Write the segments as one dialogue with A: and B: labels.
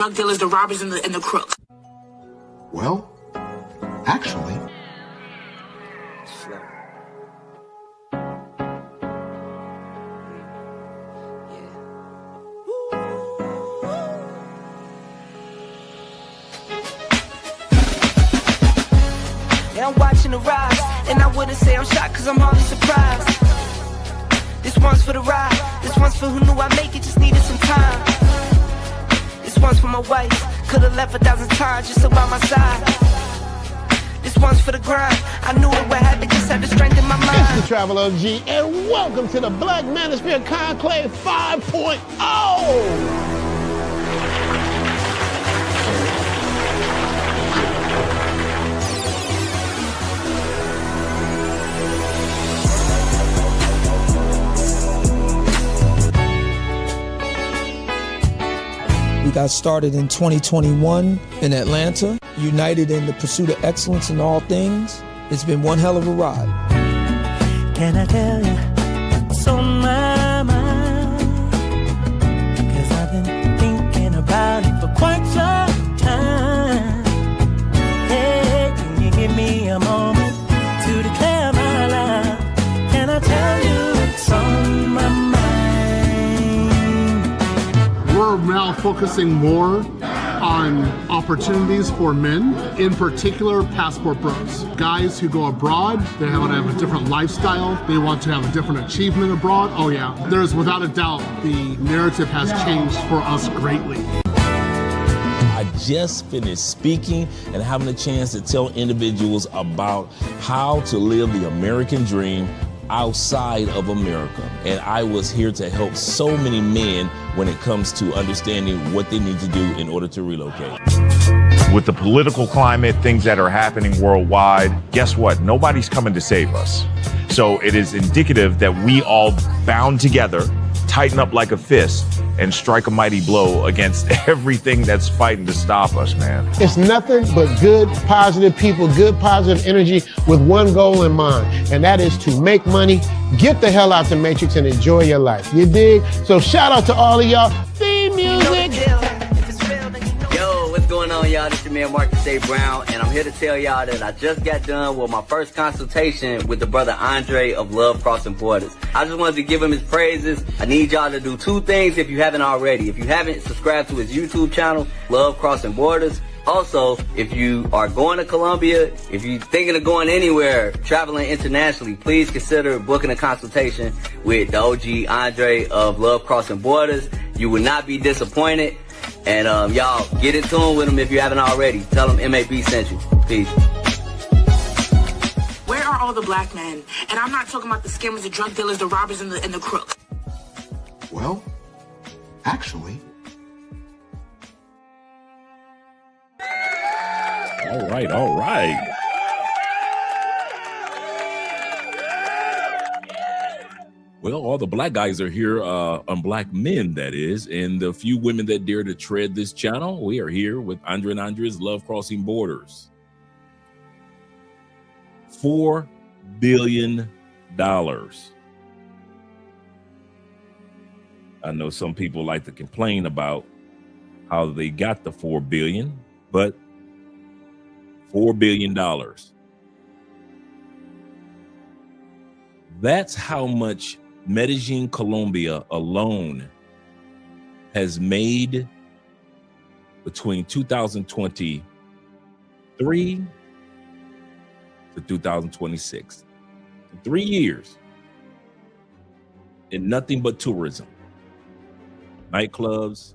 A: drug dealers, the robbers, and the crooks.
B: Well, actually.
C: And I'm watching the rise, and I wouldn't say I'm shocked, cause I'm hardly surprised. This one's for the ride, this one's for who knew I'd make it, just needed some time. This one's for my wife, could've left 1,000 times just to by my side. This one's for the grind, I knew it would happen, just had the strength in my mind.
D: It's the Travel OG, and welcome to the Black Manosphere Conclave 5.0!
E: We got started in 2021 in Atlanta, united in the pursuit of excellence in all things. It's been one hell of a ride.
C: Can I tell you what's on my mind? Cause I've been thinking about it for quite some time. Hey, can you give me a moment to declare my love? Can I tell you what's on my mind?
F: We're now focusing more on opportunities for men, in particular passport bros. Guys who go abroad, they want to have a different lifestyle, they want to have a different achievement abroad. Oh yeah, there's without a doubt the narrative has changed for us greatly.
G: I just finished speaking and having a chance to tell individuals about how to live the American dream outside of America. And I was here to help so many men when it comes to understanding what they need to do in order to relocate.
H: With the political climate, things that are happening worldwide, guess what? Nobody's coming to save us. So it is indicative that we all bound together, tighten up like a fist, and strike a mighty blow against everything that's fighting to stop us, man.
D: It's nothing but good, positive people, good, positive energy with one goal in mind, and that is to make money, get the hell out the Matrix, and enjoy your life. You dig? So shout out to all of y'all. Theme music.
I: Yo, what's going on, y'all? This is your man Marcus A. Brown, and I'm here to tell y'all that I just got done with my first consultation with the brother Andre of Love Crossing Borders. I just wanted to give him his praises. I need y'all to do two things if you haven't already. If you haven't subscribed to his YouTube channel, Love Crossing Borders. Also, if you are going to Colombia, if you're thinking of going anywhere, traveling internationally, please consider booking a consultation with the OG Andre of Love Crossing Borders. You will not be disappointed. And y'all, get in tune with him if you haven't already. Tell him MAB sent you. Peace.
A: Where are all the black men? And I'm not talking about the scammers, the drug dealers, the robbers, and the crooks.
B: Well, actually.
G: All right, all right. Well, all the black guys are here, on black men, that is, and the few women that dare to tread this channel, we are here with Andre and Andre's Love Crossing Borders. $4 billion. I know some people like to complain about how they got the $4 billion, but $4 billion. That's how much Medellín, Colombia alone has made between 2023 to 2026. 3 years in nothing but tourism. Nightclubs,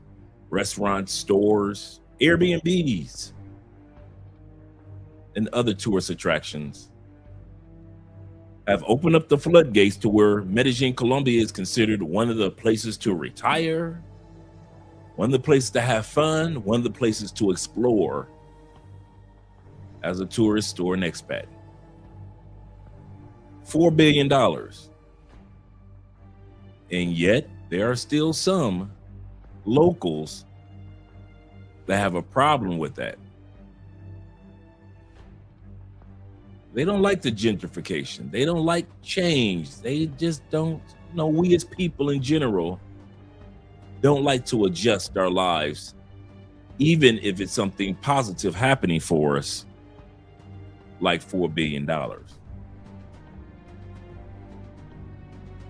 G: restaurants, stores, Airbnbs, and other tourist attractions have opened up the floodgates to where Medellín, Colombia is considered one of the places to retire, one of the places to have fun, one of the places to explore as a tourist or an expat. $4 billion. And yet there are still some locals that have a problem with that. They don't like the gentrification. They don't like change. They just don't, we as people in general don't like to adjust our lives even if it's something positive happening for us, like $4 billion.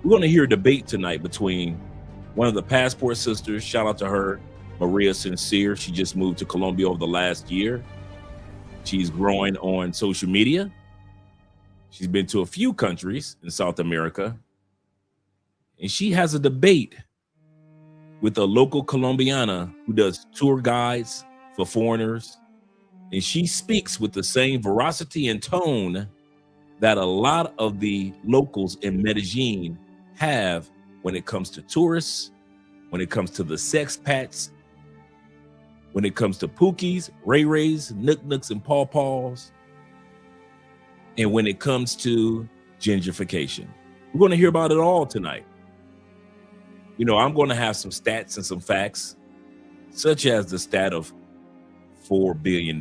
G: We're going to hear a debate tonight between one of the Passport sisters, shout out to her, Maria Sincere. She just moved to Colombia over the last year. She's growing on social media. She's been to a few countries in South America. And she has a debate with a local Colombiana who does tour guides for foreigners. And she speaks with the same veracity and tone that a lot of the locals in Medellín have when it comes to tourists, when it comes to the sexpats, when it comes to pookies, ray-rays, nook-nooks, and paw-paws, and when it comes to gentrification. We're going to hear about it all tonight. You know, I'm going to have some stats and some facts, such as the stat of $4 billion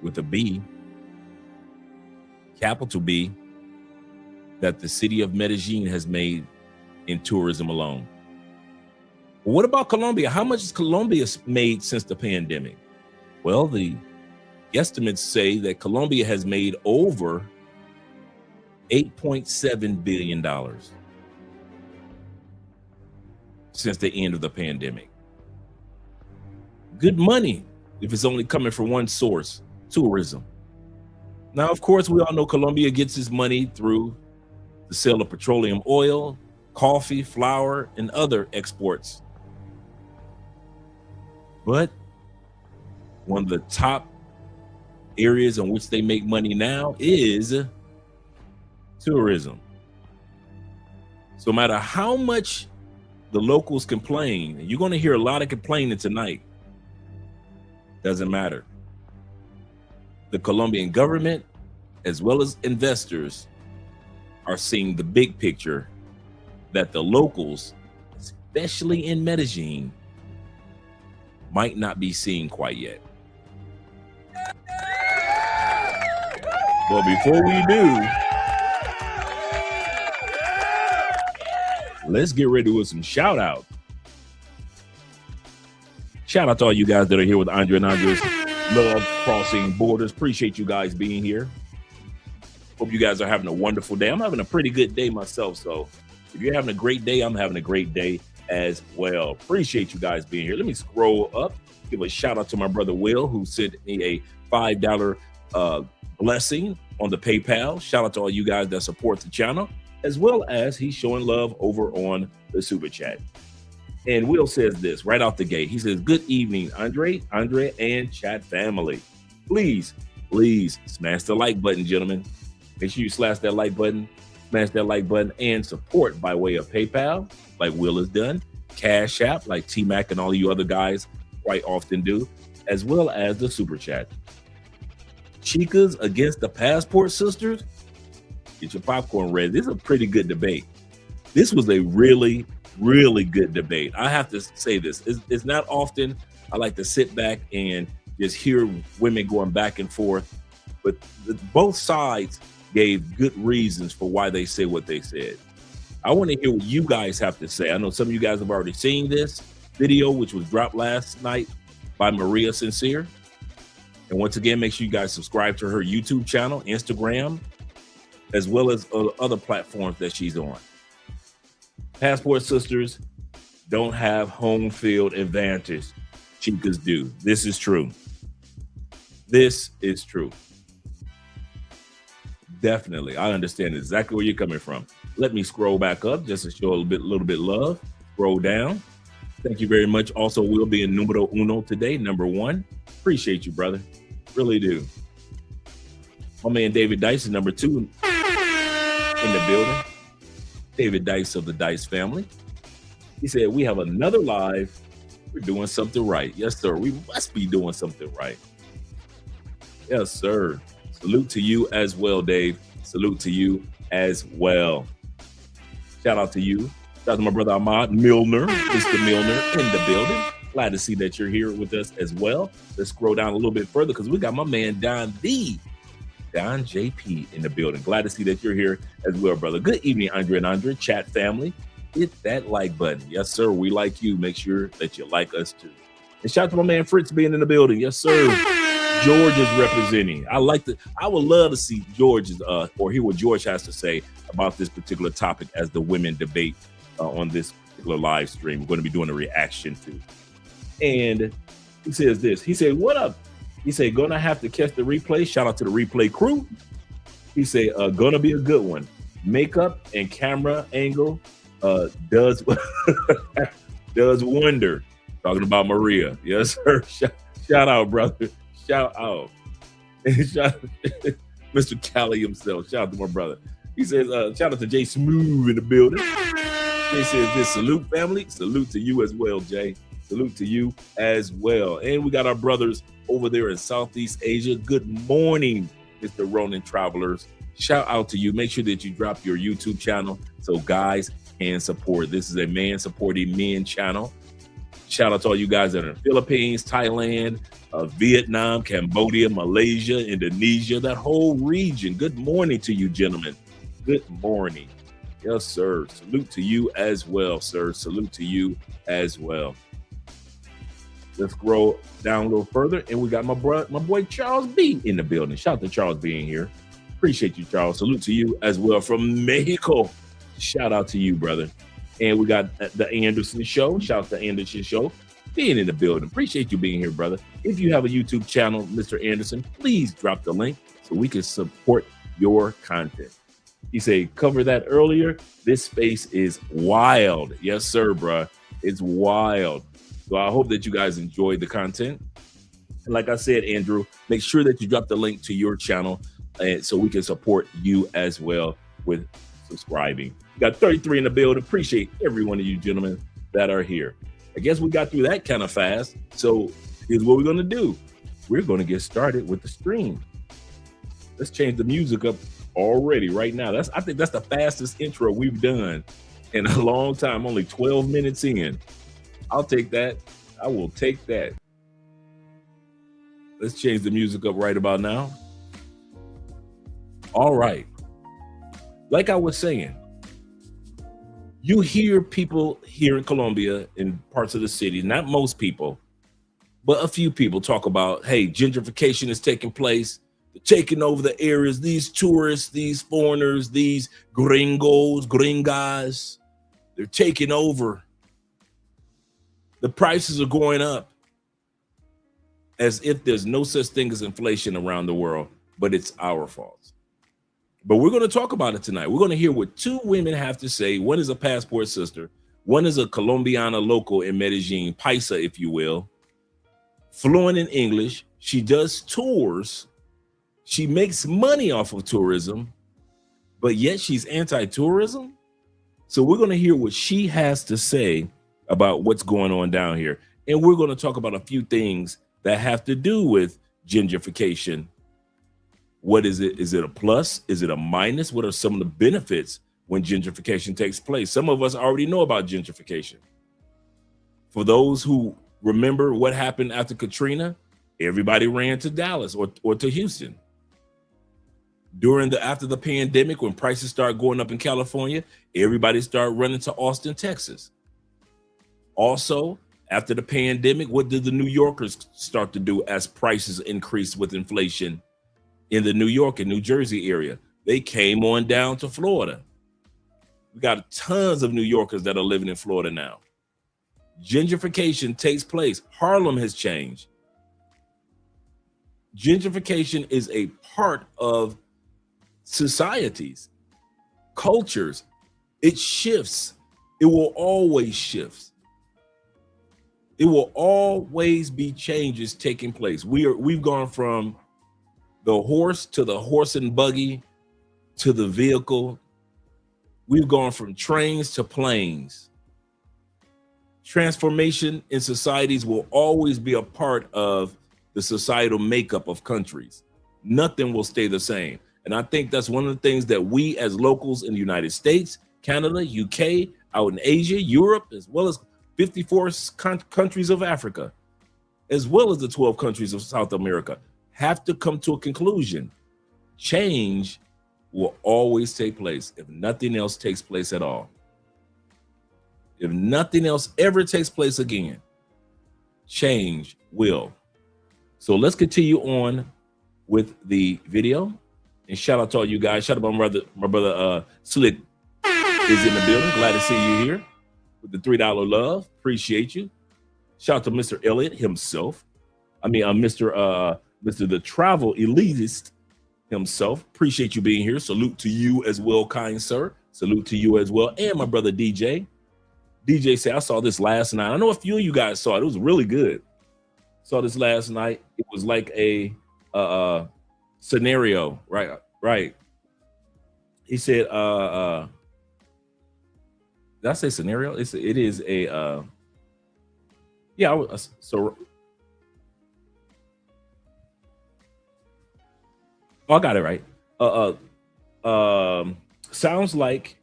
G: with a B, capital B, that the city of Medellín has made in tourism alone. What about Colombia? How much has Colombia made since the pandemic? Well, the estimates say that Colombia has made over $8.7 billion since the end of the pandemic. Good money if it's only coming from one source, tourism. Now, of course, we all know Colombia gets its money through the sale of petroleum oil, coffee, flour, and other exports. But one of the top areas in which they make money now is tourism. So no matter how much the locals complain, and you're going to hear a lot of complaining tonight, doesn't matter. The Colombian government, as well as investors, are seeing the big picture that the locals, especially in Medellín, might not be seeing quite yet. But before we do, let's get ready with some shout out. Shout out to all you guys that are here with Andre and Andre's Love Crossing Borders. Appreciate you guys being here. Hope you guys are having a wonderful day. I'm having a pretty good day myself. So if you're having a great day, I'm having a great day as well. Appreciate you guys being here. Let me scroll up. Give a shout out to my brother Will, who sent me a $5 blessing on the PayPal. Shout out to all you guys that support the channel, as well as he's showing love over on the Super Chat. And Will says this right out the gate. He says, good evening, Andre, and chat family. Please smash the like button, gentlemen. Make sure you smash that like button, and support by way of PayPal, like Will has done, Cash App, like T-Mac and all of you other guys quite often do, as well as the Super Chat. Chicas against the Passport sisters. Get your popcorn ready. This is a pretty good debate. This was a really, really good debate. I have to say this. It's not often I like to sit back and just hear women going back and forth, but both sides gave good reasons for why they say what they said. I want to hear what you guys have to say. I know some of you guys have already seen this video, which was dropped last night by Maria Sincere. And once again, make sure you guys subscribe to her YouTube channel, Instagram, as well as other platforms that she's on. Passport sisters don't have home field advantage. Chicas do. This is true. This is true. Definitely. I understand exactly where you're coming from. Let me scroll back up just to show a little bit love. Scroll down. Thank you very much. Also, we'll be in numero uno today, number one. Appreciate you, brother. Really do. My man David Dice is number 2 in the building. David Dice of the Dice family. He said, we have another live. We're doing something right. Yes, sir. We must be doing something right. Yes, sir. Salute to you as well, Dave. Salute to you as well. Shout out to you. Shout out to my brother Ahmad Milner, Mr. Milner in the building. Glad to see that you're here with us as well. Let's scroll down a little bit further because we got my man Don JP in the building. Glad to see that you're here as well, brother. Good evening, Andre and Andre, chat family. hit that like button. Yes, sir. We like you. Make sure that you like us too. And shout out to my man Fritz being in the building. Yes, sir. George is representing. I would love to see George's or hear what George has to say about this particular topic as the women debate on this particular live stream. We're going to be doing a reaction to. And he says this. He said, "What up?" He said, "Gonna have to catch the replay." Shout out to the replay crew. He said, "Gonna be a good one. Makeup and camera angle does does wonder." Talking about Maria. Yes, sir. Shout out, brother. Shout out. Mr. Cali himself. Shout out to my brother. He says, shout out to Jay Smooth in the building. Jay says this, salute family. Salute to you as well, Jay. Salute to you as well. And we got our brothers over there in Southeast Asia. Good morning, Mr. Ronin Travelers. Shout out to you. Make sure that you drop your YouTube channel so guys can support. This is a man supporting men channel. Shout out to all you guys that are in the Philippines, Thailand, Vietnam, Cambodia, Malaysia, Indonesia, that whole region. Good morning to you, gentlemen. Good morning. Yes, sir. Salute to you as well, sir. Salute to you as well. Let's scroll down a little further, and we got my boy Charles B in the building. Shout out to Charles being here. Appreciate you, Charles. Salute to you as well from Mexico. Shout out to you, brother. And we got the Anderson Show. Shout out to the Anderson Show being in the building. Appreciate you being here, brother. If you have a YouTube channel, Mr. Anderson, please drop the link so we can support your content. He said, cover that earlier. This space is wild. Yes, sir, bro. It's wild. So I hope that you guys enjoyed the content. And like I said, Andrew, make sure that you drop the link to your channel so we can support you as well with subscribing. We got 33 in the building. Appreciate every one of you gentlemen that are here. I guess we got through that kind of fast. So here's what we're going to do. We're going to get started with the stream. Let's change the music up already right now. I think that's the fastest intro we've done in a long time. Only 12 minutes in. I'll take that. I will take that. Let's change the music up right about now. All right. Like I was saying, you hear people here in Colombia, in parts of the city, not most people, but a few people talk about, hey, gentrification is taking place. They're taking over the areas. These tourists, these foreigners, these gringas, they're taking over. The prices are going up as if there's no such thing as inflation around the world, but it's our fault. But we're going to talk about it tonight. We're going to hear what two women have to say. One is a passport sister. One is a Colombiana local in Medellín, Paisa, if you will. Fluent in English. She does tours. She makes money off of tourism, but yet she's anti-tourism. So we're going to hear what she has to say about what's going on down here. And we're going to talk about a few things that have to do with gentrification. What is it? Is it a plus? Is it a minus? What are some of the benefits when gentrification takes place? Some of us already know about gentrification. For those who remember what happened after Katrina, everybody ran to Dallas or to Houston. After the pandemic, when prices started going up in California, everybody started running to Austin, Texas. Also, after the pandemic, what did the New Yorkers start to do as prices increased with inflation? In the New York and New Jersey area, they came on down to Florida. We got tons of New Yorkers that are living in Florida now. Gentrification takes place. Harlem has changed. Gentrification is a part of societies, cultures. It shifts. It will always shift. It will always be changes taking place. We've gone from the horse to the horse and buggy to the vehicle. We've gone from trains to planes. Transformation in societies will always be a part of the societal makeup of countries. Nothing will stay the same. And I think that's one of the things that we as locals in the United States, Canada, UK, out in Asia, Europe, as well as 54 countries of Africa, as well as the 12 countries of South America, have to come to a conclusion. Change will always take place if nothing else takes place at all. If nothing else ever takes place again, change will. So let's continue on with the video. And shout out to all you guys. Shout out to my brother Slick is in the building. Glad to see you here with the $3 love. Appreciate you. Shout out to Mr. Elliott himself. I mean, Mr. the travel elitist himself. Appreciate you being here. Salute to you as well, kind sir. Salute to you as well. And my brother DJ. DJ said, I saw this last night. I know a few of you guys saw it. It was really good. Saw this last night. It was like a scenario, right? Right. He said, did I say scenario? It is a so I got it right. Sounds like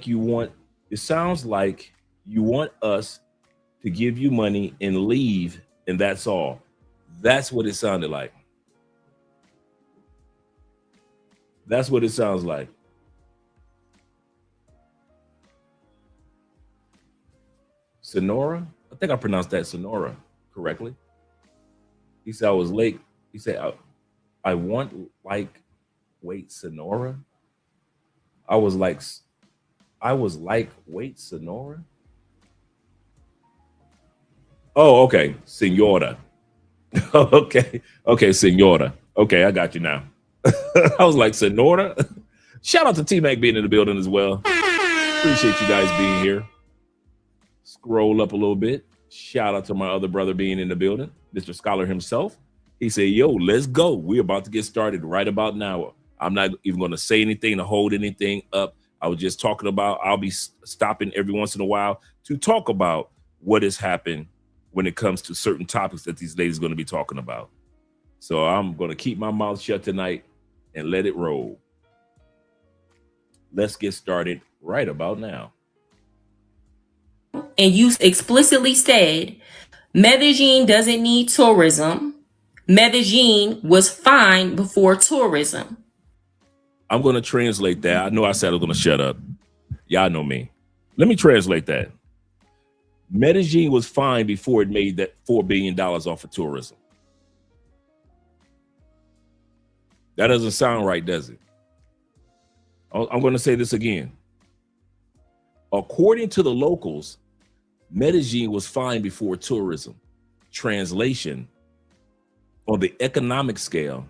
G: you want us to give you money and leave, and that's all. That's what it sounded like. That's what it sounds like. Sonora? I think I pronounced that Sonora correctly. He said I was late. He said I want like wait Sonora. I was like wait Sonora. Oh, okay, Senora. okay, Senora. Okay, I got you now. I was like Sonora. Shout out to T-Mac being in the building as well. Appreciate you guys being here. Scroll up a little bit. Shout out to my other brother being in the building, Mr. Scholar himself. He said, yo, let's go. We're about to get started right about now. I'm not even going to say anything to hold anything up. I was just talking about, I'll be stopping every once in a while to talk about what has happened when it comes to certain topics that these ladies are going to be talking about. So I'm going to keep my mouth shut tonight and let it roll. Let's get started right about now.
J: And you explicitly said, Medellín doesn't need tourism. Medellín was fine before tourism.
G: I'm going to translate that. I know I said I was going to shut up. Y'all know me. Let me translate that. Medellín was fine before it made that $4 billion off of tourism. That doesn't sound right, does it? I'm going to say this again. According to the locals, Medellín was fine before tourism. Translation, on the economic scale,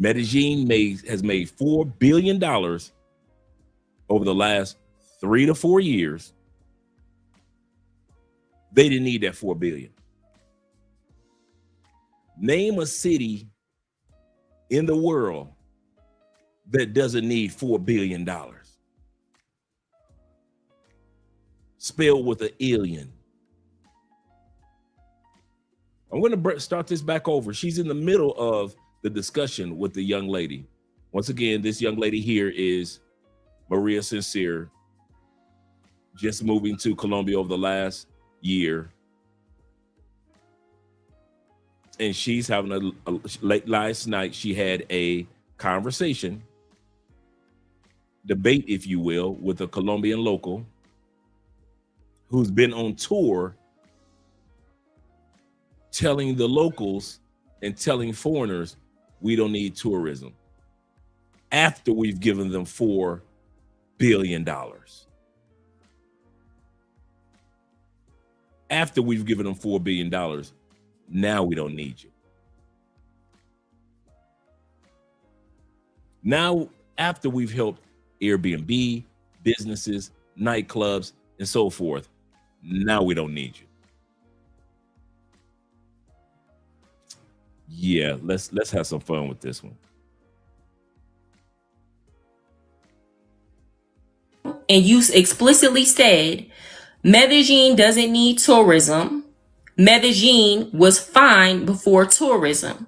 G: Medellín has made $4 billion over the last 3 to 4 years. They didn't need that $4 billion. Name a city in the world that doesn't need $4 billion. Spelled with an alien. I'm going to start this back over. She's in the middle of the discussion with the young lady. Once again, this young lady here is Maria Sincere, just moving to Colombia over the last year. And she's having late last night, she had a conversation, debate, if you will, with a Colombian local who's been on tour telling the locals and telling foreigners we don't need tourism after we've given them $4 billion. After we've given them $4 billion, now we don't need you. Now, after we've helped Airbnb, businesses, nightclubs, and so forth, now we don't need you. Yeah, let's have some fun with this one.
J: And you explicitly said, Medellín doesn't need tourism. Medellín was fine before tourism.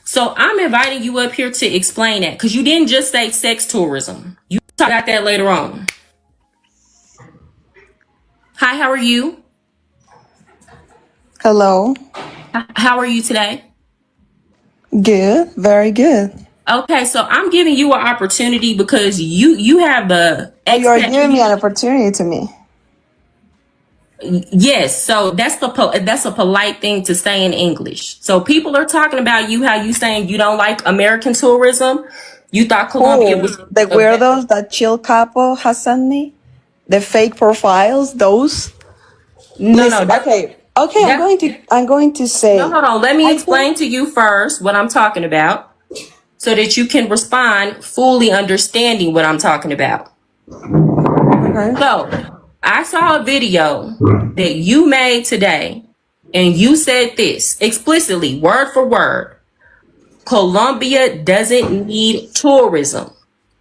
J: So I'm inviting you up here to explain that, because you didn't just say sex tourism. You talk about that later on. Hi, how are you?
K: Hello.
J: How are you today?
K: Good, very good.
J: Okay, so I'm giving you an opportunity because you have the
K: You are giving me an opportunity to me.
J: Yes, so that's that's a polite thing to say in English. So people are talking about you, how you saying you don't like American tourism. You thought Colombia was
K: The weirdos that Chill Capo has sent me, the fake profiles, those.
J: No,
K: Listen,
J: no,
K: okay, I'm going to say.
J: no, hold on. Let me
K: I
J: explain to you first what I'm talking about, so that you can respond fully understanding what I'm talking about.
K: Okay.
J: So I saw a video that you made today, and you said this explicitly, word for word. Colombia doesn't need tourism.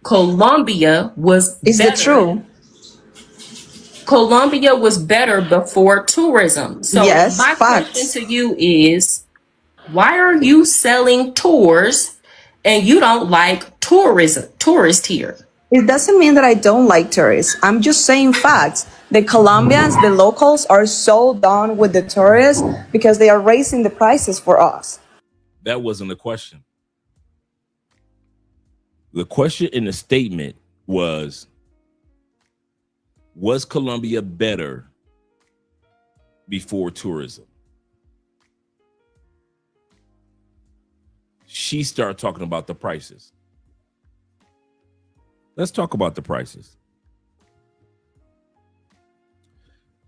J: Colombia was
K: Is
J: better.
K: it true?
J: Colombia was better before tourism. So
K: Yes,
J: my
K: facts.
J: question to you is, why are you selling tours and you don't like tourist here?
K: It doesn't mean that I don't like tourists. I'm just saying facts. The Colombians, the locals, are so done with the tourists because they are raising the prices for us.
G: That wasn't the question. The question in the statement was Colombia better before tourism? She started talking about the prices. Let's talk about the prices.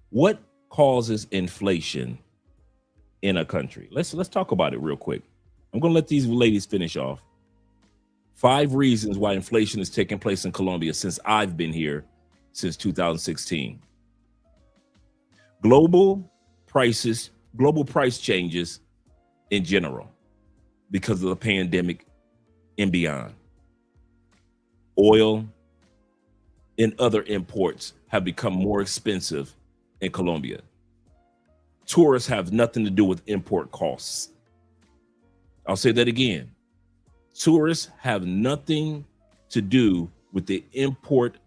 G: What causes inflation in a country? Let's talk about it real quick. I'm going to let these ladies finish off. 5 reasons why inflation is taking place in Colombia since I've been here since 2016. Global price changes in general because of the pandemic and beyond. Oil and other imports have become more expensive in Colombia. Tourists have nothing to do with import costs. I'll say that again. Tourists have nothing to do with the import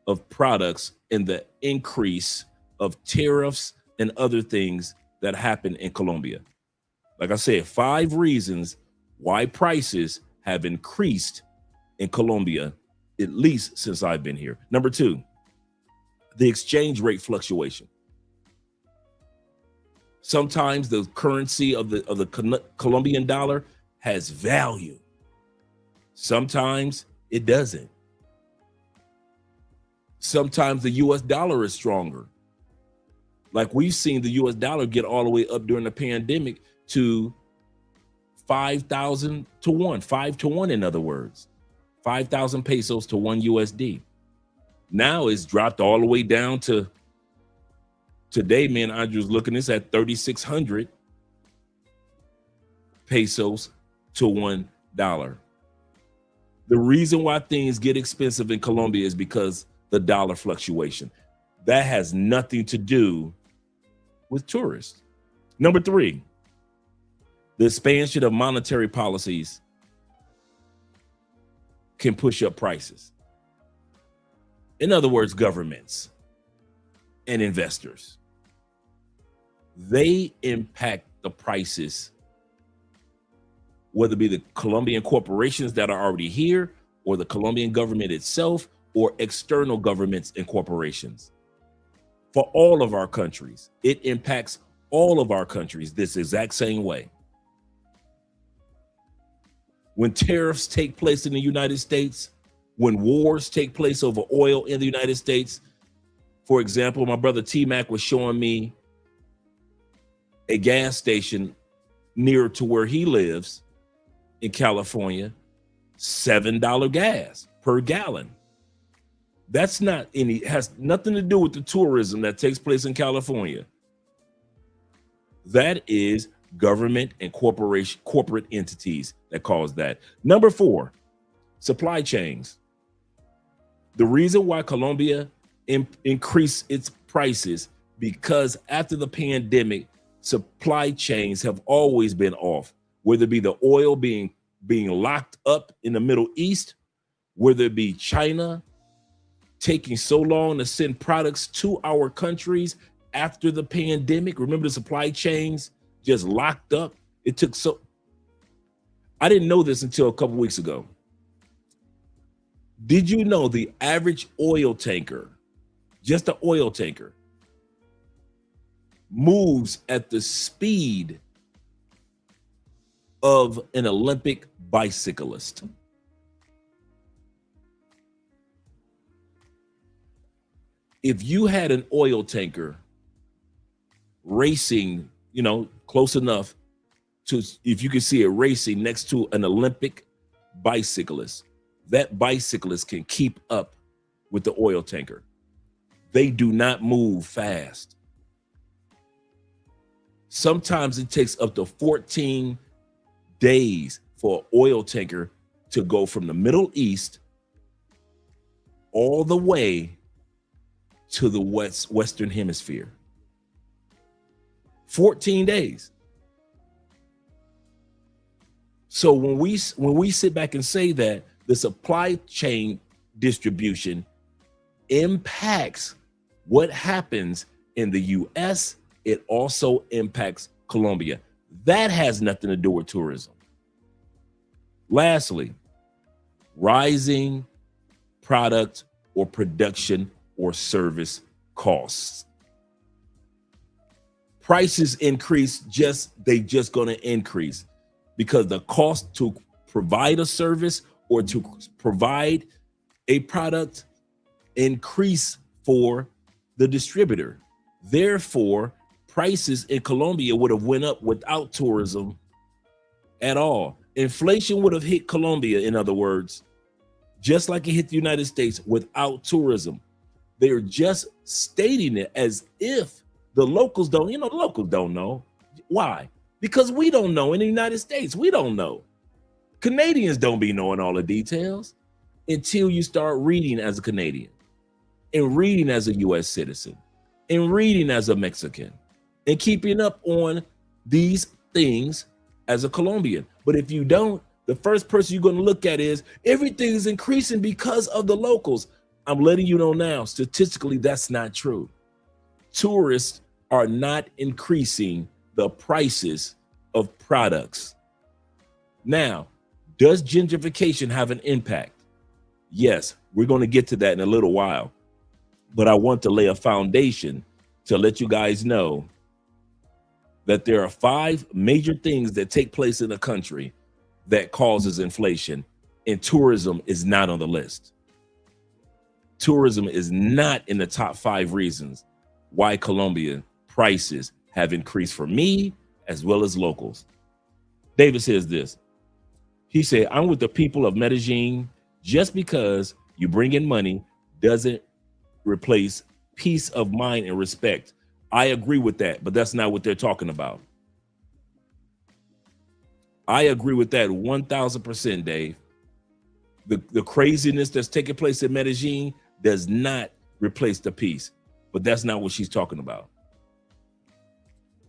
G: of products and the increase of tariffs and other things that happen in Colombia. Like I said, 5 reasons why prices have increased in Colombia, at least since I've been here. Number 2, the exchange rate fluctuation. Sometimes the currency of the Colombian dollar has value. Sometimes it doesn't. Sometimes the US dollar is stronger. Like we've seen the US dollar get all the way up during the pandemic to 5,000 to 1, 5 to 1 in other words. 5,000 pesos to 1 USD. Now it's dropped all the way down to, today, me and Andrew's looking, it's at 3,600 pesos to $1. The reason why things get expensive in Colombia is because the dollar fluctuation. That has nothing to do with tourists. Number 3, the expansion of monetary policies can push up prices. In other words, governments and investors, they impact the prices, whether it be the Colombian corporations that are already here or the Colombian government itself or external governments and corporations. For all of our countries, it impacts all of our countries this exact same way. When tariffs take place in the United States, when wars take place over oil in the United States, for example, my brother T-Mac was showing me a gas station near to where he lives in California, $7 gas per gallon. That's not any, has nothing to do with the tourism that takes place in California. That is government and corporate entities that cause that. Number 4, supply chains. The reason why Colombia increased its prices because after the pandemic, supply chains have always been off, whether it be the oil being locked up in the Middle East, whether it be China taking so long to send products to our countries after the pandemic. Remember the supply chains just locked up. It took so, I didn't know this until a couple weeks ago. Did you know the average oil tanker, just an oil tanker, moves at the speed of an Olympic bicyclist? If you had an oil tanker racing, you know, close enough to, if you could see it racing next to an Olympic bicyclist, that bicyclist can keep up with the oil tanker. They do not move fast. Sometimes it takes up to 14 days for an oil tanker to go from the Middle East all the way to the Western Hemisphere. 14 days. So when we sit back and say that the supply chain distribution impacts what happens in the US, it also impacts Colombia. That has nothing to do with tourism. Lastly, rising product or production or service costs. Prices increase, they just gonna increase because the cost to provide a service or to provide a product increase for the distributor. Therefore, prices in Colombia would have went up without tourism at all. Inflation would have hit Colombia, in other words, just like it hit the United States without tourism. They're just stating it as if the locals don't, the locals don't know. Why? Because we don't know in the United States. We don't know. Canadians don't be knowing all the details until you start reading as a Canadian and reading as a US citizen and reading as a Mexican and keeping up on these things as a Colombian. But if you don't, the first person you're going to look at is everything is increasing because of the locals. I'm letting you know now, statistically, that's not true. Tourists are not increasing the prices of products. Now, does gentrification have an impact? Yes, we're going to get to that in a little while. But I want to lay a foundation to let you guys know that there are 5 major things that take place in a country that causes inflation, and tourism is not on the list. Tourism is not in the top 5 reasons why Colombian prices have increased for me as well as locals. David says this. He said, I'm with the people of Medellín. Just because you bring in money doesn't replace peace of mind and respect. I agree with that, but that's not what they're talking about. I agree with that 1000%, Dave. The craziness that's taking place in Medellín does not replace the peace, but that's not what she's talking about.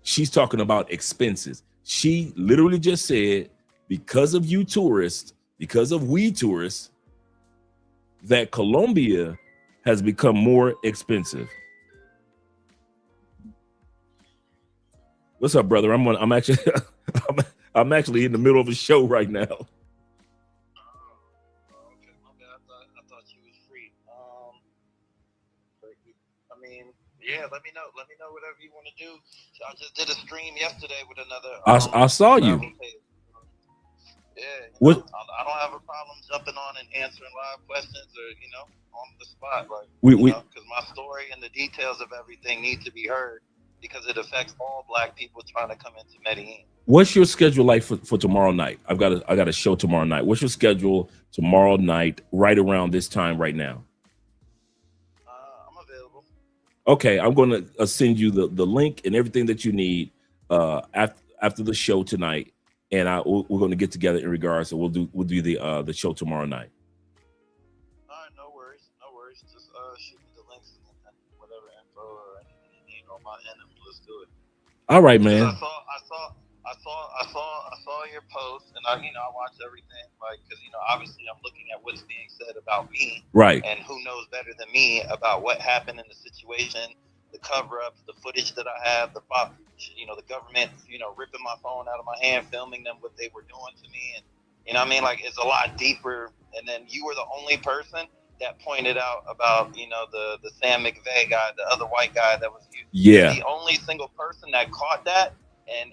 G: She's talking about expenses. She literally just said, because of you tourists, because of we tourists, that Colombia has become more expensive. What's up, brother? I'm actually I'm actually in the middle of a show right now.
L: Okay, my bad. I thought you was free. I mean, yeah. Let me know whatever you want to do. So I just did a stream yesterday with another.
G: I saw you.
L: Yeah.
G: What?
L: I don't have a problem jumping on and answering live questions or on the spot, like because my story and the details of everything need to be heard because it affects all Black people trying to come into Medellin.
G: What's your schedule like for tomorrow night? I got a show tomorrow night. What's your schedule tomorrow night right around this time right now?
L: I'm available.
G: Okay, I'm going to send you the link and everything that you need after the show tonight, and we're going to get together in regards. So we'll do the show tomorrow night.
L: All right, no worries. Just shoot me the links and whatever info or anything you need on my end, and let's do it.
G: All right, man.
L: I saw your post, and I watch everything, because obviously I'm looking at what's being said about me,
G: right?
L: And who knows better than me about what happened in the situation, the cover-ups, the footage that I have, the government, ripping my phone out of my hand, filming them what they were doing to me, and You know what I mean? Like, it's a lot deeper. And then you were the only person that pointed out about, you know, the Sam McVeigh guy, the other white guy that was you.
G: Yeah.
L: The only single person that caught that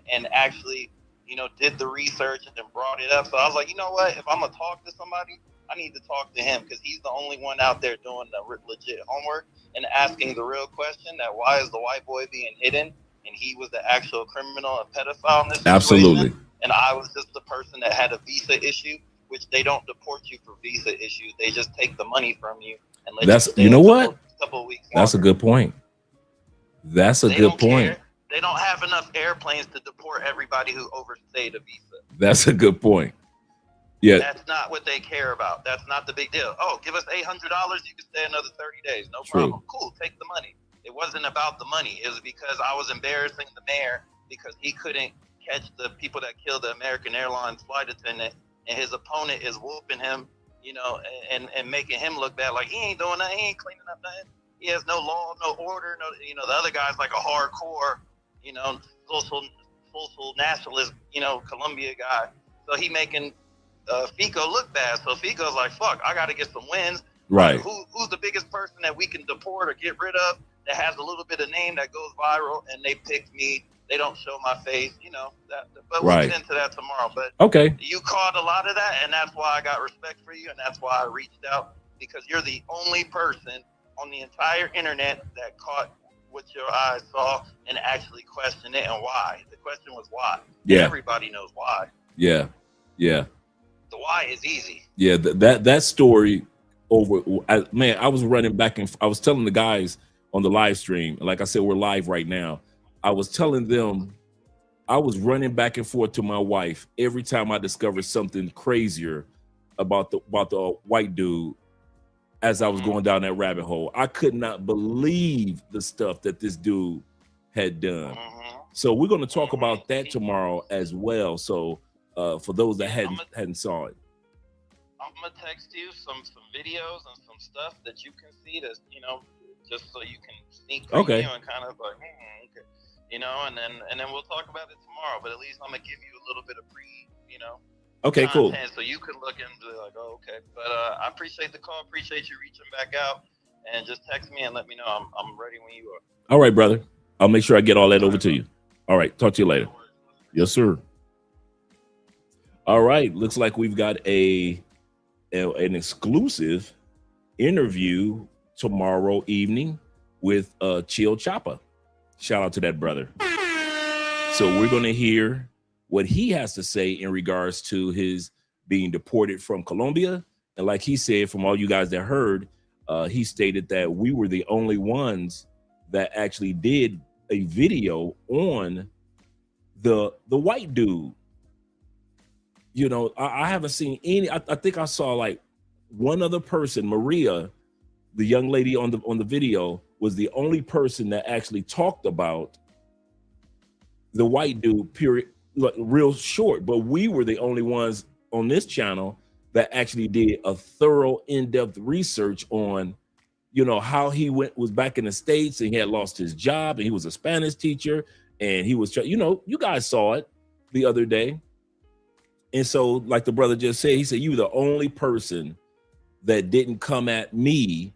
L: and actually, you know, did the research and brought it up. So I was like, you know what? If I'm going to talk to somebody, I need to talk to him, because he's the only one out there doing the legit homework and asking the real question, that why is the white boy being hidden? And he was the actual criminal and pedophile in this situation.
G: Absolutely.
L: And I was just the person that had a visa issue, which they don't deport you for visa issues. They just take the money from you and let you stay
G: you know what?
L: couple of weeks
G: That's
L: longer.
G: a good point. That's a good point.
L: Care. They don't have enough airplanes to deport everybody who overstayed a visa.
G: That's a good point. Yeah.
L: That's not what they care about. That's not the big deal. Oh, give us $800, you can stay another 30 days. No
G: True.
L: problem. Cool, take the money. It wasn't about the money. It was because I was embarrassing the mayor because he couldn't catch the people that killed the American Airlines flight attendant, and his opponent is whooping him, you know, and making him look bad. Like, he ain't doing nothing. He ain't cleaning up nothing. He has no law, no order. No, you know, the other guy's like a hardcore, you know, social nationalist, you know, Colombia guy. So he making Fico look bad. So Fico's like, fuck, I got to get some wins.
G: Right.
L: Who's the biggest person that we can deport or get rid of that has a little bit of name that goes viral? And they picked me. They don't show my face, you know. But we'll get into that tomorrow. But
G: okay,
L: you caught a lot of that, and that's why I got respect for you, and that's why I reached out, because you're the only person on the entire internet that caught what your eyes saw and actually questioned it and why. The question was why.
G: Yeah.
L: And everybody knows why.
G: Yeah. Yeah.
L: The why is easy.
G: Yeah. That story man, I was running back and I was telling the guys on the live stream, like I said, we're live right now. I was telling them I was running back and forth to my wife every time I discovered something crazier about the white dude as I was going down that rabbit hole. I could not believe the stuff that this dude had done. So we're going to talk about that tomorrow as well. So for those that hadn't saw it.
L: I'm going to text you some videos and some stuff that you can see, that, you know, just so you can sneak preview and kind of like, okay. You know, and then we'll talk about it tomorrow. But at least I'm gonna give you a little bit of you know.
G: Okay, cool.
L: So you can look into like, oh, okay. But I appreciate the call. Appreciate you reaching back out, and just text me and let me know. I'm ready when you are.
G: All right, brother. I'll make sure I get all that over to you. All right. Talk to you later. Yes, sir. All right. Looks like we've got an exclusive interview tomorrow evening with Chill Choppa. Shout out to that brother. So we're going to hear what he has to say in regards to his being deported from Colombia. And like he said, from all you guys that heard, he stated that we were the only ones that actually did a video on the white dude. You know, I haven't seen any. I think I saw like one other person, Maria, the young lady on the video, was the only person that actually talked about the white dude, period, like real short. But we were the only ones on this channel that actually did a thorough, in-depth research on, you know, how he was back in the States and he had lost his job and he was a Spanish teacher and he was, you know, you guys saw it the other day. And so, like the brother just said, he said, you were the only person that didn't come at me,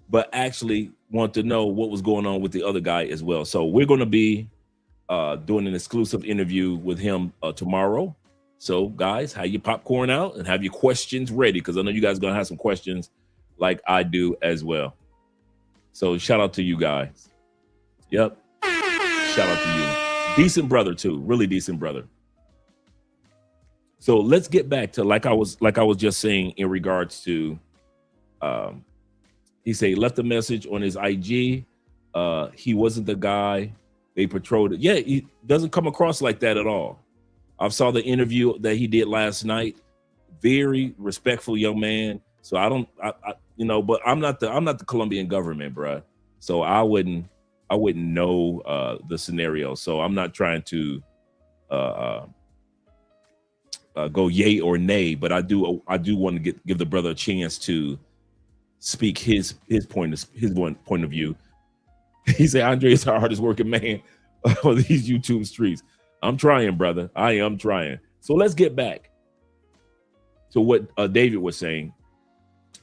G: but actually want to know what was going on with the other guy as well. So we're going to be doing an exclusive interview with him tomorrow. So guys, have your popcorn out and have your questions ready, because I know you guys are going to have some questions like I do as well. So shout out to you guys. Yep. Shout out to you. Decent brother too. Really decent brother. So let's get back to like I was just saying in regards to he said he left a message on his IG. He wasn't the guy they portrayed. Yeah, he doesn't come across like that at all. I saw the interview that he did last night. Very respectful young man. So I you know, but I'm not the Colombian government, bro. So I wouldn't know the scenario. So I'm not trying to go yay or nay, but I do want to give the brother a chance to speak his point of view. He said Andre is our hardest working man on these YouTube streets. I'm trying, brother. I am trying. So let's get back to what David was saying.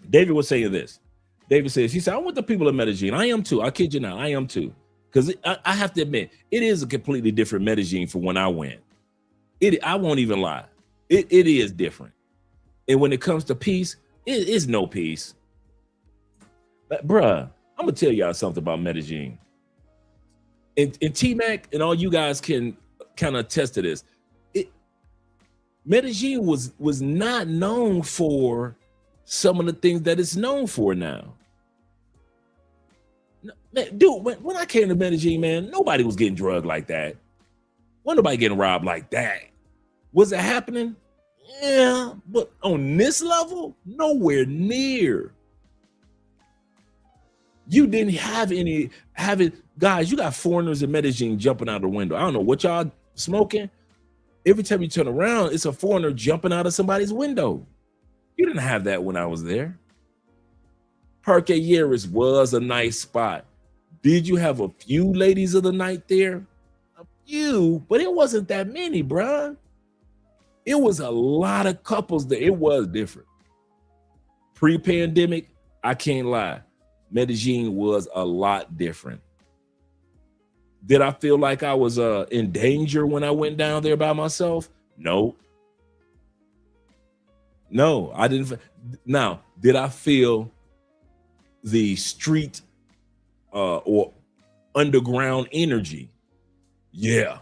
G: David was saying this. David says, he said, I want the people of Medellin. I am too. I kid you not. I am too. Because I have to admit, it is a completely different Medellin from when I went. I won't even lie. It is different. And when it comes to peace, it is no peace. But bruh, I'm going to tell y'all something about Medellin. And T-Mac and all you guys can kind of attest to this. Medellin was not known for some of the things that it's known for now. Man, dude, when I came to Medellin, man, nobody was getting drugged like that. Wasn't nobody getting robbed like that. Was it happening? Yeah, but on this level, nowhere near. You didn't have it. Guys, you got foreigners in Medellin jumping out the window. I don't know what y'all smoking. Every time you turn around, it's a foreigner jumping out of somebody's window. You didn't have that when I was there. Parque Yeris was a nice spot. Did you have a few ladies of the night there? A few, but it wasn't that many, bruh. It was a lot of couples there. It was different. Pre-pandemic, I can't lie. Medellin was a lot different. Did I feel like I was in danger when I went down there by myself? No. No, I didn't. Now, did I feel the street or underground energy? Yeah.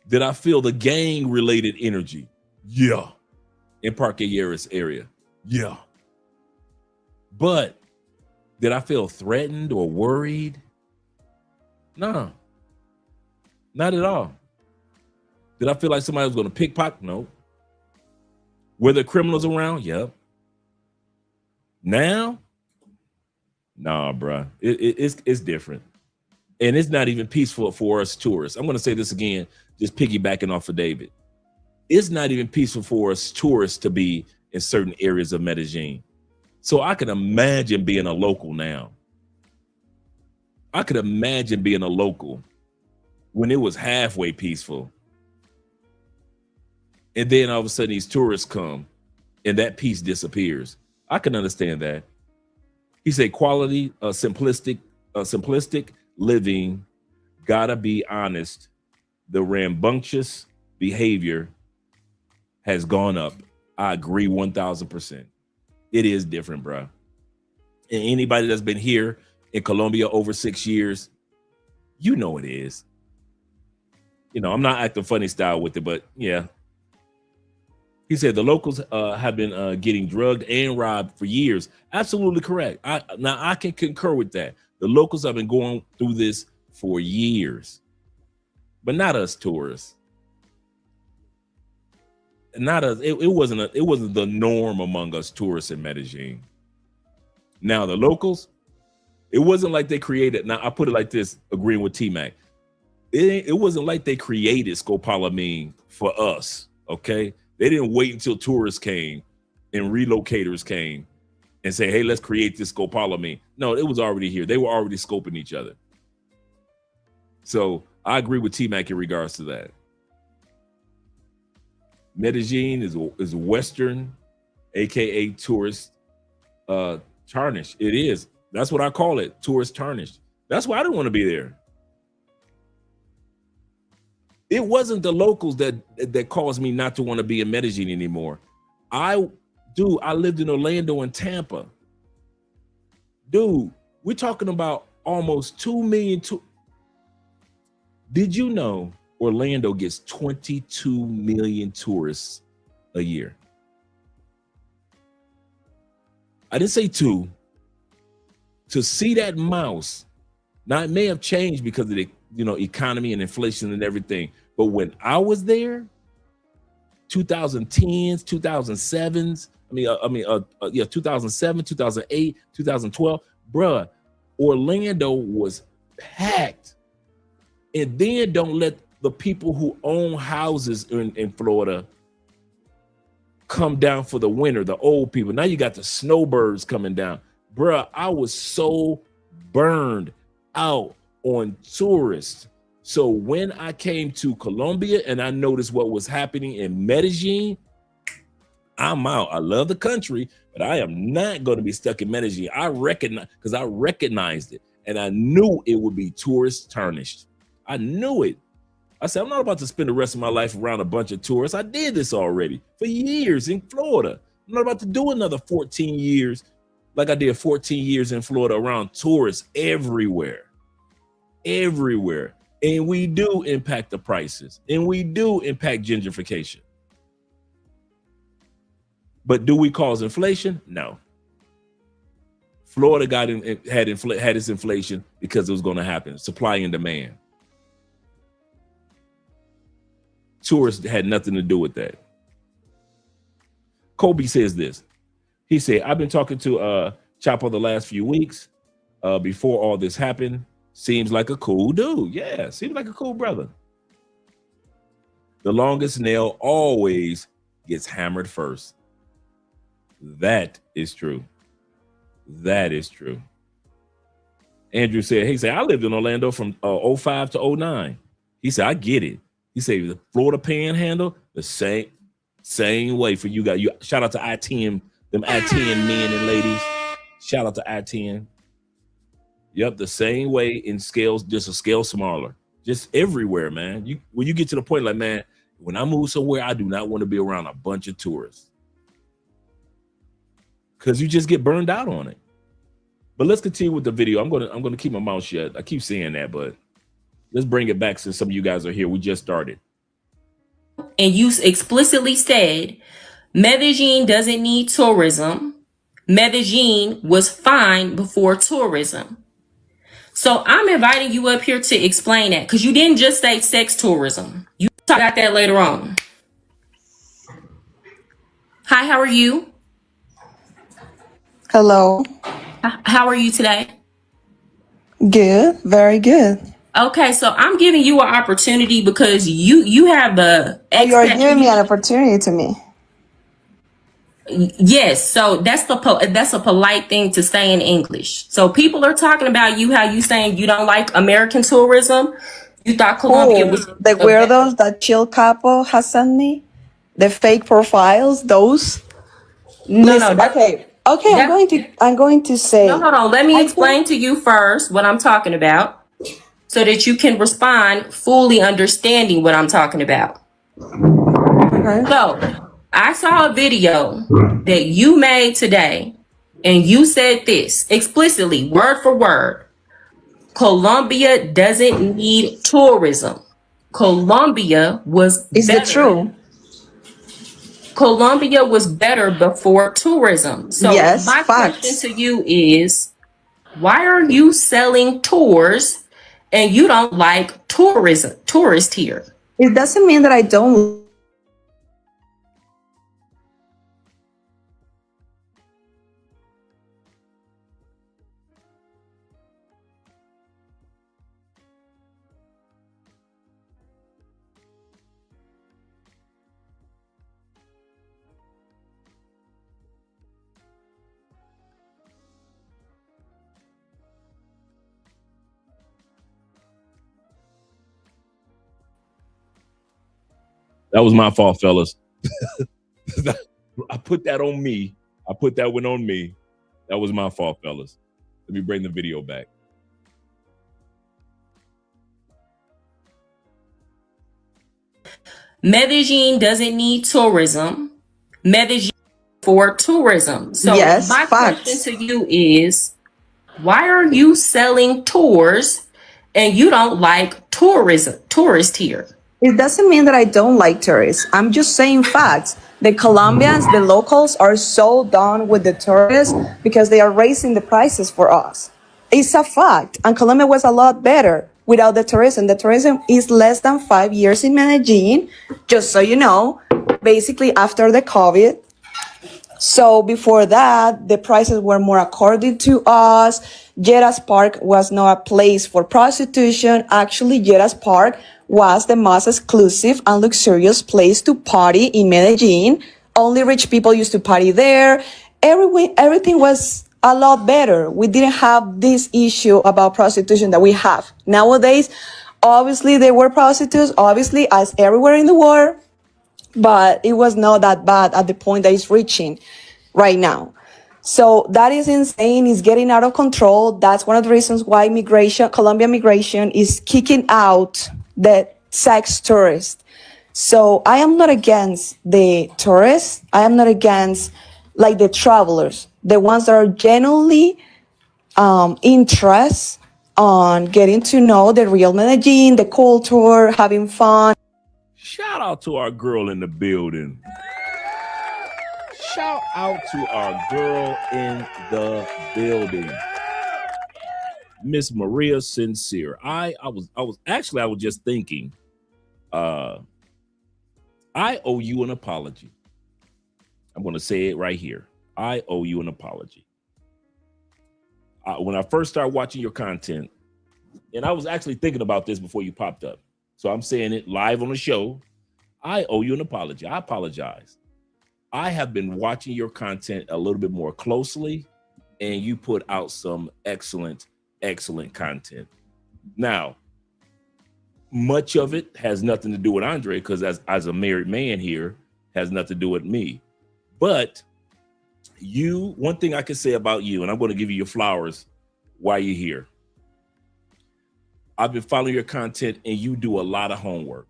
G: Did I feel the gang related energy? Yeah. In Parque Yeris area? Yeah. But did I feel threatened or worried? No, not at all. Did I feel like somebody was going to pickpocket? No. Were there criminals around? Yep. Now? Nah, bruh. It's different. And it's not even peaceful for us tourists. I'm going to say this again, just piggybacking off of David. It's not even peaceful for us tourists to be in certain areas of Medellin. So I can imagine being a local now. I could imagine being a local when it was halfway peaceful. And then all of a sudden these tourists come and that peace disappears. I can understand that. He said quality, simplistic living, gotta be honest. The rambunctious behavior has gone up. I agree 1000%. It is different, bro. And anybody that's been here in Colombia over 6 years, you know it is. You know, I'm not acting funny style with it, but yeah. He said the locals have been getting drugged and robbed for years. Absolutely correct. I can concur with that. The locals have been going through this for years, but not us tourists. Not us. It wasn't the norm among us tourists in Medellin. Now the locals, it wasn't like they created. Now I put it like this, agreeing with T-Mac. It wasn't like they created scopolamine for us. Okay, they didn't wait until tourists came and relocators came and say, "Hey, let's create this scopolamine." No, it was already here. They were already scoping each other. So I agree with T-Mac in regards to that. Medellin is Western, aka tourist tarnished. It is. That's what I call it, tourist tarnished. That's why I didn't want to be there. It wasn't the locals that caused me not to want to be in Medellin anymore. I lived in Orlando and Tampa. Dude, we're talking about almost 2 million. Did you know Orlando gets 22 million tourists a year? I didn't say 2. To see that mouse, now it may have changed because of the economy and inflation and everything. But when I was there, 2010s, 2007s, 2007, 2008, 2012, bruh, Orlando was packed. And then don't let the people who own houses in Florida come down for the winter, the old people. Now you got the snowbirds coming down. Bruh, I was so burned out on tourists. So when I came to Colombia and I noticed what was happening in Medellin, I'm out. I love the country, but I am not going to be stuck in Medellin. I recognized it, and I knew it would be tourist tarnished. I knew it. I said, I'm not about to spend the rest of my life around a bunch of tourists. I did this already for years in Florida. I'm not about to do another 14 years like I did 14 years in Florida around tourists everywhere. Everywhere. And we do impact the prices, and we do impact gentrification. But do we cause inflation? No. Florida had its inflation because it was going to happen. Supply and demand. Tourists had nothing to do with that. Kobe says this. He said, I've been talking to Chapo the last few weeks before all this happened. Seems like a cool dude. Yeah, seems like a cool brother. The longest nail always gets hammered first. That is true. That is true. Andrew said, he said, I lived in Orlando from 05 to 09. He said, I get it. He said, the Florida Panhandle, the same way for you guys. Shout out to I-10, them I-10 men and ladies. Shout out to I-10. Yep, the same way in scales, just a scale smaller. Just everywhere, man. When you get to the point like, man, when I move somewhere, I do not want to be around a bunch of tourists. Because you just get burned out on it. But let's continue with the video. I'm gonna keep my mouth shut. I keep saying that, but let's bring it back since some of you guys are here. We just started.
J: And you explicitly said Medellin doesn't need tourism. Medellin was fine before tourism. So I'm inviting you up here to explain that, because you didn't just say sex tourism. You talk about that later on. Hi, how are you?
K: Hello.
J: How are you today?
K: Good. Very good.
J: Okay, so I'm giving you an opportunity because you have the
K: You're giving me an opportunity to me.
J: Yes, so that's a polite thing to say in English. So people are talking about you, how you saying you don't like American tourism. You thought Colombia was
K: the weirdos that Chill Capo has sent me, the fake profiles, those.
J: No,
K: okay. I'm going to say.
J: No, hold on. Let me explain to you first what I'm talking about, so that you can respond fully understanding what I'm talking about.
K: Okay.
J: So I saw a video that you made today, and you said this explicitly, word for word. Colombia doesn't need tourism. Colombia was
K: Is it true?
J: Colombia was better before tourism. So
K: yes,
J: my
K: facts.
J: question to you is, why are you selling tours and you don't like tourist here?
K: It doesn't mean that I don't.
G: That was my fault, fellas. I put that on me. I put that one on me. That was my fault, fellas. Let me bring the video back.
J: Medellin doesn't need tourism. Medellin for tourism. So
K: yes,
J: my
K: facts.
J: question to you is, why are you selling tours and you don't like tourist here?
K: It doesn't mean that I don't like tourists. I'm just saying facts. The Colombians, the locals, are so done with the tourists because they are raising the prices for us. It's a fact. And Colombia was a lot better without the tourism. The tourism is less than 5 years in Medellin, just so you know, basically after the COVID. So before that, the prices were more according to us. Lleras Park was not a place for prostitution. Actually, Lleras Park was the most exclusive and luxurious place to party in Medellin. Only rich people used to party there. Everything was a lot better. We didn't have this issue about prostitution that we have nowadays. Obviously, there were prostitutes, obviously, as everywhere in the world. but it was not that bad at the point that it's reaching right now. So that is insane. It's getting out of control. That's one of the reasons why Colombian migration is kicking out the sex tourists. So I am not against the tourists. I am not against like the travelers, the ones that are genuinely interested on getting to know the real Medellin, the culture, having fun.
G: Shout out to our girl in the building. Shout out to our girl in the building, Miss Maria Sincere. I was just thinking, I owe you an apology. I'm going to say it right here. I owe you an apology. When I first started watching your content, and I was actually thinking about this before you popped up, so I'm saying it live on the show. I owe you an apology. I apologize. I have been watching your content a little bit more closely, and you put out some excellent content. Now, much of it has nothing to do with Andre, because as a married man here, has nothing to do with me. But one thing I can say about you, and I'm going to give you your flowers while you're here. I've been following your content, and you do a lot of homework.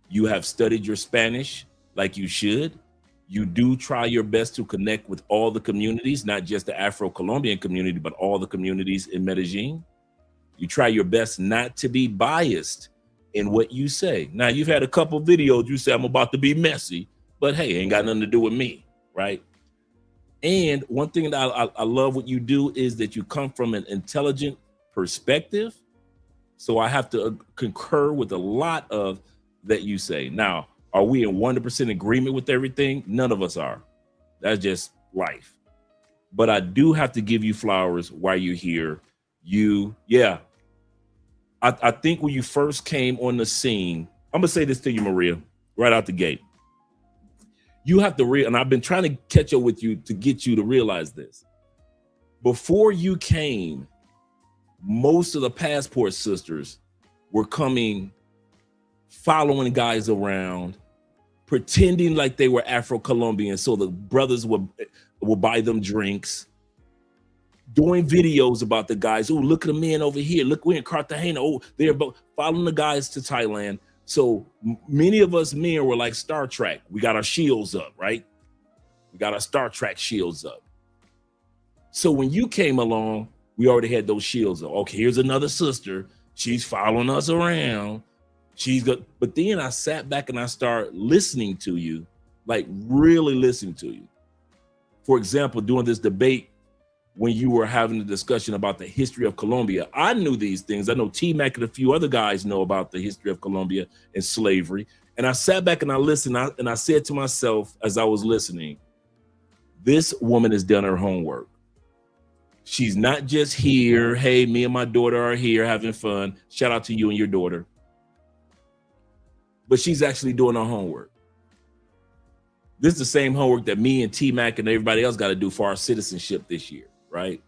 G: You have studied your Spanish like you should. You do try your best to connect with all the communities, not just the Afro-Colombian community, but all the communities in Medellin. You try your best not to be biased in what you say. Now, you've had a couple videos, you say, I'm about to be messy, but hey, ain't got nothing to do with me, right? And one thing that I love what you do is that you come from an intelligent perspective. So I have to concur with a lot of that you say. Now, are we in 100% agreement with everything? None of us are. That's just life. But I do have to give you flowers while you're here. I think when you first came on the scene, I'm gonna say this to you, Maria, right out the gate. You have to and I've been trying to catch up with you to get you to realize this. Before you came, most of the passport sisters were coming, following guys around, pretending like they were Afro-Colombian, so the brothers would buy them drinks, doing videos about the guys. Oh, look at the men over here. Look, we're in Cartagena. Oh, they're following the guys to Thailand. So many of us men were like Star Trek. We got our shields up, right? We got our Star Trek shields up. So when you came along, we already had those shields up. Okay, here's another sister. She's following us around. She's good. But then I sat back and I started listening to you, like really listening to you. For example, during this debate, when you were having a discussion about the history of Colombia, I knew these things. I know T-Mac and a few other guys know about the history of Colombia and slavery. And I sat back and I listened, and I said to myself as I was listening, this woman has done her homework. She's not just here, hey, me and my daughter are here having fun. Shout out to you and your daughter. But she's actually doing her homework. This is the same homework that me and T-Mac and everybody else got to do for our citizenship this year, right?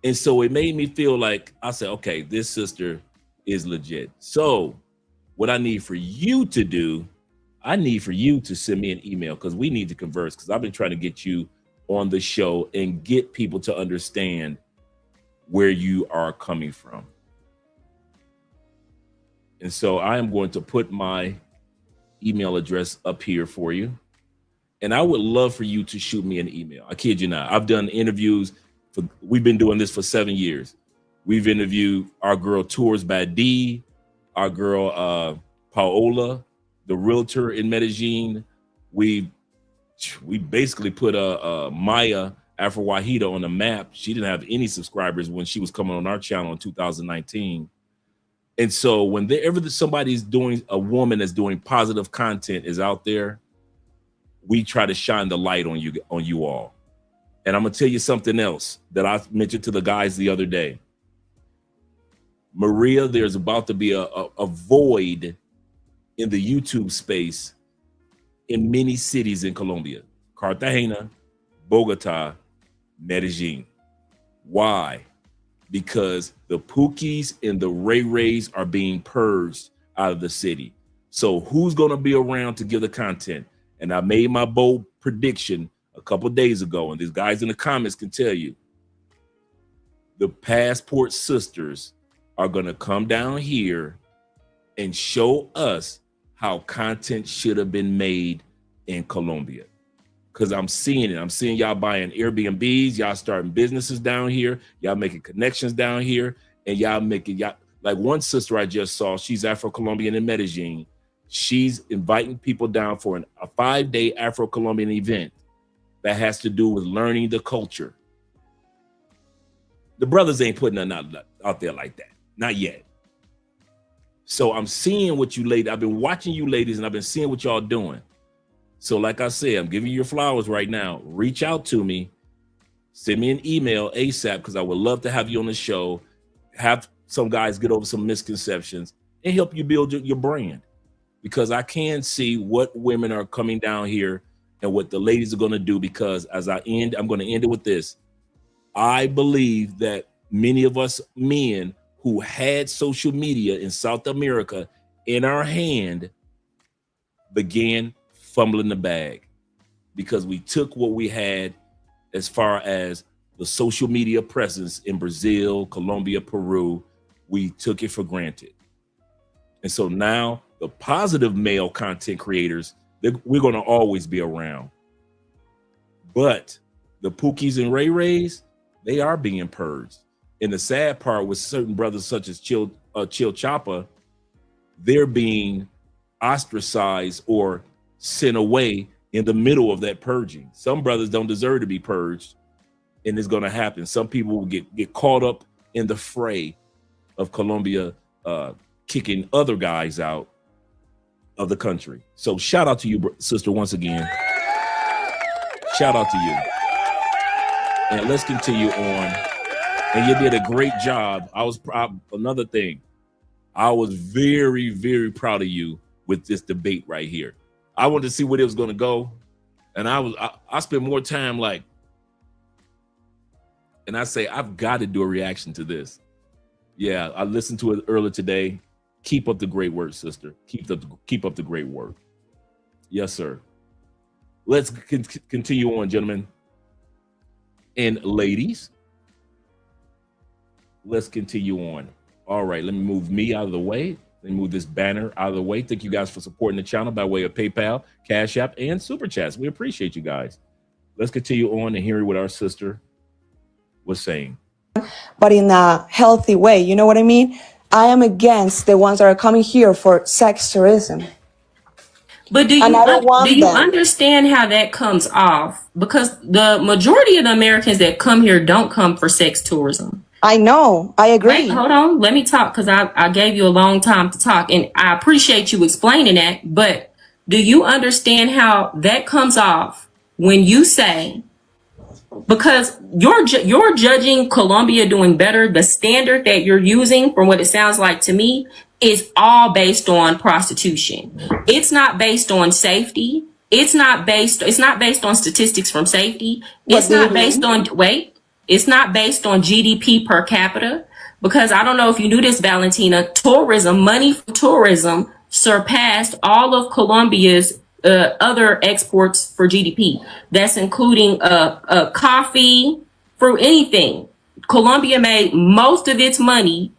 G: And so it made me feel like, I said, okay, this sister is legit. So what I need for you to do, I need for you to send me an email, because we need to converse, because I've been trying to get you on the show and get people to understand where you are coming from. And so I am going to put my email address up here for you. And I would love for you to shoot me an email. I kid you not. I've done interviews. We've been doing this for 7 years. We've interviewed our girl Tours Badi, our girl Paola, the realtor in Medellin. We basically put Maya Afro-Wahida on the map. She didn't have any subscribers when she was coming on our channel in 2019. And so whenever somebody's doing, a woman that's doing positive content is out there, we try to shine the light on you all. And I'm gonna tell you something else that I mentioned to the guys the other day. Maria, there's about to be a void in the YouTube space in many cities in Colombia: Cartagena, Bogota, Medellin. Why? Because the Pookies and the Ray Rays are being purged out of the city. So who's going to be around to give the content? And I made my bold prediction a couple of days ago, and these guys in the comments can tell you, the Passport Sisters are going to come down here and show us how content should have been made in Colombia. Because I'm seeing it. I'm seeing y'all buying Airbnbs, y'all starting businesses down here, y'all making connections down here, and y'all like one sister I just saw, she's Afro-Colombian in Medellín. She's inviting people down for a 5-day Afro-Colombian event that has to do with learning the culture. The brothers ain't putting nothing out there like that. Not yet. So I'm seeing what you ladies, I've been watching you ladies, and I've been seeing what y'all doing. So like I said, I'm giving you your flowers right now. Reach out to me. Send me an email ASAP, because I would love to have you on the show. Have some guys get over some misconceptions and help you build your brand. Because I can see what women are coming down here and what the ladies are going to do. Because as I'm going to end it with this. I believe that many of us men who had social media in South America in our hand began fumbling the bag, because we took what we had as far as the social media presence in Brazil, Colombia, Peru. We took it for granted. And so now the positive male content creators, we're going to always be around. But the Pookies and Ray Rays, they are being purged. And the sad part with certain brothers such as Chill Choppa, they're being ostracized or sent away in the middle of that purging. Some brothers don't deserve to be purged, and it's going to happen. Some people will get caught up in the fray of Colombia kicking other guys out of the country. So shout out to you, sister, once again. Shout out to you. And let's continue on. And you did a great job. Another thing, I was very, very proud of you with this debate right here. I wanted to see where it was going to go. And I spent more time and I say, I've got to do a reaction to this. Yeah, I listened to it earlier today. Keep up the great work, sister. Keep up the great work. Yes, sir. Let's continue on, gentlemen and ladies. Let's continue on. All right, let me move me out of the way. Let me move this banner out of the way. Thank you guys for supporting the channel by way of PayPal, Cash App, and Super Chats. We appreciate you guys. Let's continue on and hear what our sister was saying.
K: But in a healthy way, you know what I mean? I am against the ones that are coming here for sex tourism.
J: But do you understand how that comes off? Because the majority of the Americans that come here don't come for sex tourism.
K: I know. I agree.
J: Wait, hold on. Let me talk, because I gave you a long time to talk, and I appreciate you explaining that. But do you understand how that comes off when you say, because you're judging Colombia doing better, the standard that you're using, from what it sounds like to me, is all based on prostitution. It's not based on safety. It's not based on statistics from safety. It's not based on It's not based on GDP per capita, because I don't know if you knew this, Valentina, money for tourism surpassed all of Colombia's other exports for GDP. That's including coffee, fruit, anything. Colombia made most of its money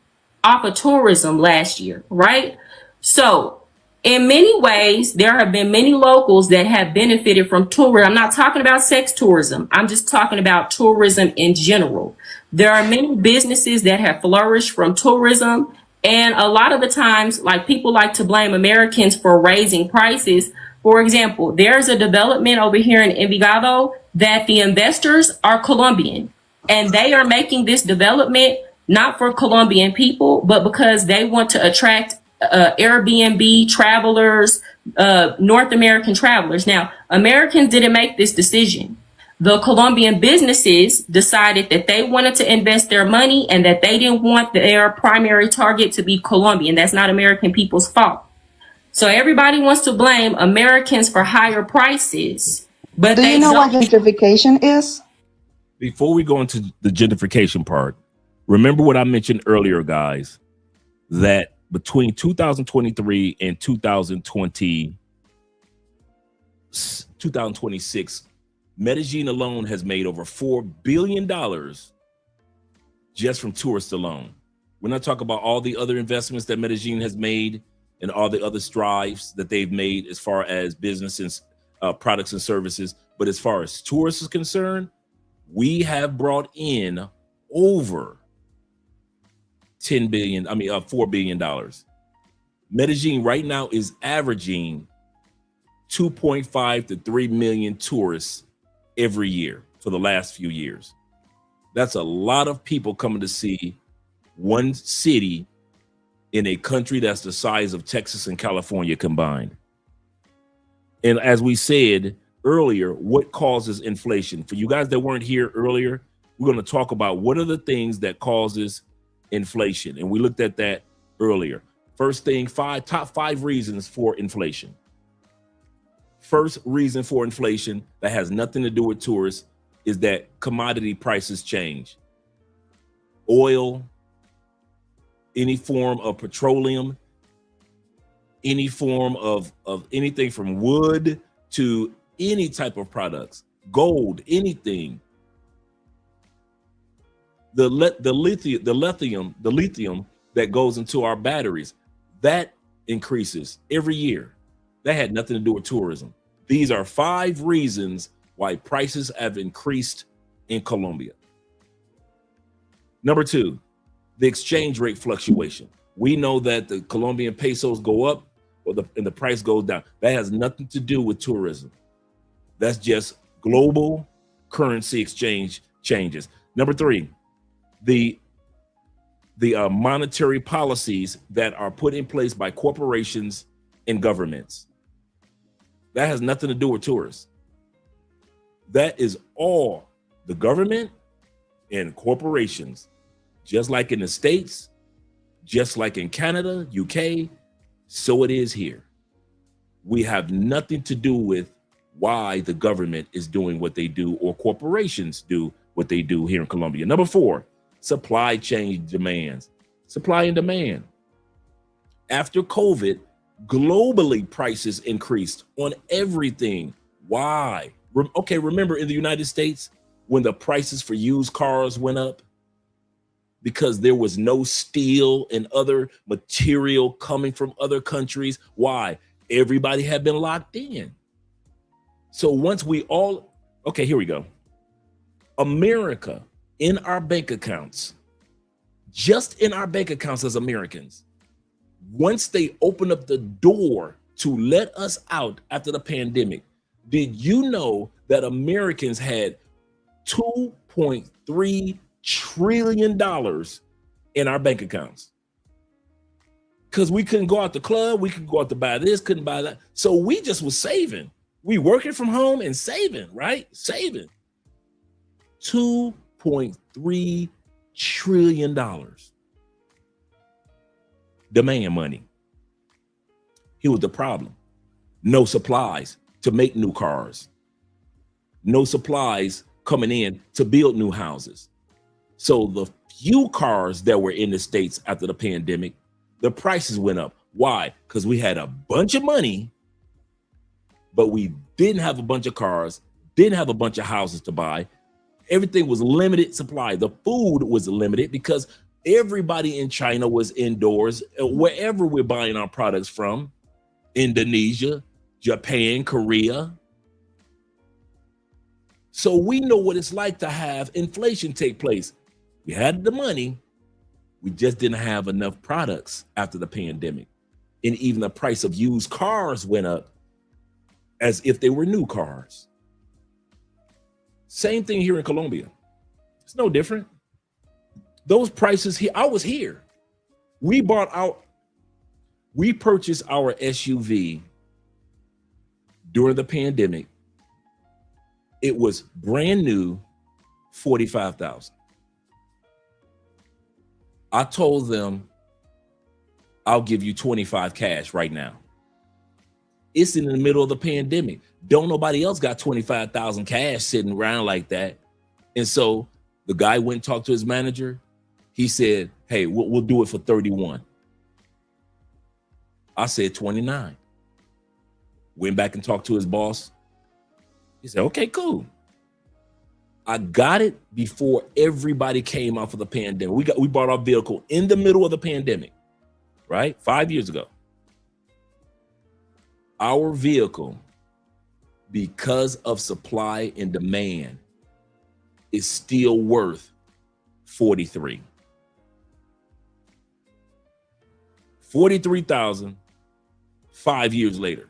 J: off of tourism last year, right? So in many ways, there have been many locals that have benefited from tourism. I'm not talking about sex tourism. I'm just talking about tourism in general. There are many businesses that have flourished from tourism. And a lot of the times, like, people like to blame Americans for raising prices. For example, there's a development over here in Envigado that the investors are Colombian, and they are making this development not for Colombian people, but because they want to attract Airbnb travelers, North American travelers. Now, Americans didn't make this decision. The Colombian businesses decided that they wanted to invest their money and that they didn't want their primary target to be Colombian. That's not American people's fault. So everybody wants to blame Americans for higher prices. But
K: do you know what gentrification is?
G: Before we go into the gentrification part, remember what I mentioned earlier, guys, that between 2023 and 2026, Medellín alone has made over $4 billion just from tourists alone. We're not talking about all the other investments that Medellín has made and all the other strives that they've made as far as businesses, products and services. But as far as tourists is concerned, we have brought in over $4 billion. Medellín right now is averaging 2.5 to 3 million tourists every year for the last few years. That's a lot of people coming to see one city in a country that's the size of Texas and California combined. And as we said earlier, what causes inflation? For you guys that weren't here earlier, we're going to talk about what are the things that causes inflation. And we looked at that earlier. First thing, top five reasons for inflation. First reason for inflation that has nothing to do with tourists is that commodity prices change. Oil, any form of petroleum, any form of anything from wood to any type of products, gold, anything. The lithium that goes into our batteries, that increases every year. That had nothing to do with tourism. These are 5 reasons why prices have increased in Colombia. Number 2, the exchange rate fluctuation. We know that the Colombian pesos go up and the price goes down. That has nothing to do with tourism. That's just global currency exchange changes. Number 3, the monetary policies that are put in place by corporations and governments. That has nothing to do with tourists. That is all the government and corporations, just like in the States, just like in Canada, UK, so it is here. We have nothing to do with why the government is doing what they do or corporations do what they do here in Colombia. Number 4, supply chain demands. Supply and demand. After COVID, globally prices increased on everything. Why? Okay, remember in the United States when the prices for used cars went up? Because there was no steel and other material coming from other countries. Why? Everybody had been locked in. So once we all, okay, here we go. America, in our bank accounts, just in our bank accounts as Americans, once they open up the door to let us out after the pandemic, did you know that Americans had $2.3 trillion in our bank accounts? Because we couldn't go out the club, we could go out to buy this, couldn't buy that. So we just was saving. We working from home and saving, right? Saving. $2.3 trillion. Demand money. Here was the problem. No supplies to make new cars. No supplies coming in to build new houses. So the few cars that were in the States after the pandemic, the prices went up. Why? Because we had a bunch of money, but we didn't have a bunch of cars, didn't have a bunch of houses to buy. Everything was limited supply. The food was limited because everybody in China was indoors, wherever we're buying our products from, Indonesia, Japan, Korea. So we know what it's like to have inflation take place. We had the money, we just didn't have enough products after the pandemic. And even the price of used cars went up as if they were new cars. Same thing here in Colombia. It's no different. Those prices here, I was here. We purchased our SUV during the pandemic. It was brand new, $45,000. I told them, I'll give you 25 cash right now. It's in the middle of the pandemic. Don't nobody else got 25,000 cash sitting around like that. And so the guy went and talked to his manager. He said, hey, we'll do it for 31. I said 29. Went back and talked to his boss. He said, okay, cool. I got it before everybody came out for the pandemic. We bought our vehicle in the middle of the pandemic, right? 5 years ago. Our vehicle, because of supply and demand, is still worth 43. 43,000 5 years later.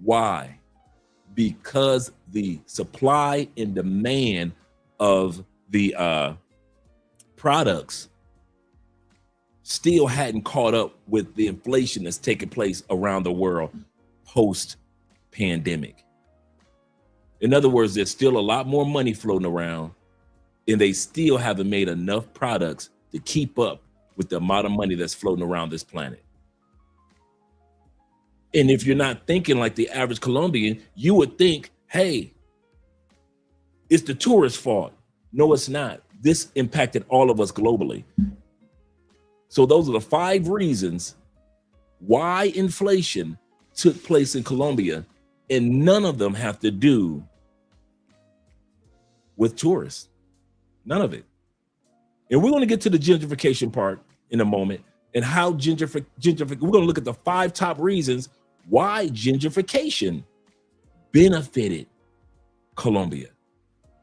G: Why? Because the supply and demand of the products still hadn't caught up with the inflation that's taking place around the world post-pandemic. In other words, there's still a lot more money floating around, and they still haven't made enough products to keep up with the amount of money that's floating around this planet. And if you're not thinking like the average Colombian, you would think, hey, it's the tourist's fault. No, it's not. This impacted all of us globally. So those are the 5 reasons why inflation took place in Colombia, and none of them have to do with tourists. None of it. And we're going to get to the gentrification part in a moment, and how we're going to look at the 5 top reasons why gentrification benefited Colombia.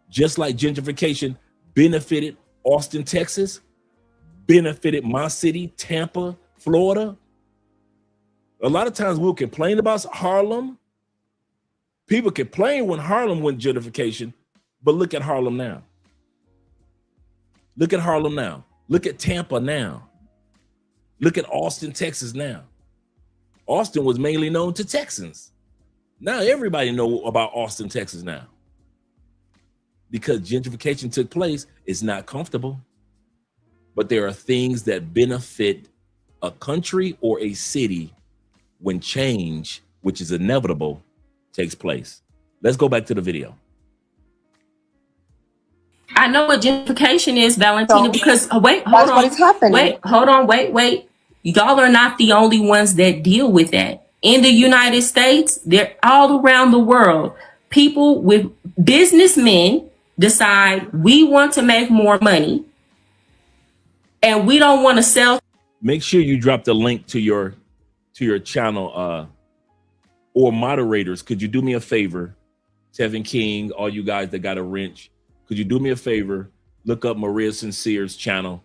G: Just like gentrification benefited Austin, Texas, benefited my city, Tampa, Florida. A lot of times we'll complain about Harlem. People complain when Harlem went gentrification, but look at Harlem now. Look at Harlem now. Look at Tampa now. Look at Austin, Texas now. Austin was mainly known to Texans. Now everybody know about Austin, Texas now. Because gentrification took place. It's not comfortable. But there are things that benefit a country or a city when change, which is inevitable, takes place. Let's go back to the video.
J: I know what gentrification is, Valentina, because wait, hold
K: That's
J: on.
K: what is happening.
J: Wait, hold on, wait. Y'all are not the only ones that deal with that. In the United States, they're all around the world. People with businessmen decide we want to make more money and we don't want to sell.
G: Make sure you drop the link to your channel, or moderators. Could you do me a favor? Tevin King, all you guys that got a wrench, could you do me a favor? Look up Maria Sincere's channel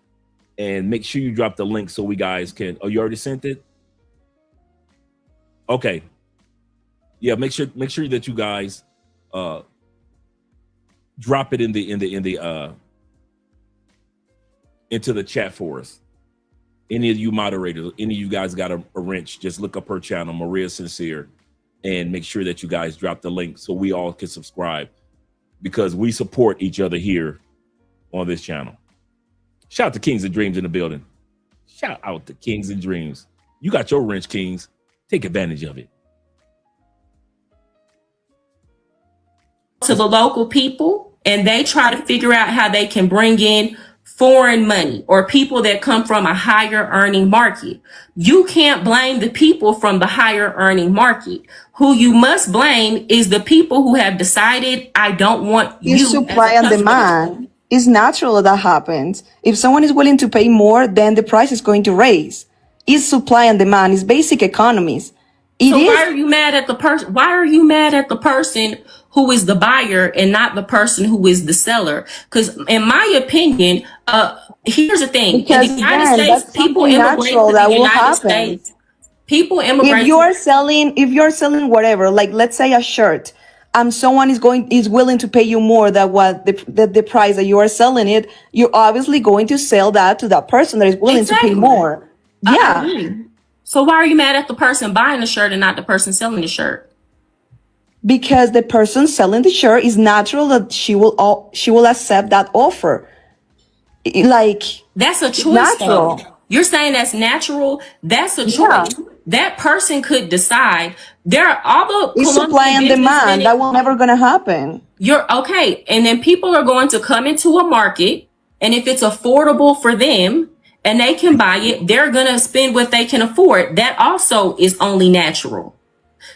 G: and make sure you drop the link so we guys can. Oh, you already sent it? Okay. Yeah, make sure that you guys drop it into the chat for us. Any of you moderators, any of you guys got a wrench, just look up her channel, Maria Sincere, and make sure that you guys drop the link so we all can subscribe, because we support each other here on this channel. Shout out to Kings and Dreams in the building. Shout out to Kings and Dreams. You got your wrench, Kings. Take advantage of it.
J: To the local people, and they try to figure out how they can bring in foreign money or people that come from a higher earning market. You can't blame the people from the higher earning market. Who you must blame is the people who have decided, I don't want you.
K: It's supply and demand. It's natural that happens. If someone is willing to pay more, then the price is going to raise. It's supply and demand. It's basic economies.
J: Why are you mad at the person? Why are you mad at the person who is the buyer and not the person who is the seller? Because in my opinion, here's the thing.
K: Because
J: in the United States, people immigrate to the United States. People immigrate.
K: If you're selling whatever, like let's say a shirt, someone is willing to pay you more than what the price that you are selling it, you're obviously going to sell that to that person that is willing to pay more. Yeah.
J: So why are you mad at the person buying the shirt and not the person selling the shirt?
K: Because the person selling the shirt is natural that she will accept that offer. Like
J: that's a choice. Though. You're saying that's natural. That's a choice. Yeah. That person could decide. There are all the
K: supply and demand. That will never gonna happen.
J: You're okay, and then people are going to come into a market, and if it's affordable for them, and they can buy it, they're going to spend what they can afford. That also is only natural.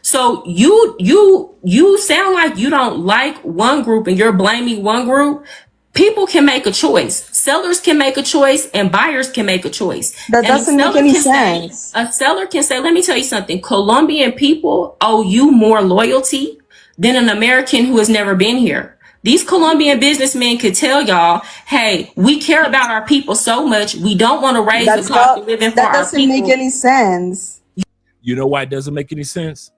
J: So you sound like you don't like one group and you're blaming one group. People can make a choice. Sellers can make a choice and buyers can make a choice.
K: That doesn't make any sense.
J: A seller can say, let me tell you something. Colombian people owe you more loyalty than an American who has never been here. These Colombian businessmen could tell y'all, hey, we care about our people so much. We don't want to raise the cost of living for our people. That
K: doesn't make any sense.
G: You know why it doesn't make any sense?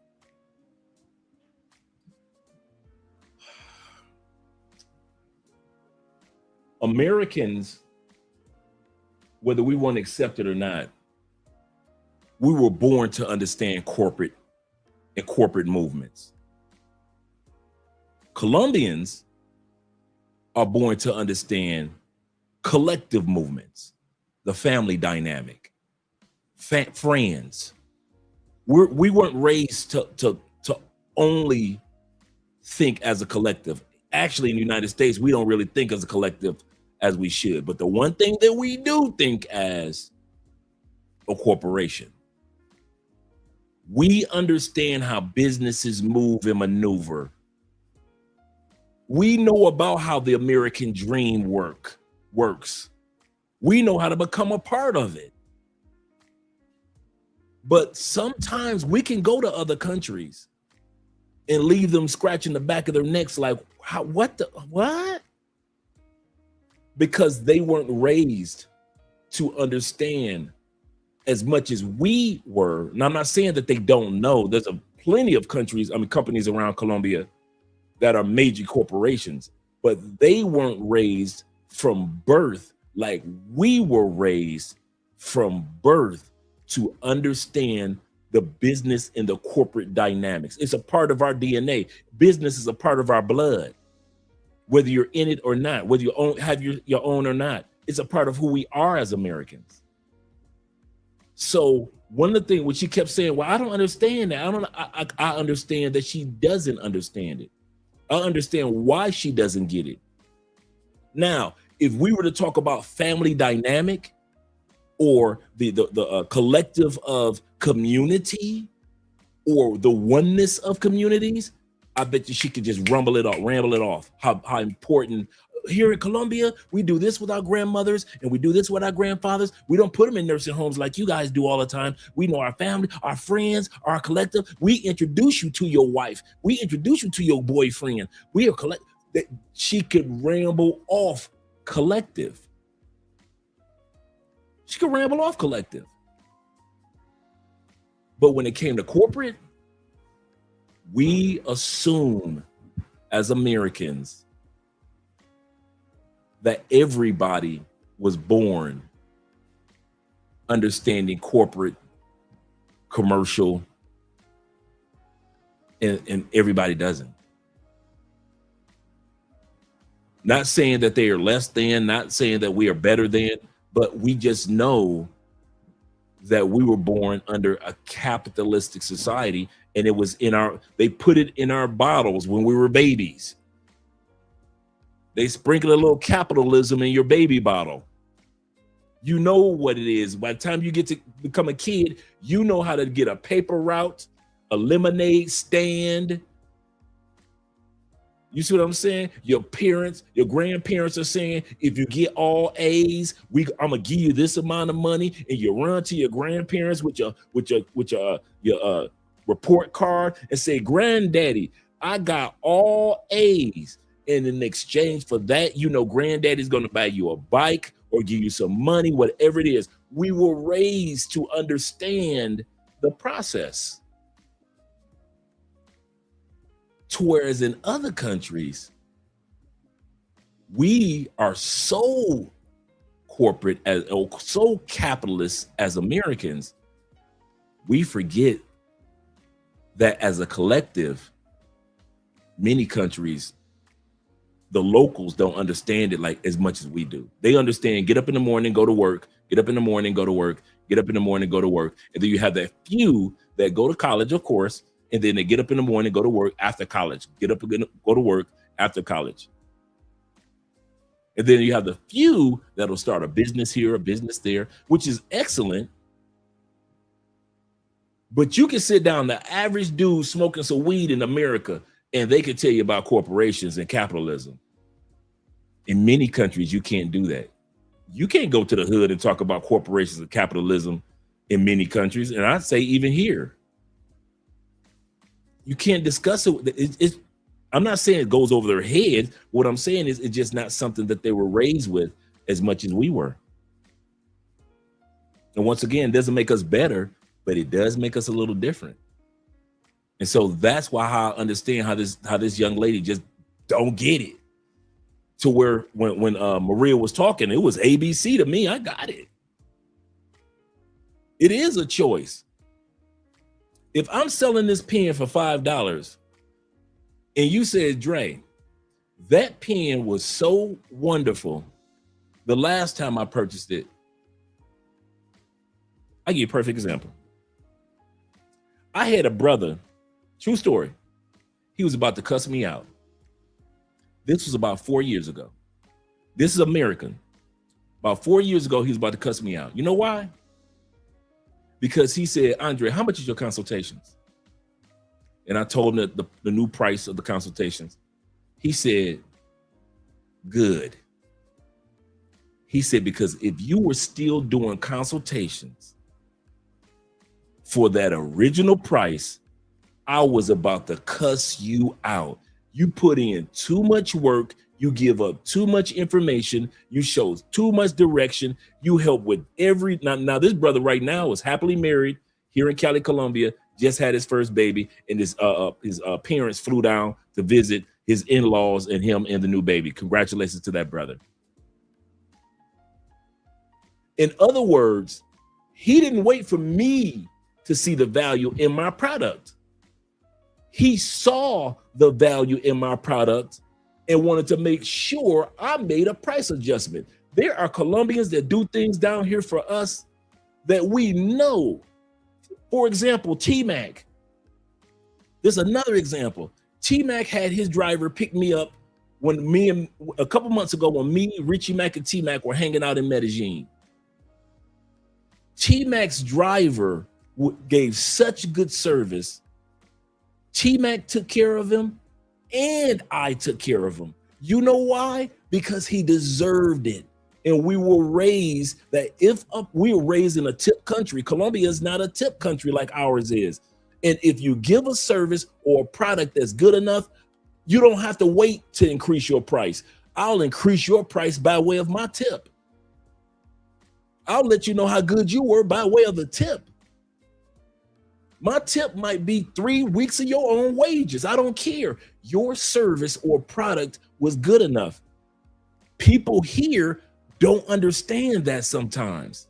G: Americans, whether we want to accept it or not, we were born to understand corporate movements. Colombians are born to understand collective movements, the family dynamic, friends. We weren't raised to only think as a collective. Actually, in the United States, we don't really think as a collective as we should. But the one thing that we do think as a corporation, we understand how businesses move and maneuver. We know about how the American dream works. We know how to become a part of it. But sometimes we can go to other countries and leave them scratching the back of their necks like, what? Because they weren't raised to understand as much as we were. And I'm not saying that they don't know. There's plenty of companies around Colombia that are major corporations, but they weren't raised from birth like we were raised from birth to understand the business and the corporate dynamics. It's a part of our DNA. Business is a part of our blood, whether you're in it or not, whether you have your own or not. It's a part of who we are as Americans. So one of the things which she kept saying, well, I don't understand that. I understand that she doesn't understand it. I understand why she doesn't get it. Now, if we were to talk about family dynamic or the collective of community or the oneness of communities, I bet you she could just ramble it off. How important. Here in Colombia, we do this with our grandmothers and we do this with our grandfathers. We don't put them in nursing homes like you guys do all the time. We know our family, our friends, our collective. We introduce you to your wife. We introduce you to your boyfriend. We are collective. She could ramble off collective. She could ramble off collective. But when it came to corporate, we assume as Americans that everybody was born understanding corporate, commercial, and everybody doesn't. Not saying that they are less than, not saying that we are better than, but we just know that we were born under a capitalistic society, and it was they put it in our bottles when we were babies. They sprinkle a little capitalism in your baby bottle. You know what it is. By the time you get to become a kid, you know how to get a paper route, a lemonade stand. You see what I'm saying? Your parents, your grandparents are saying, if you get all A's, I'm gonna give you this amount of money, and you run to your grandparents with your report card and say, "Granddaddy, I got all A's." And in exchange for that, you know, granddaddy's going to buy you a bike or give you some money, whatever it is. We were raised to understand the process. Whereas in other countries, we are so corporate or so capitalist as Americans, we forget that as a collective, many countries, the locals don't understand it like as much as we do. They understand get up in the morning, go to work, get up in the morning, go to work, get up in the morning, go to work. And then you have that few that go to college, of course, and then they get up in the morning, go to work after college, get up and go to work after college. And then you have the few that'll start a business here, a business there, which is excellent. But you can sit down, the average dude smoking some weed in America, and they can tell you about corporations and capitalism. In many countries, you can't do that. You can't go to the hood and talk about corporations and capitalism in many countries. And I'd say even here, you can't discuss it. I'm not saying it goes over their head. What I'm saying is it's just not something that they were raised with as much as we were. And once again, it doesn't make us better, but it does make us a little different. And so that's why I understand how this young lady just don't get it. To where when Maria was talking, it was ABC to me. I got it. It is a choice. If I'm selling this pen for $5 and you said, Dre, that pen was so wonderful the last time I purchased it. I'll give you a perfect example. I had a brother, true story. He was about to cuss me out. This was about 4 years ago. This is American. About 4 years ago, he was about to cuss me out. You know why? Because he said, Andre, how much is your consultations? And I told him the new price of the consultations. He said, good. He said, because if you were still doing consultations for that original price, I was about to cuss you out. You put in too much work. You give up too much information. You show too much direction. You help with every, now this brother right now is happily married here in Cali, Colombia, just had his first baby, and his parents flew down to visit his in-laws and him and the new baby. Congratulations to that brother. In other words, he didn't wait for me to see the value in my product. He saw the value in my product and wanted to make sure I made a price adjustment. There are Colombians that do things down here for us that we know. For example, T-Mac. There's another example. T-Mac had his driver pick me up a couple months ago when me, Richie Mac, and T-Mac were hanging out in Medellín. T-Mac's driver gave such good service. T-Mac took care of him and I took care of him. You know why? Because he deserved it. And we were raised that we were raised in a tip country. Colombia is not a tip country like ours is. And if you give a service or a product that's good enough, you don't have to wait to increase your price. I'll increase your price by way of my tip. I'll let you know how good you were by way of the tip. My tip might be 3 weeks of your own wages. I don't care. Your service or product was good enough. People here don't understand that sometimes.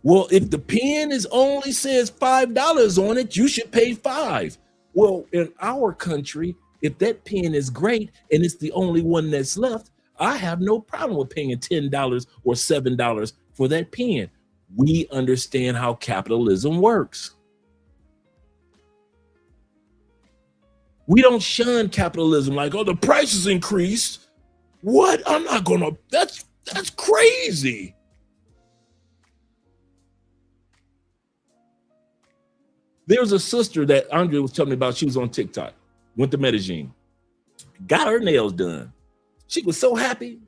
G: Well, if the pen only says $5 on it, you should pay $5. Well, in our country, if that pen is great and it's the only one that's left, I have no problem with paying $10 or $7 for that pen. We understand how capitalism works. We don't shun capitalism like, oh, the price is increased. What? I'm not gonna, that's crazy. There's a sister that Andre was telling me about. She was on TikTok, went to Medellín, got her nails done. She was so happy.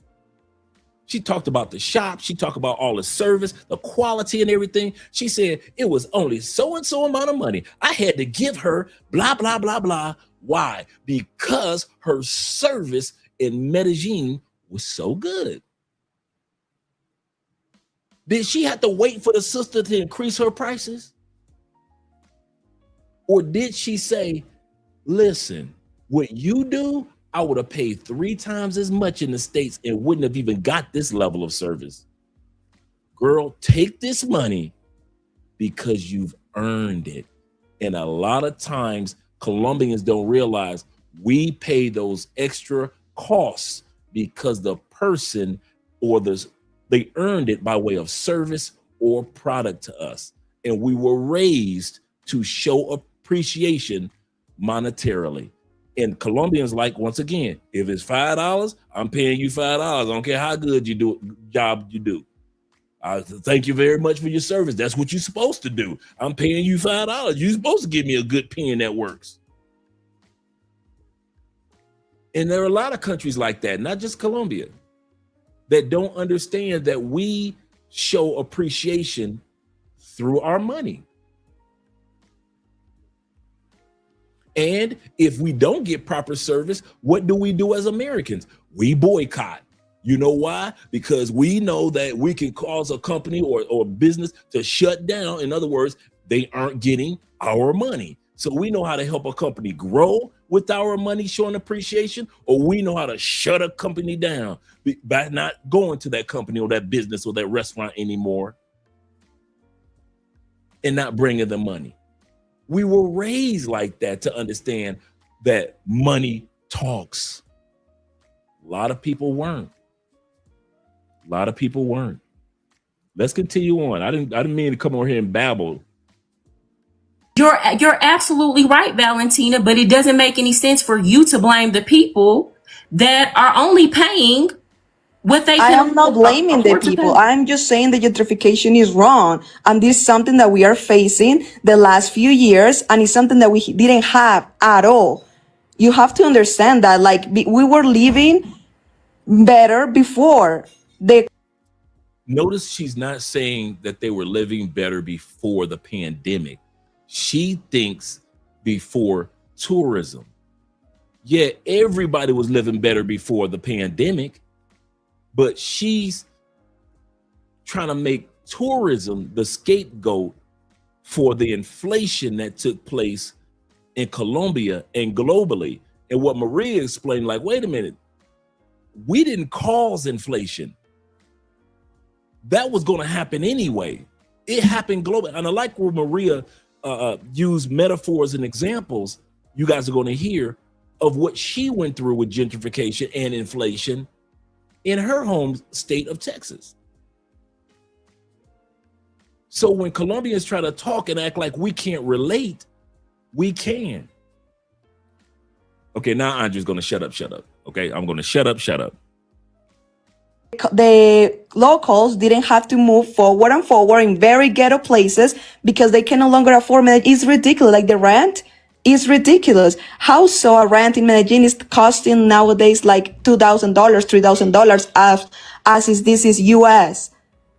G: She talked about the shop. She talked about all the service, the quality and everything. She said it was only so-and-so amount of money. I had to give her blah, blah, blah, blah. Why? Because her service in Medellín was so good. Did she have to wait for the sister to increase her prices? Or did she say, listen, what you do, I would have paid 3 times as much in the States and wouldn't have even got this level of service. Girl, take this money because you've earned it. And a lot of times Colombians don't realize we pay those extra costs because the person they earned it by way of service or product to us. And we were raised to show appreciation monetarily. And Colombians like, once again, if it's $5, I'm paying you $5. I don't care how good you do job you do. Thank you very much for your service. That's what you're supposed to do. I'm paying you $5. You're supposed to give me a good pen that works. And there are a lot of countries like that, not just Colombia, that don't understand that we show appreciation through our money. And if we don't get proper service, what do we do as Americans? We boycott. You know why? Because we know that we can cause a company or business to shut down. In other words, they aren't getting our money. So we know how to help a company grow with our money showing appreciation, or we know how to shut a company down by not going to that company or that business or that restaurant anymore and not bringing the money. We were raised like that to understand that money talks. A lot of people weren't. A lot of people weren't. Let's continue on. I didn't mean to come over here and babble.
J: You're absolutely right, Valentina, but it doesn't make any sense for you to blame the people that are only paying what they
K: I
J: can
K: am not blaming the people. I'm just saying the gentrification is wrong. And this is something that we are facing the last few years, and it's something that we didn't have at all. You have to understand that, like, we were living better before.
G: Notice she's not saying that they were living better before the pandemic. She thinks before tourism. Yeah, everybody was living better before the pandemic, but she's trying to make tourism the scapegoat for the inflation that took place in Colombia and globally. And what Maria explained, like, wait a minute, we didn't cause inflation. That was going to happen anyway. It happened globally. And I like where Maria used metaphors and examples you guys are going to hear of what she went through with gentrification and inflation in her home state of Texas. So when Colombians try to talk and act like we can't relate, we can. Okay, now Andre's going to shut up. Okay, I'm going to shut up.
K: The locals didn't have to move forward and forward in very ghetto places because they can no longer afford it. It's ridiculous. Like, the rent is ridiculous. How so a rent in Medellin is costing nowadays like $2,000, $3,000 as this is US.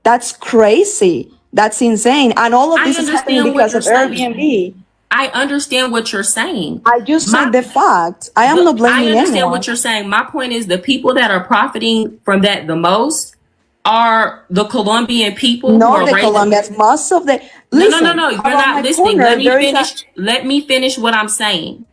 K: That's crazy. That's insane. And all of this is happening because of Airbnb.
J: I understand what you're saying.
K: I just said the fact. I am not blaming anyone.
J: I understand what you're saying. My point is the people that are profiting from that the most are the Colombian people.
K: No, the Colombians. Most of the listen,
J: no. You're not listening. Let me finish what I'm saying.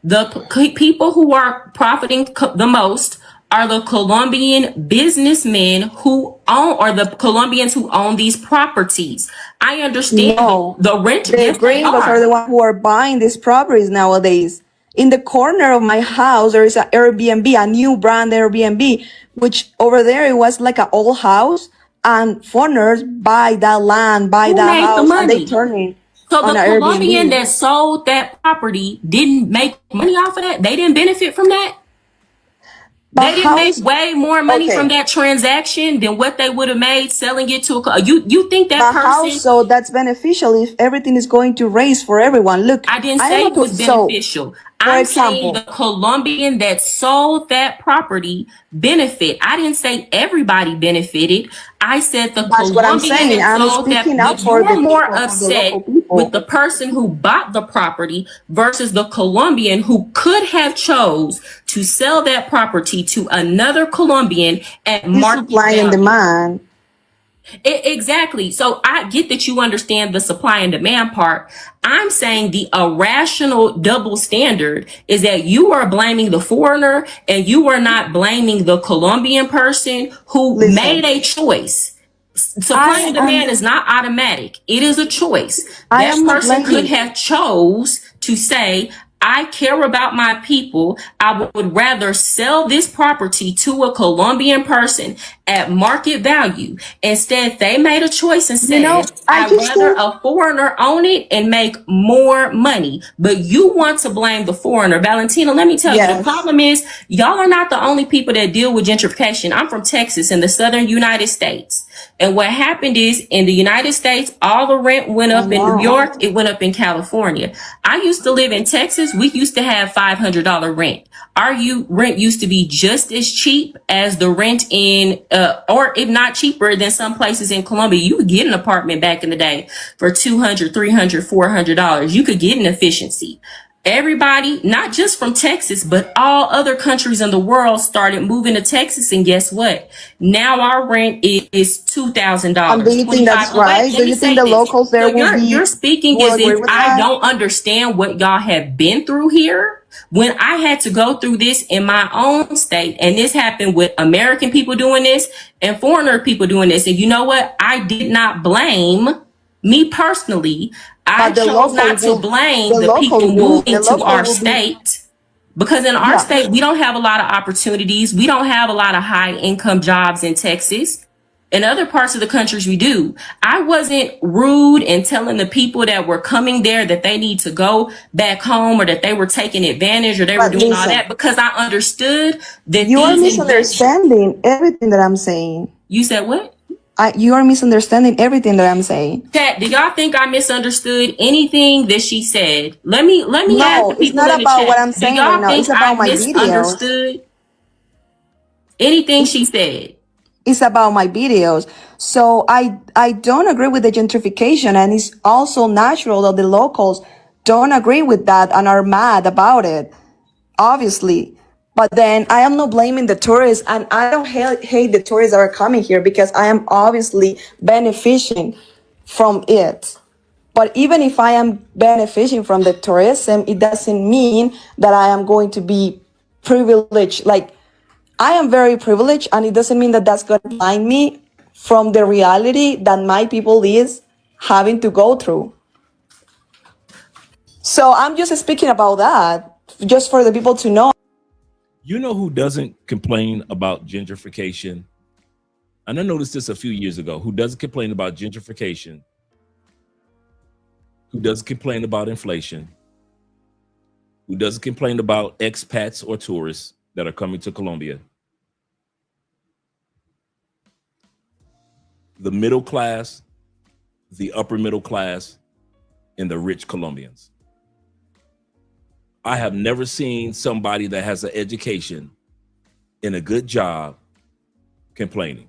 J: The people who are profiting the most are the Colombian businessmen who own, or the Colombians who own these properties. I understand the rent.
K: The gringos are the ones who are buying these properties nowadays. In the corner of my house, there is an Airbnb, a new brand Airbnb, which over there it was like an old house, and foreigners buy that land, buy that house, and they turn it.
J: So the Colombian that sold that property didn't make money off of that? They didn't benefit from that? They didn't make way more money from that transaction than what they would have made selling it to a you think that person?
K: So that's beneficial if everything is going to raise for everyone. Look,
J: I didn't say it was beneficial. I'm saying the Colombian that sold that property benefit. I didn't say everybody benefited. I said the Colombian that sold that. You're more upset with the person who bought the property versus the Colombian who could have chose to sell that property to another Colombian at market
K: supply and demand.
J: Exactly. So I get that you understand the supply and demand part. I'm saying the irrational double standard is that you are blaming the foreigner and you are not blaming the Colombian person who made a choice. Supply and demand is not automatic. It is a choice. That person could have chose to say, I care about my people, I would rather sell this property to a Colombian person at market value. Instead, they made a choice and said, I'd rather a foreigner own it and make more money. But you want to blame the foreigner. Valentina, let me tell you, the problem is y'all are not the only people that deal with gentrification. I'm from Texas in the southern United States. And what happened is in the United States, all the rent went up in New York. It went up in California. I used to live in Texas. We used to have $500 rent. Our rent used to be just as cheap as the rent in, or if not cheaper than some places in Colombia. You could get an apartment back in the day for $200, $300, $400. You could get an efficiency. Everybody, not just from Texas, but all other countries in the world started moving to Texas. And guess what? Now our rent is $2,000.
K: Do you think that's right? Do you think the locals there will be?
J: You're speaking as if I don't understand what y'all have been through here. When I had to go through this in my own state, and this happened with American people doing this and foreigner people doing this. And you know what? I did not blame me personally. I chose not to blame the people moving to our state, because in our state, we don't have a lot of opportunities. We don't have a lot of high income jobs in Texas. In other parts of the countries, we do. I wasn't rude in telling the people that were coming there that they need to go back home, or that they were taking advantage, or they were doing all that, because I understood that
K: you are misunderstanding everything that I'm saying.
J: You said what?
K: You are misunderstanding everything that I'm saying.
J: Chat, do y'all think I misunderstood anything that she said? Let me ask the people
K: it's not
J: in the
K: about
J: chat.
K: what I'm saying right now. It's about my
J: misunderstood
K: videos.
J: Anything she said?
K: It's about my videos. So I don't agree with the gentrification, and it's also natural that the locals don't agree with that and are mad about it, obviously. But then I am not blaming the tourists, and I don't hate the tourists that are coming here, because I am obviously benefiting from it. But even if I am benefiting from the tourism, it doesn't mean that I am going to be privileged. Like, I am very privileged, and it doesn't mean that that's going to blind me from the reality that my people is having to go through. So I'm just speaking about that, just for the people to know.
G: You know who doesn't complain about gentrification? And I noticed this a few years ago. Who doesn't complain about gentrification? Who doesn't complain about inflation? Who doesn't complain about expats or tourists that are coming to Colombia? The middle class, the upper middle class, and the rich Colombians. I have never seen somebody that has an education and a good job complaining.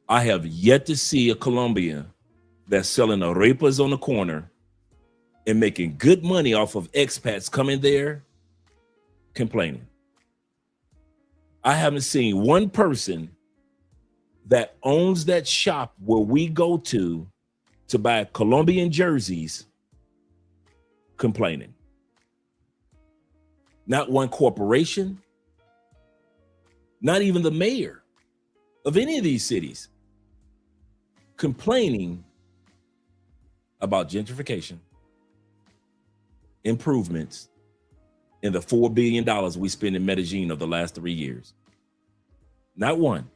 G: I have yet to see a Colombian that's selling arepas on the corner and making good money off of expats coming there complaining. I haven't seen one person that owns that shop where we go to buy Colombian jerseys complaining. Not one corporation, not even the mayor of any of these cities complaining about gentrification, improvements, and the $4 billion we spend in Medellín over the last 3 years. Not one.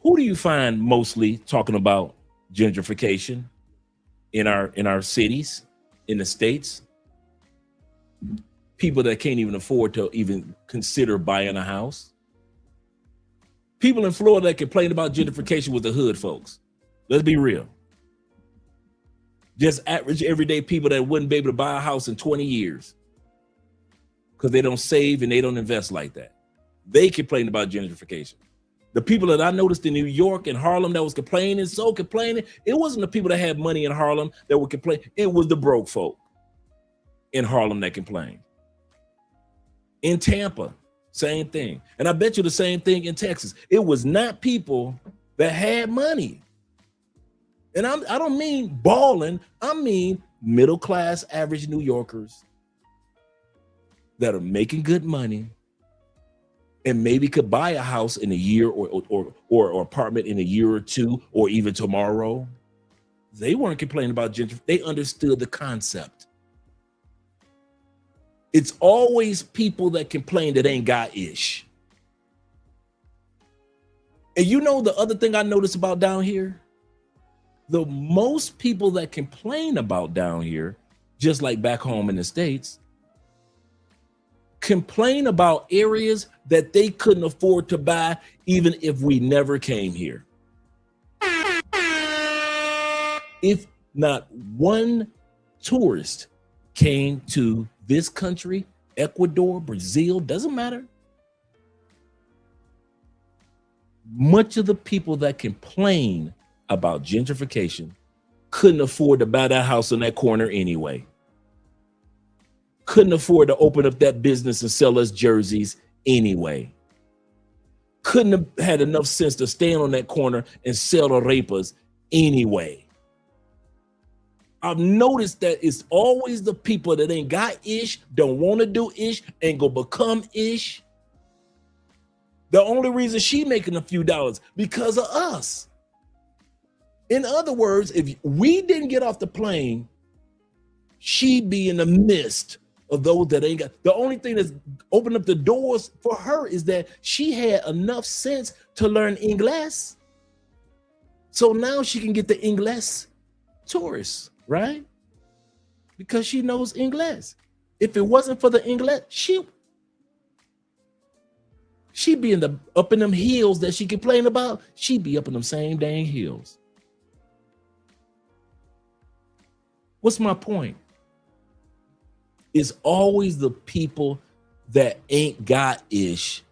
G: Who do you find mostly talking about gentrification in our cities, in the states? People that can't even afford to even consider buying a house. People in Florida that complain about gentrification with the hood folks. Let's be real. Just average everyday people that wouldn't be able to buy a house in 20 years because they don't save and they don't invest like that. They complain about gentrification. The people that I noticed in New York and Harlem that was complaining, it wasn't the people that had money in Harlem that would complain. It was the broke folk in Harlem that complained. In Tampa, same thing. And I bet you the same thing in Texas. It was not people that had money. And I don't mean balling. I mean middle-class average New Yorkers that are making good money and maybe could buy a house in a year or apartment in a year or two, or even tomorrow. They weren't complaining about gentrification. They understood the concept. It's always people that complain that ain't got ish. And you know the other thing I noticed about down here? The most people that complain about down here, just like back home in the States, complain about areas that they couldn't afford to buy even if we never came here. If not one tourist came to this country, Ecuador, Brazil, doesn't matter. Much of the people that complain about gentrification couldn't afford to buy that house on that corner anyway. Couldn't afford to open up that business and sell us jerseys anyway. Couldn't have had enough sense to stand on that corner and sell the arepas anyway. I've noticed that it's always the people that ain't got ish, don't want to do ish, ain't gonna become ish. The only reason she making a few dollars because of us. In other words, if we didn't get off the plane, she'd be in the midst of those that ain't got. The only thing that's opened up the doors for her is that she had enough sense to learn English. So now she can get the English tourists, right? Because she knows English. If it wasn't for the English, she'd be up in them hills that she complained about. She'd be up in them same dang hills. What's my point? It's always the people that ain't got ish,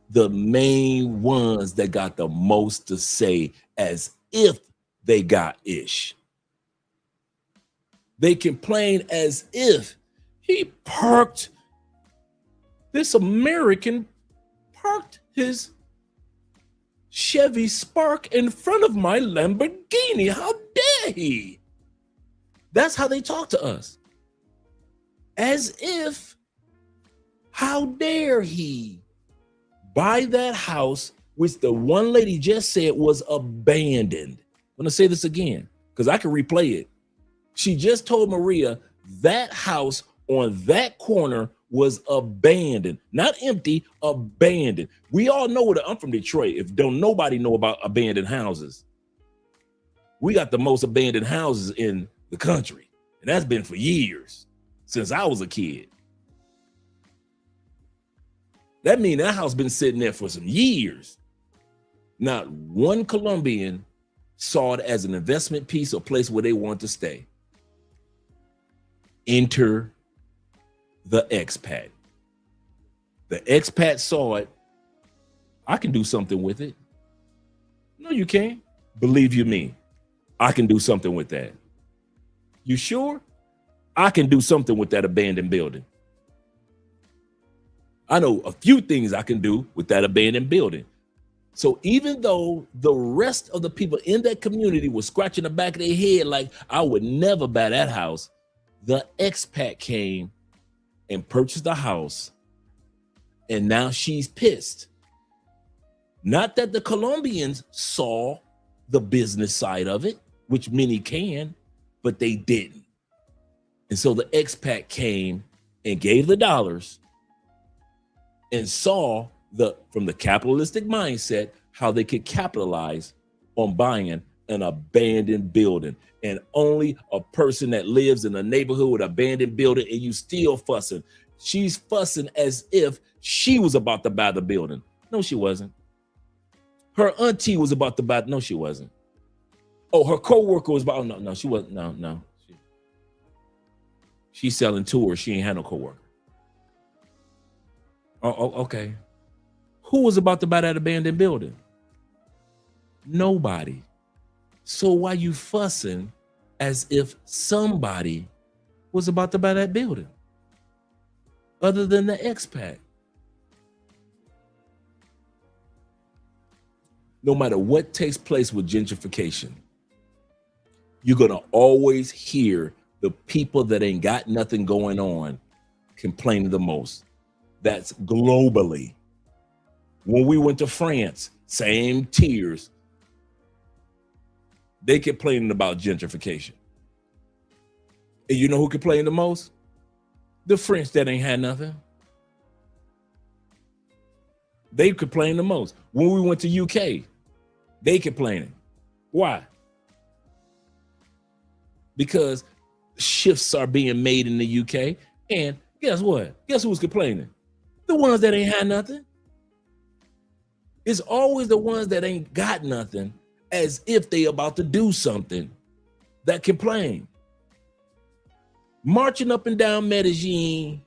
G: the main ones that got the most to say as if they got ish. They complain as if this American parked his Chevy Spark in front of my Lamborghini. How dare he? That's how they talk to us. As if, how dare he buy that house, which the one lady just said was abandoned. I'm gonna say this again, because I can replay it. She just told Maria that house on that corner was abandoned, not empty, abandoned. We all know that I'm from Detroit. If don't nobody know about abandoned houses, we got the most abandoned houses in the country, and that's been for years, since I was a kid. That means that house been sitting there for some years. Not one Colombian saw it as an investment piece or place where they want to stay. Enter the expat. The expat saw it. I can do something with it. No, you can't. Believe you me, I can do something with that. You sure? I can do something with that abandoned building. I know a few things I can do with that abandoned building. So even though the rest of the people in that community were scratching the back of their head like, I would never buy that house, the expat came and purchased the house, and now she's pissed. Not that the Colombians saw the business side of it, which many can, but they didn't. And so the expat came and gave the dollars and saw from the capitalistic mindset how they could capitalize on buying an abandoned building. And only a person that lives in a neighborhood with an abandoned building and you still fussing. She's fussing as if she was about to buy the building. No, she wasn't. Her auntie was about to buy. No, she wasn't. Oh, her coworker was about. No, she wasn't. No. She's selling tours. She ain't had no coworker. Oh, okay. Who was about to buy that abandoned building? Nobody. So why you fussing as if somebody was about to buy that building other than the expat? No matter what takes place with gentrification, you're going to always hear the people that ain't got nothing going on complaining the most. That's globally. When we went to France, same tears. They complaining about gentrification. And you know who complained the most? The French that ain't had nothing. They complain the most. When we went to UK, they complaining. Why? Because shifts are being made in the UK. And guess what? Guess who's complaining? The ones that ain't had nothing. It's always the ones that ain't got nothing, as if they about to do something, that complain. Marching up and down Medellín.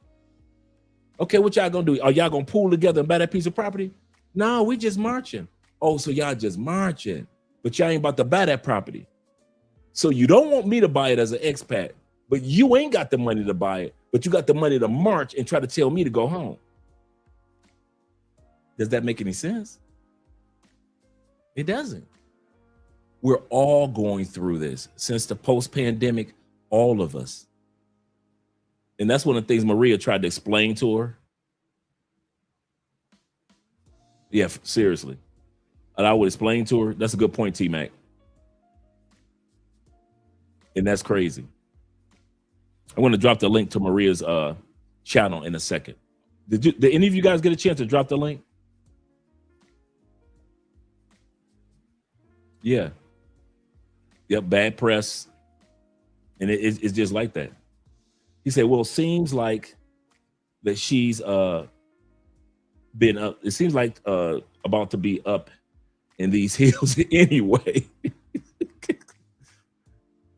G: Okay, what y'all gonna do? Are y'all gonna pool together and buy that piece of property? No, we just marching. Oh, so y'all just marching, but y'all ain't about to buy that property. So you don't want me to buy it as an expat, but you ain't got the money to buy it, but you got the money to march and try to tell me to go home. Does that make any sense? It doesn't. We're all going through this since the post-pandemic, all of us. And that's one of the things Maria tried to explain to her. Yeah, seriously. And I would explain to her. That's a good point, T-Mac. And that's crazy. I'm going to drop the link to Maria's channel in a second. Did any of you guys get a chance to drop the link? Yeah. Yep, bad press. And it's just like that. He said, well, it seems like that she's been up. It seems like about to be up in these hills anyway.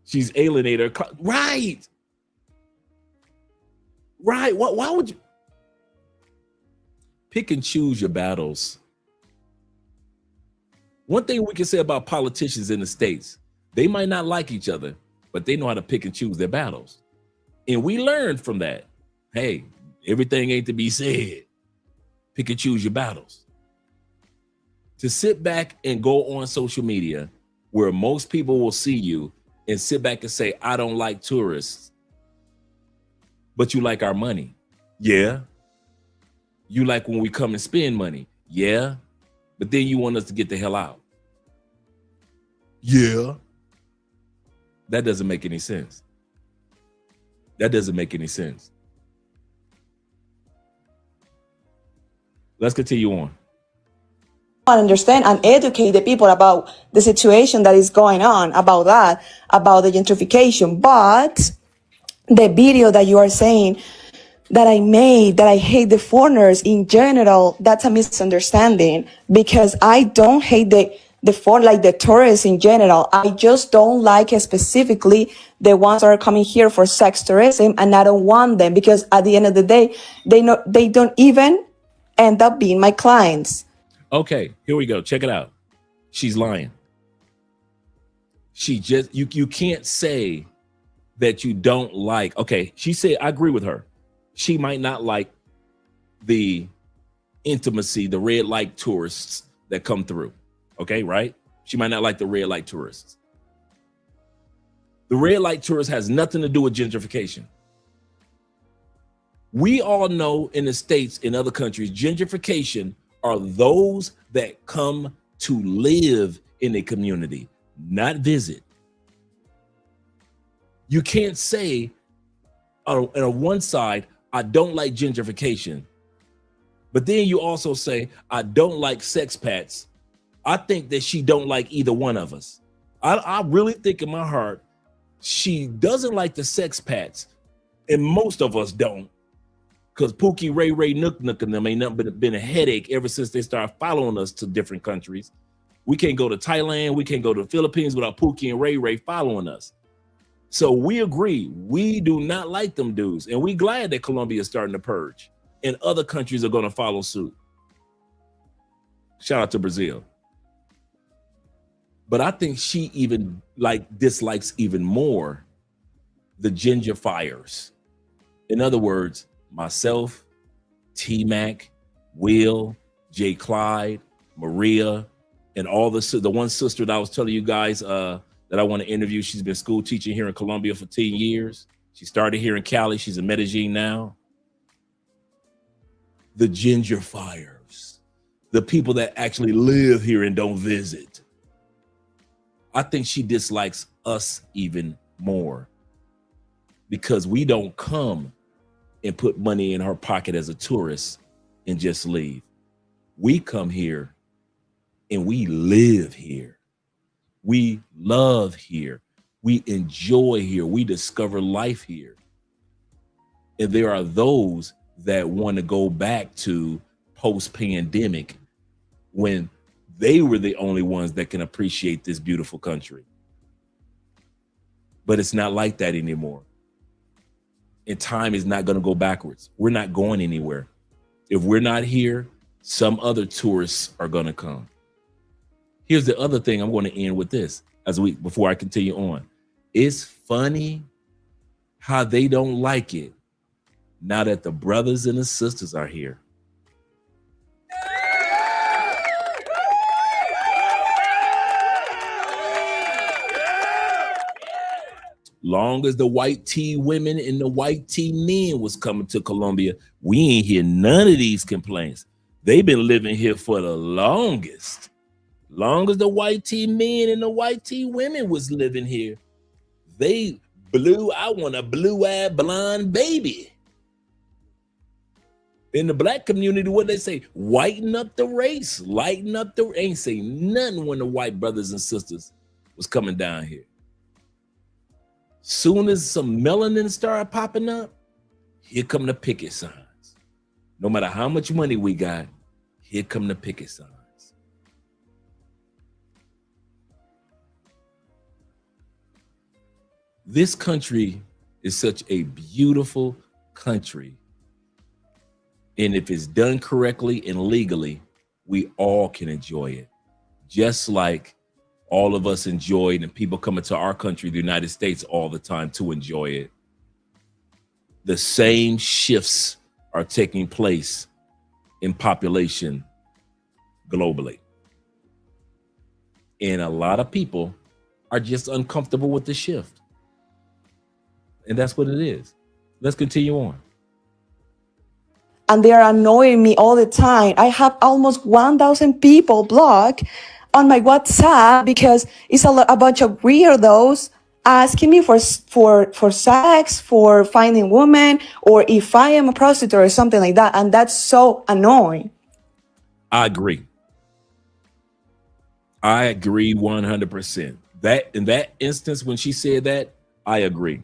G: She's alienated her. Right. Right. Why would you pick and choose your battles? One thing we can say about politicians in the States, they might not like each other, but they know how to pick and choose their battles. And we learned from that. Hey, everything ain't to be said. Pick and choose your battles. To sit back and go on social media where most people will see you and sit back and say, I don't like tourists, but you like our money. Yeah. You like when we come and spend money. Yeah. But then you want us to get the hell out. Yeah. That doesn't make any sense. That doesn't make any sense. Let's continue on.
K: Understand and educate the people about the situation that is going on, about that, about the gentrification. But the video that you are saying that I made, that I hate the foreigners in general, that's a misunderstanding, because I don't hate the tourists in general. I just don't like specifically the ones that are coming here for sex tourism, and I don't want them because at the end of the day, they don't even end up being my clients.
G: Okay, here we go. Check it out. She's lying. She just, you can't say that you don't like, okay, she said, I agree with her. She might not like the intimacy, the red light tourists that come through. Okay, right? She might not like the red light tourists. The red light tourist has nothing to do with gentrification. We all know in the States, in other countries, gentrification are those that come to live in a community, not visit. You can't say on one side, I don't like gentrification, but then you also say, I don't like sexpats. I think that she don't like either one of us. I really think in my heart, she doesn't like the sexpats, and most of us don't, because Pookie, Ray, Nook, and them ain't nothing but been a headache ever since they started following us to different countries. We can't go to Thailand, we can't go to the Philippines without Pookie and Ray following us. So we agree, we do not like them dudes, and we glad that Colombia is starting to purge, and other countries are going to follow suit. Shout out to Brazil. But I think she even dislikes even more the gentrifiers. In other words, myself, T-Mac, Will, J. Clyde, Maria, and all the one sister that I was telling you guys that I want to interview. She's been school teaching here in Colombia for 10 years. She started here in Cali. She's in Medellín now. The gentrifiers, the people that actually live here and don't visit. I think she dislikes us even more because we don't come and put money in her pocket as a tourist and just leave. We come here and we live here. We love here. We enjoy here. We discover life here. And there are those that want to go back to post-pandemic when they were the only ones that can appreciate this beautiful country. But it's not like that anymore. And time is not going to go backwards. We're not going anywhere. If we're not here, some other tourists are going to come. Here's the other thing I'm going to end with this before I continue on. It's funny how they don't like it now that the brothers and the sisters are here. Long as the white tee women and the white tee men was coming to Colombia, we ain't hear none of these complaints. They've been living here for the longest. Long as the white tee men and the white tee women was living here, I want a blue-eyed blonde baby. In the black community, what they say? Whiten up the race, lighten up the, ain't say nothing when the white brothers and sisters was coming down here. Soon as some melanin started popping up, here come the picket signs. No matter how much money we got, here come the picket signs. This country is such a beautiful country. And if it's done correctly and legally, we all can enjoy it. Just like all of us enjoyed and people coming to our country, the United States, all the time to enjoy it. The same shifts are taking place in population globally. And a lot of people are just uncomfortable with the shift. And that's what it is. Let's continue on.
K: And they are annoying me all the time. I have almost 1,000 people blocked on my WhatsApp because it's a bunch of weirdos asking me for sex, for finding women, or if I am a prostitute or something like that. And that's so annoying.
G: I agree. I agree 100%. That in that instance, when she said that, I agree.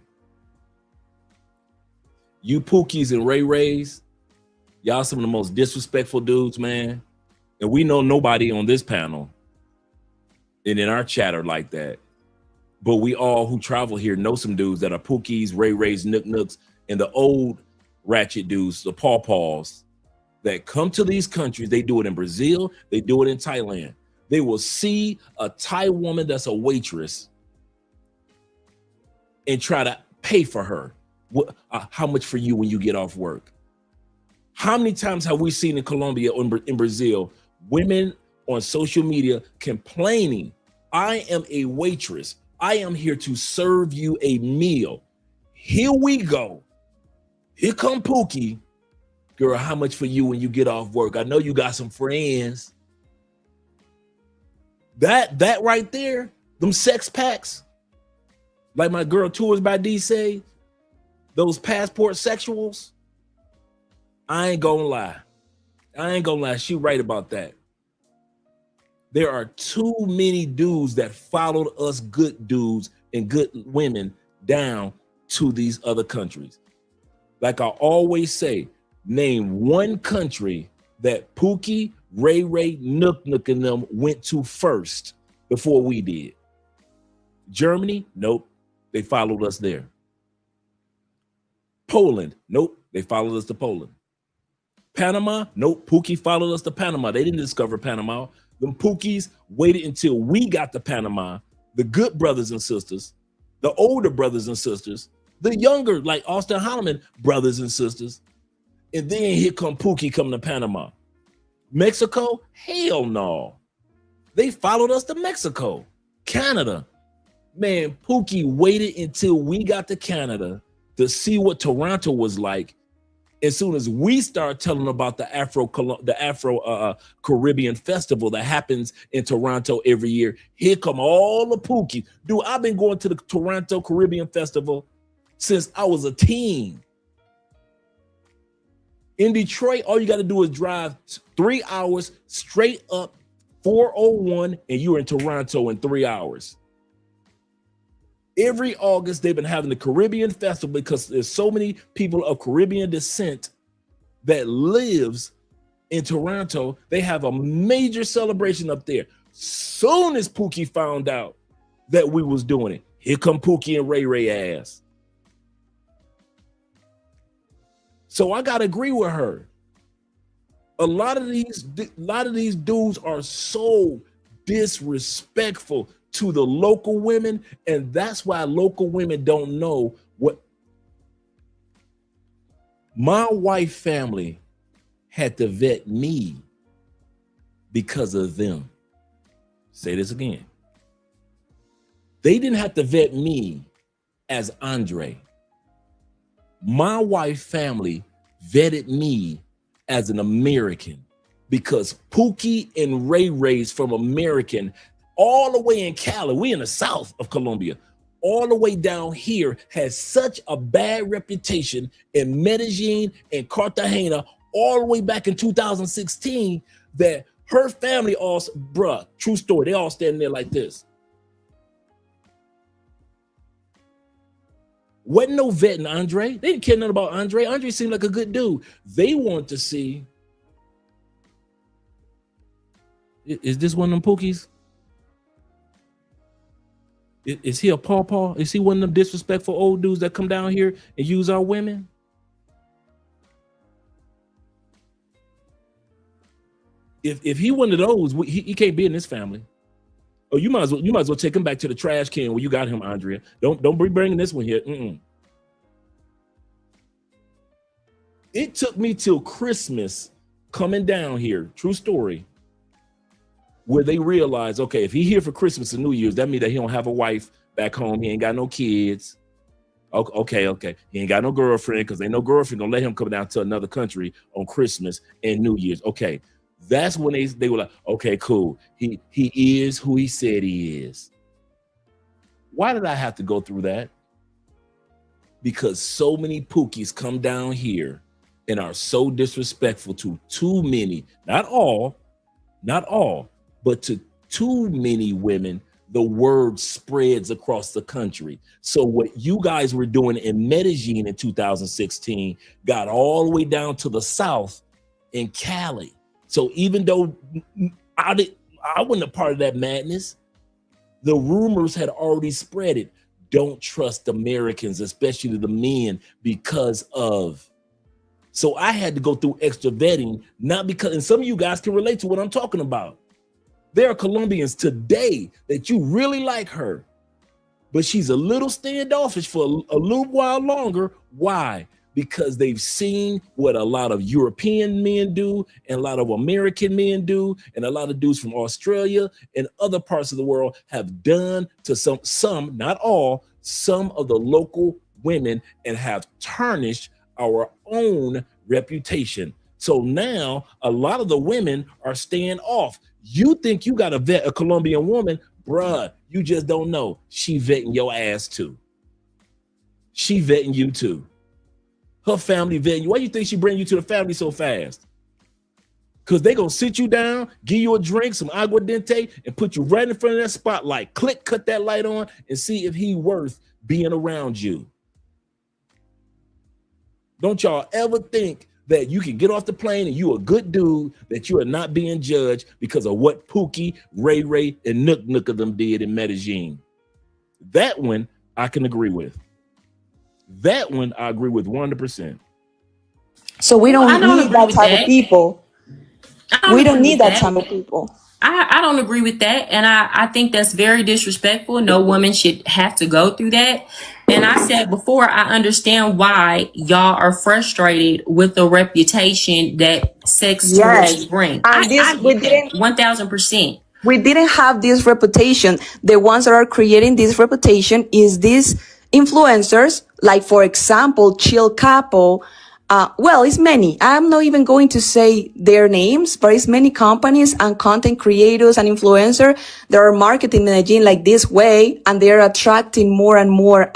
G: You Pookies and Ray Rays, y'all some of the most disrespectful dudes, man. And we know nobody on this panel and in our chatter like that. But we all who travel here know some dudes that are Pookies, Ray Rays, Nook Nooks, and the old ratchet dudes, the Paw Paws, that come to these countries. They do it in Brazil. They do it in Thailand. They will see a Thai woman that's a waitress and try to pay for her. How much for you when you get off work? How many times have we seen in Colombia or in Brazil, women on social media complaining, I am a waitress. I am here to serve you a meal. Here we go. Here come Pookie. Girl, how much for you when you get off work? I know you got some friends. That right there, them sex packs, like my girl Tours by D say, those passport sexuals, I ain't gonna lie. She right about that. There are too many dudes that followed us good dudes and good women down to these other countries. Like I always say, name one country that Pookie, Ray Ray, Nook Nook and them went to first before we did. Germany? Nope. They followed us there. Poland? Nope. They followed us to Poland. Panama? Nope. Pookie followed us to Panama. They didn't discover Panama. Them Pookies waited until we got to Panama. The good brothers and sisters, the older brothers and sisters, the younger, like Austin Holloman brothers and sisters. And then here come Pookie coming to Panama. Mexico? Hell no. They followed us to Mexico. Canada. Man, Pookie waited until we got to Canada to see what Toronto was like. As soon as we start telling about the Afro Caribbean festival that happens in Toronto every year, here come all the Pookie. Dude, I've been going to the Toronto Caribbean Festival since I was a teen. In Detroit, all you got to do is drive 3 hours straight up 401, and you're in Toronto in 3 hours. Every August, they've been having the Caribbean Festival because there's so many people of Caribbean descent that lives in Toronto. They have a major celebration up there. Soon as Pookie found out that we was doing it, here come Pookie and Ray Ray ass. So I gotta agree with her. A lot of these dudes are so disrespectful to the local women, and that's why local women don't know what. My wife family had to vet me because of them. Say this again. They didn't have to vet me as Andre. My wife family vetted me as an American because Pookie and Ray Ray's from American all the way in Cali. We in the south of Colombia. All the way down here has such a bad reputation in Medellín and Cartagena all the way back in 2016 that her family all, bruh, true story, they all standing there like this. Wasn't no vetting Andre. They didn't care nothing about Andre. Andre seemed like a good dude. They want to see, is this one of them Pookies? Is he a pawpaw? Is he one of them disrespectful old dudes that come down here and use our women? If he one of those, he can't be in this family. Oh, you might as well take him back to the trash can where you got him, Andrea. Don't be bringing this one here. It took me till Christmas coming down here, true story, where they realized, okay, if he here for Christmas and New Year's, that means that he don't have a wife back home. He ain't got no kids. Okay. He ain't got no girlfriend because ain't no girlfriend gonna let him come down to another country on Christmas and New Year's. Okay. That's when they were like, okay, cool. He is who he said he is. Why did I have to go through that? Because so many Pookies come down here and are so disrespectful to too many, not all, but to too many women. The word spreads across the country. So what you guys were doing in Medellín in 2016 got all the way down to the south in Cali. So even though I wasn't a part of that madness, the rumors had already spread it. Don't trust Americans, especially the men, because of. So I had to go through extra vetting, not because, and some of you guys can relate to what I'm talking about. There are Colombians today that you really like her, but she's a little standoffish for a little while longer. Why? Because they've seen what a lot of European men do and a lot of American men do and a lot of dudes from Australia and other parts of the world have done to some, not all, some of the local women and have tarnished our own reputation. So now a lot of the women are staying off. You think you got to vet a Colombian woman, bruh, you just don't know. She vetting your ass too. She vetting you too. Her family vetting you. Why you think she bring you to the family so fast? Because they gonna sit you down, give you a drink, some aguardiente, and put you right in front of that spotlight. Click, cut that light on, and see if he worth being around you. Don't y'all ever think that you can get off the plane and you a good dude, that you are not being judged because of what Pookie, Ray Ray, and Nook of them did in Medellín. That one I can agree with. That one I agree with 100%.
K: So we don't need that type of people. We don't need that type of people.
J: I don't agree with that. And I think that's very disrespectful. No woman should have to go through that. And I said before, I understand why y'all are frustrated with the reputation that sex tourists bring.
K: And we didn't
J: 1000%.
K: We didn't have this reputation. The ones that are creating this reputation is these influencers, like for example, Chill Capo. Well, it's many. I'm not even going to say their names, but it's many companies and content creators and influencers that are marketing Medellín like this way, and they're attracting more and more,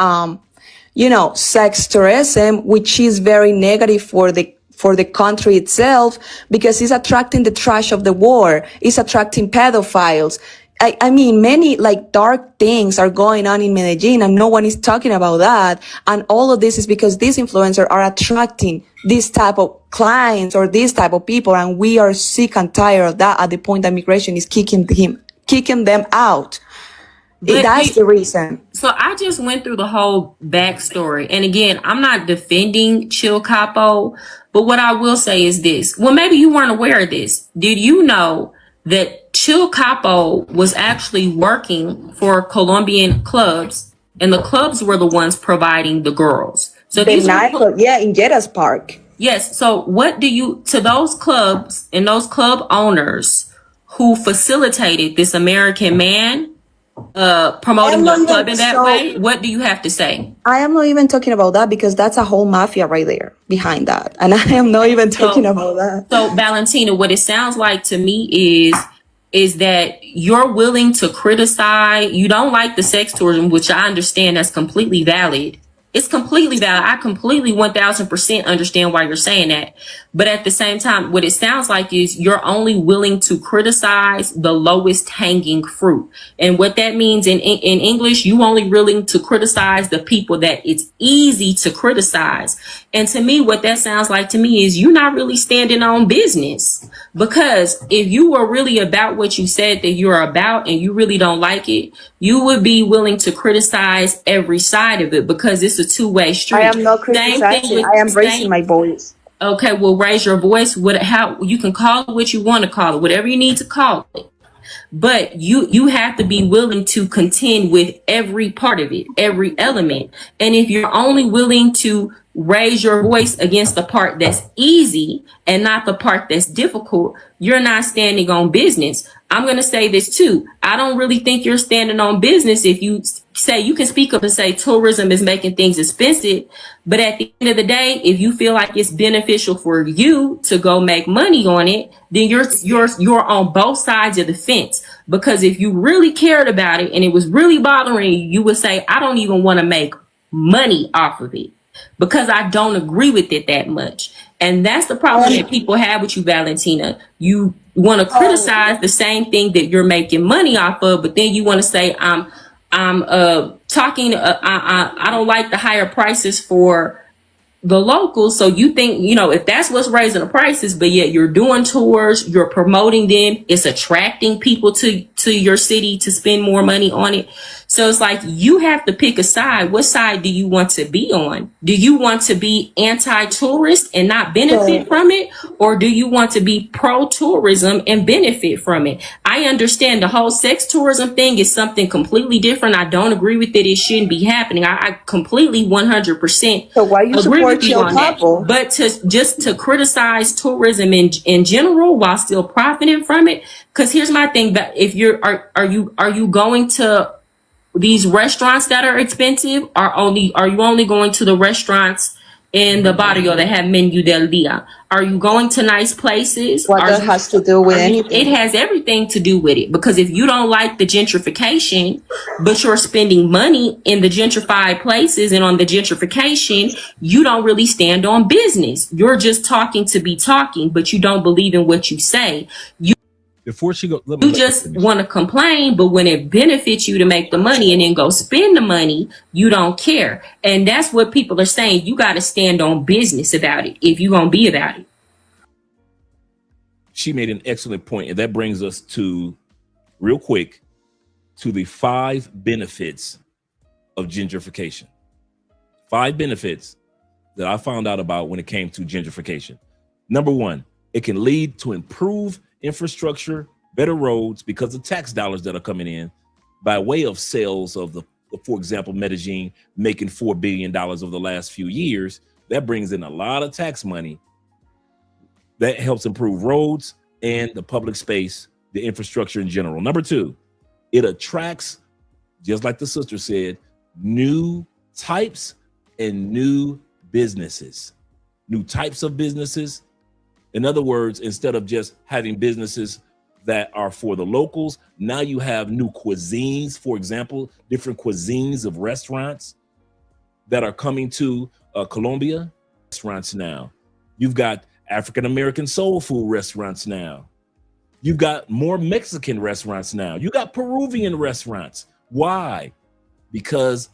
K: sex tourism, which is very negative for for the country itself, because it's attracting the trash of the war. It's attracting pedophiles. I mean, many like dark things are going on in Medellin and no one is talking about that. And all of this is because these influencers are attracting this type of clients or this type of people. And we are sick and tired of that at the point that migration is kicking them out. That's the reason.
J: So I just went through the whole backstory. And again, I'm not defending Chill Capo, but what I will say is this. Well, maybe you weren't aware of this. Did you know that Chill Capo was actually working for Colombian clubs, and the clubs were the ones providing the girls? So
K: the nightclub, in Jettas Park.
J: Yes. So what do you, to those clubs and those club owners who facilitated this American man promoting the club in that way, what do you have to say?
K: I am not even talking about that, because that's a whole mafia right there behind that. And I am not even talking about that.
J: So Valentina, what it sounds like to me is that you're willing to criticize, you don't like the sex tourism, which I understand that's completely valid. It's completely valid. I completely 1000% understand why you're saying that. But at the same time, what it sounds like is you're only willing to criticize the lowest hanging fruit. And what that means in English, you only willing to criticize the people that it's easy to criticize. And to me, what that sounds like to me is you're not really standing on business. Because if you were really about what you said that you're about and you really don't like it, you would be willing to criticize every side of it, because it's a two-way street.
K: I am not criticizing. I am raising my voice.
J: Okay, well, raise your voice. How you can call it what you want to call it, whatever you need to call it. But you have to be willing to contend with every part of it, every element. And if you're only willing to raise your voice against the part that's easy and not the part that's difficult, you're not standing on business. I'm going to say this too. I don't really think you're standing on business if you say, you can speak up and say tourism is making things expensive. But at the end of the day, if you feel like it's beneficial for you to go make money on it, then you're on both sides of the fence. Because if you really cared about it and it was really bothering you, you would say, I don't even want to make money off of it, because I don't agree with it that much. And that's the problem that people have with you, Valentina. You want to criticize the same thing that you're making money off of, but then you want to say, I don't like the higher prices for the locals. So you think, if that's what's raising the prices, but yet you're doing tours, you're promoting them, it's attracting people to your city to spend more money on it. So it's like you have to pick a side. What side do you want to be on? Do you want to be anti-tourist and not benefit from it? Or do you want to be pro-tourism and benefit from it? I understand the whole sex tourism thing is something completely different. I don't agree with it. It shouldn't be happening. I completely 100%
K: so why you
J: agree
K: support
J: with you on that. But to criticize tourism in general while still profiting from it, because here's my thing, that if are you going to these restaurants that are expensive, are you only going to the restaurants in the barrio that have menu del dia? Are you going to nice places?
K: What that has to do with anything?
J: It has everything to do with it, because if you don't like the gentrification, but you're spending money in the gentrified places and on the gentrification, you don't really stand on business. You're just talking to be talking, but you don't believe in what you say.
G: Before she goes,
J: you just want to complain, but when it benefits you to make the money and then go spend the money, you don't care. And that's what people are saying. You got to stand on business about it if you're going to be about it.
G: She made an excellent point, and that brings us to, real quick, to the 5 benefits of gentrification. 5 benefits that I found out about when it came to gentrification. Number 1, it can lead to improved infrastructure, better roads, because of tax dollars that are coming in by way of sales of for example, Medellín making $4 billion over the last few years. That brings in a lot of tax money. That helps improve roads and the public space, the infrastructure in general. Number 2, it attracts, just like the sister said, new types and new businesses, new types of businesses. In other words, instead of just having businesses that are for the locals, now you have new cuisines, for example, different cuisines of restaurants that are coming to Colombia. Restaurants now, You've got African-American soul food restaurants now. You've got more Mexican restaurants now. You got Peruvian restaurants. Why? Because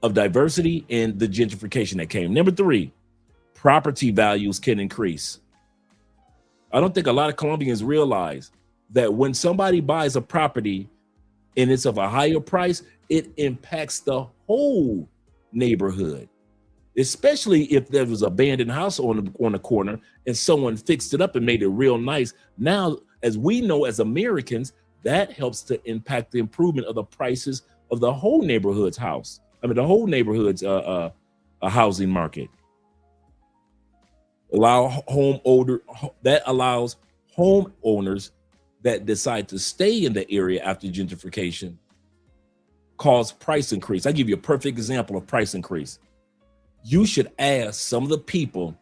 G: of diversity and the gentrification that came. Number 3, property values can increase. I don't think a lot of Colombians realize that when somebody buys a property and it's of a higher price, it impacts the whole neighborhood, especially if there was an abandoned house on the corner and someone fixed it up and made it real nice. Now, as we know, as Americans, that helps to impact the improvement of the prices of the whole neighborhood's house. I mean, the whole neighborhood's a housing market. That allows homeowners that decide to stay in the area after gentrification cause price increase. I'll give you a perfect example of price increase. You should ask some of the people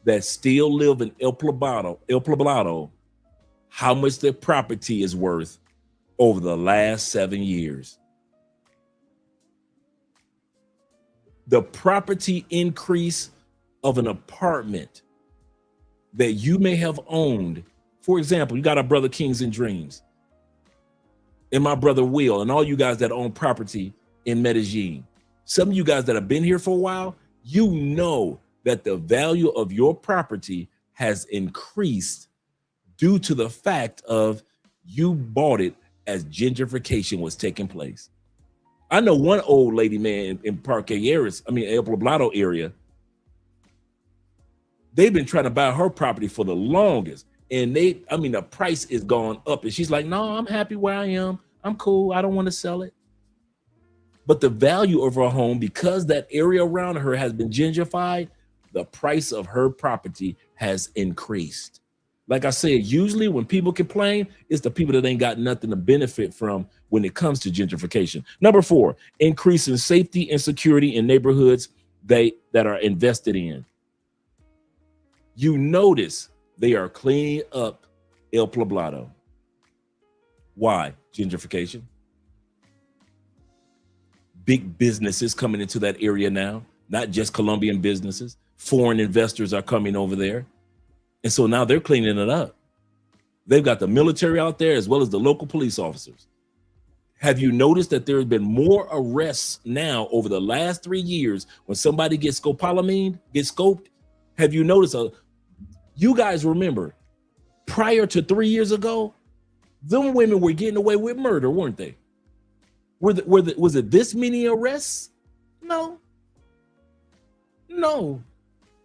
G: that still live in El Poblado how much their property is worth over the last 7 years. The property increase of an apartment that you may have owned. For example, you got our brother Kings and Dreams and my brother Will and all you guys that own property in Medellín. Some of you guys that have been here for a while, you know that the value of your property has increased due to the fact of you bought it as gentrification was taking place. I know one old lady, man, in Parque Aires, El Poblado area, they've been trying to buy her property for the longest. And the price is gone up. And she's like, no, I'm happy where I am. I'm cool. I don't want to sell it. But the value of her home, because that area around her has been gentrified, the price of her property has increased. Like I said, usually when people complain, it's the people that ain't got nothing to benefit from when it comes to gentrification. Number 4, increase in safety and security in neighborhoods that are invested in. You notice they are cleaning up El Poblado. Why? Gentrification. Big businesses coming into that area now, not just Colombian businesses. Foreign investors are coming over there. And so now they're cleaning it up. They've got the military out there as well as the local police officers. Have you noticed that there have been more arrests now over the last 3 years when somebody gets scoped? Have you noticed? You guys remember, prior to 3 years ago, them women were getting away with murder, weren't they? Was it this many arrests? No.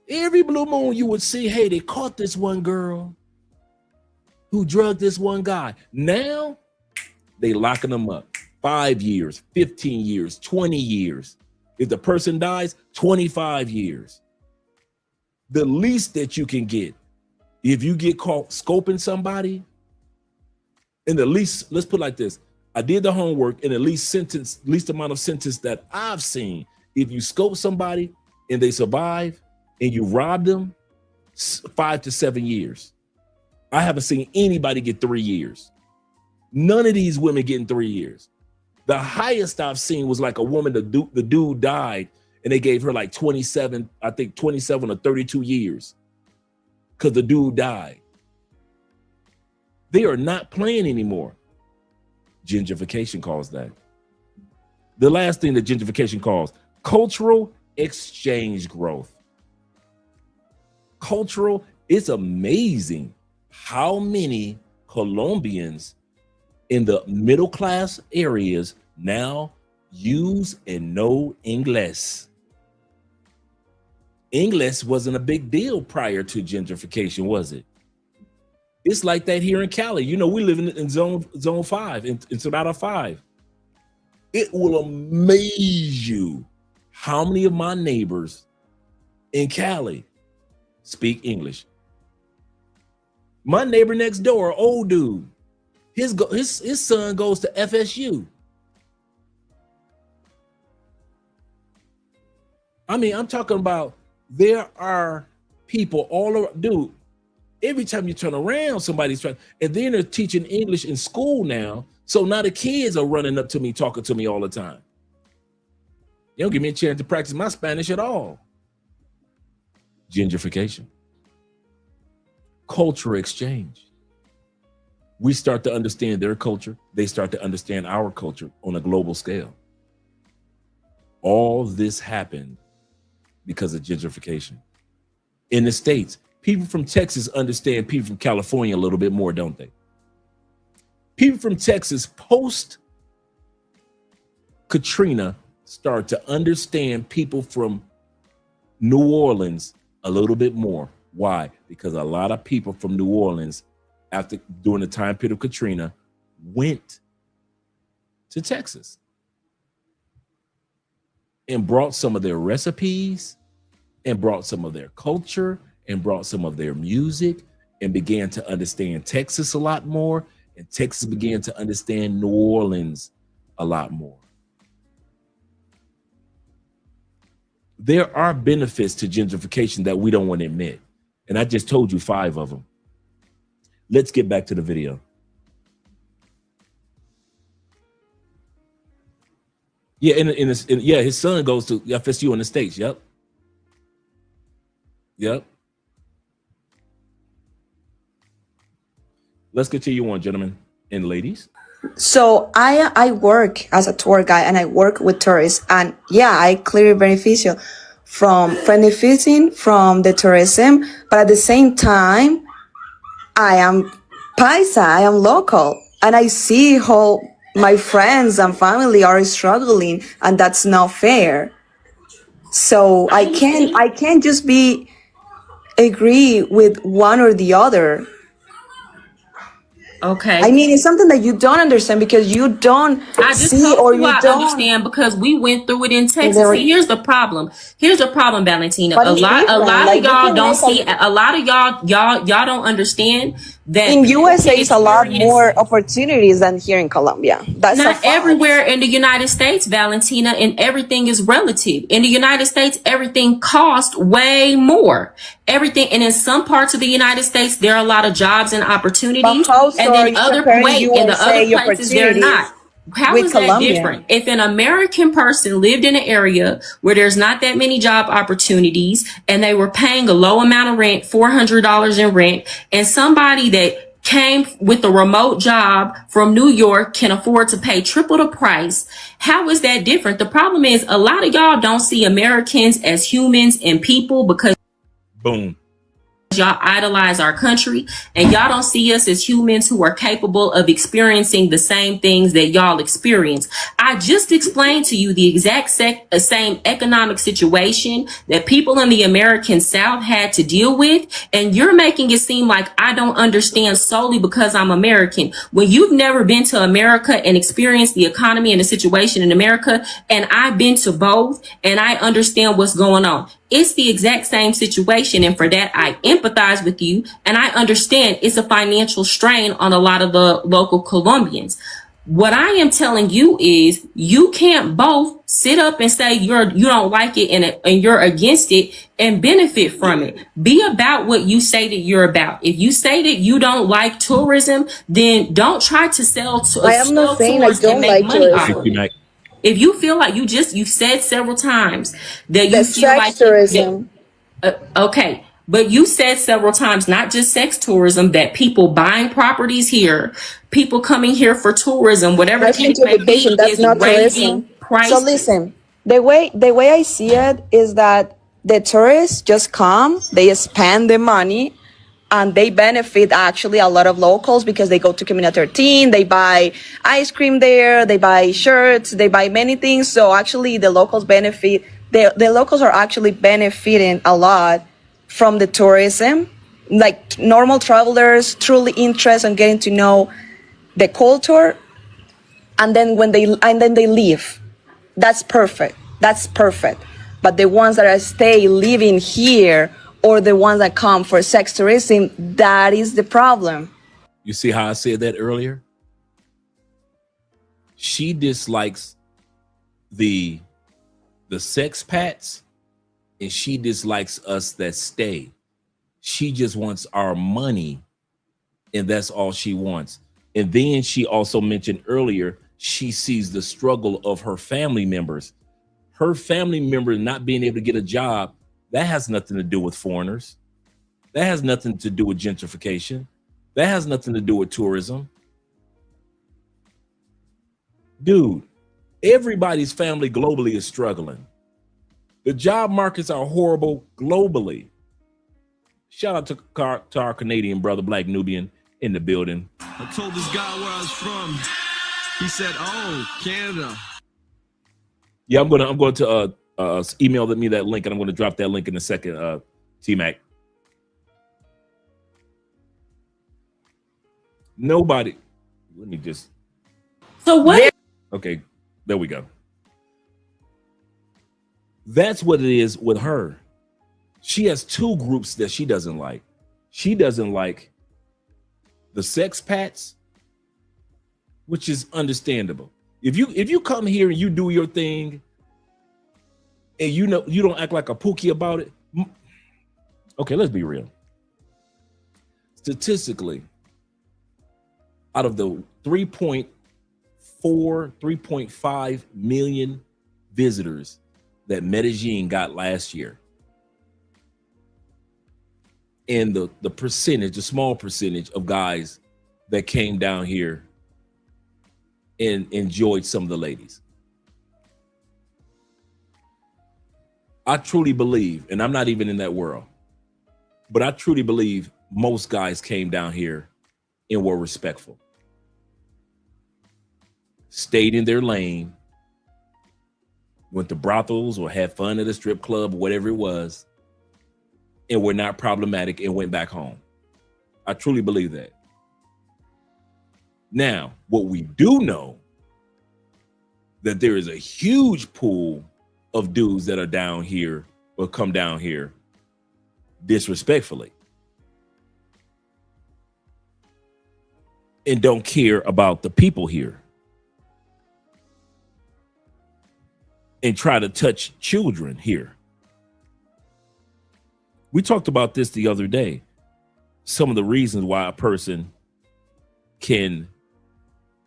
G: Every blue moon you would see, hey, they caught this one girl who drugged this one guy. Now they locking them up. 5 years, 15 years, 20 years. If the person dies, 25 years. The least that you can get, if you get caught scoping somebody, and the least, let's put it like this, I did the homework, and the least amount of sentence that I've seen, if you scope somebody and they survive and you rob them, 5 to 7 years. I haven't seen anybody get 3 years. None of these women getting 3 years. The highest I've seen was like a woman, the dude died and they gave her like 27 or 32 years because the dude died. They are not playing anymore. Gentrification caused that. The last thing that gentrification caused, cultural exchange growth. It's amazing how many Colombians in the middle class areas now use and know English. English wasn't a big deal prior to gentrification, was it? It's like that here in Cali. You know, we live in zone 5, in Sonata 5. It will amaze you how many of my neighbors in Cali speak English. My neighbor next door, old dude, his son goes to FSU. I'm talking about there are people all over, dude. Every time you turn around, somebody's trying, and then they're teaching English in school now. So now the kids are running up to me, talking to me all the time. You don't give me a chance to practice my Spanish at all. Gentrification. cultural exchange. We start to understand their culture. They start to understand our culture on a global scale. All this happened because of gentrification. In the States, people from Texas understand people from California a little bit more, don't they? People from Texas post Katrina start to understand people from New Orleans a little bit more. Why? Because a lot of people from New Orleans, during the time period of Katrina, went to Texas and brought some of their recipes and brought some of their culture and brought some of their music and began to understand Texas a lot more. And Texas began to understand New Orleans a lot more. There are benefits to gentrification that we don't want to admit. And I just told you 5 of them. Let's get back to the video. Yeah, yeah, his son goes to FSU in the States. Yep. Let's continue on, gentlemen and ladies.
K: So I work as a tour guide and I work with tourists, and yeah, I clearly benefiting from the tourism, but at the same time, I am paisa, I am local, and I see how my friends and family are struggling, and that's not fair. So I can't just agree with one or the other.
J: Okay.
K: I mean, it's something that you don't understand because you don't see or you don't
J: understand because we went through it in Texas. See, here's the problem. Valentina. A lot of y'all don't see. A lot of y'all don't understand that
K: in USA it's a lot more opportunities than here in Colombia. That's
J: not everywhere in the United States, Valentina, and everything is relative. In the United States, everything costs way more. Everything, and in some parts of the United States, there are a lot of jobs and opportunities, and then other places they're not. How is that different? If an American person lived in an area where there's not that many job opportunities and they were paying a low amount of rent, $400 in rent, and somebody that came with a remote job from New York can afford to pay triple the price, how is that different? The problem is a lot of y'all don't see Americans as humans and people because
G: boom.
J: Y'all idolize our country and y'all don't see us as humans who are capable of experiencing the same things that y'all experience. I just explained to you the exact same economic situation that people in the American South had to deal with, and you're making it seem like I don't understand solely because I'm American. When you've never been to America and experienced the economy and the situation in America, and I've been to both and I understand what's going on. It's the exact same situation, and for that, I empathize with you, and I understand it's a financial strain on a lot of the local Colombians. What I am telling you is you can't both sit up and say you don't like it and you're against it and benefit from it. Be about what you say that you're about. If you say that you don't like tourism, then don't try to sell
K: I am not saying I don't like tourism.
J: If you feel like you said several times that you feel like
K: tourism.
J: Okay, but you said several times, not just sex tourism, that people buying properties here, people coming here for tourism, whatever it may be,
K: that's not tourism. So listen, the way I see it is that the tourists just come, they spend the money, and they benefit actually a lot of locals because they go to Community 13, they buy ice cream there, they buy shirts, they buy many things. So actually the locals benefit, the locals are actually benefiting a lot from the tourism. Like normal travelers truly interested in getting to know the culture, and then they leave. That's perfect. But the ones that stay living here, or the ones that come for sex tourism, that is the problem.
G: You see how I said that earlier? She dislikes the sex pats, and she dislikes us that stay. She just wants our money, and that's all she wants. And then she also mentioned earlier, she sees the struggle of her family members. Her family members not being able to get a job, that has nothing to do with foreigners. That has nothing to do with gentrification. That has nothing to do with tourism. Dude, everybody's family globally is struggling. The job markets are horrible globally. Shout out to our Canadian brother, Black Nubian, in the building.
M: I told this guy where I was from. He said, "Oh, Canada."
G: Yeah, I'm going to email me that link, and I'm going to drop that link in a second, T-Mac. Nobody. Let me just.
J: So what?
G: Okay, there we go. That's what it is with her. She has two groups that she doesn't like. She doesn't like the sexpats, which is understandable. If you come here and you do your thing, and you don't act like a pookie about it. Okay, let's be real. Statistically, out of the 3.5 million visitors that Medellín got last year, and the small percentage of guys that came down here and enjoyed some of the ladies. I truly believe, and I'm not even in that world, but I truly believe most guys came down here and were respectful. Stayed in their lane, went to brothels or had fun at a strip club or whatever it was, and were not problematic and went back home. I truly believe that. Now, what we do know, that there is a huge pool of dudes that are down here or come down here disrespectfully and don't care about the people here and try to touch children here. We talked about this the other day. Some of the reasons why a person can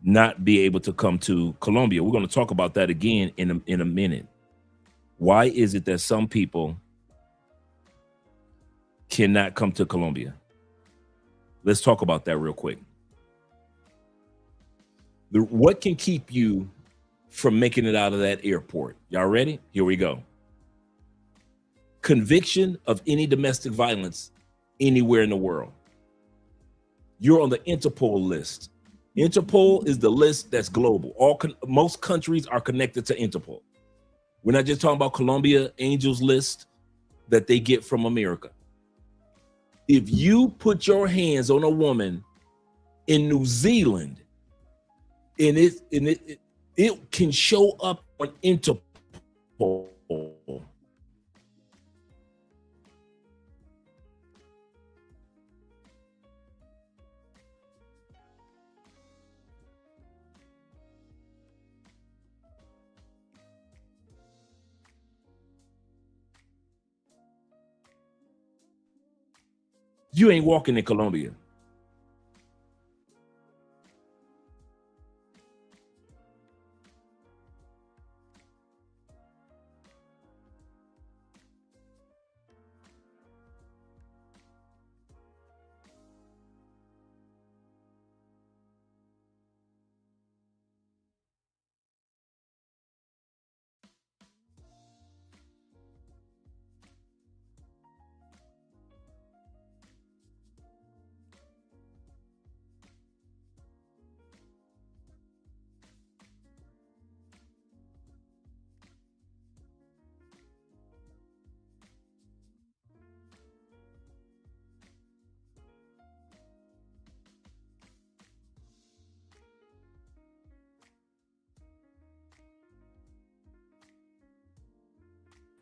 G: not be able to come to Colombia. We're going to talk about that again in a minute. Why is it that some people cannot come to Colombia? Let's talk about that real quick. What can keep you from making it out of that airport? Y'all ready? Here we go. Conviction of any domestic violence anywhere in the world. You're on the Interpol list. Interpol is the list that's global. Most countries are connected to Interpol. We're not just talking about Colombia Angels list that they get from America. If you put your hands on a woman in New Zealand, and it can show up on Interpol. You ain't walking in Colombia.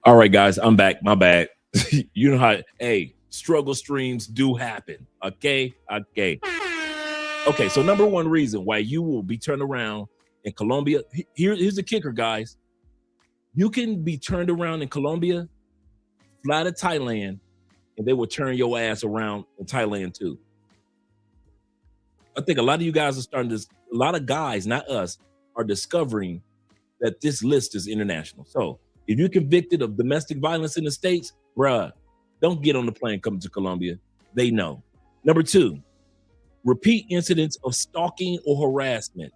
G: All right, guys, I'm back. My bad. You know how, hey, struggle streams do happen. Okay. So number one reason why you will be turned around in Colombia. Here's the kicker, guys. You can be turned around in Colombia, fly to Thailand, and they will turn your ass around in Thailand too. I think a lot of you guys are starting to, a lot of guys, not us, are discovering that this list is international. So if you're convicted of domestic violence in the States, bruh, don't get on the plane coming to Colombia. they know. Number 2, repeat incidents of stalking or harassment.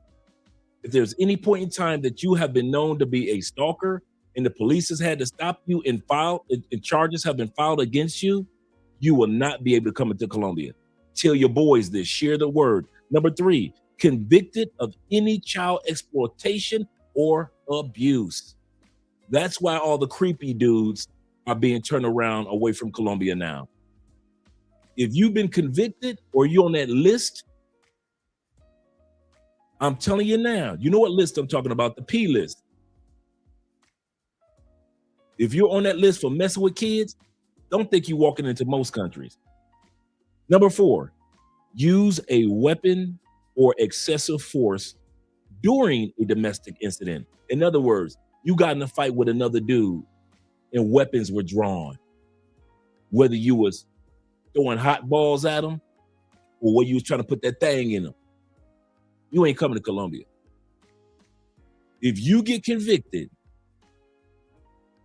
G: If there's any point in time that you have been known to be a stalker and the police has had to stop you and charges have been filed against you, you will not be able to come into Colombia. Tell your boys this, share the word. Number 3, convicted of any child exploitation or abuse. That's why all the creepy dudes are being turned around away from Colombia now. If you've been convicted or you're on that list, I'm telling you now, you know what list I'm talking about, the P list. If you're on that list for messing with kids, don't think you're walking into most countries. Number 4, use a weapon or excessive force during a domestic incident. In other words, you got in a fight with another dude and weapons were drawn. Whether you was throwing hot balls at him or whether you was trying to put that thing in him, you ain't coming to Colombia. If you get convicted,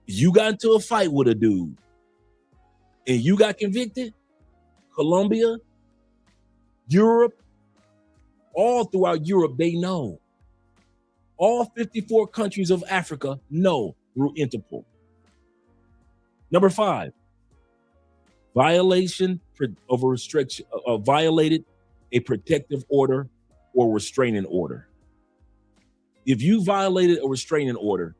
G: you got into a fight with a dude and you got convicted, Colombia, Europe, all throughout Europe, they know. All 54 countries of Africa know through Interpol. Number 5, violation of a restriction, violated a protective order or restraining order. If you violated a restraining order,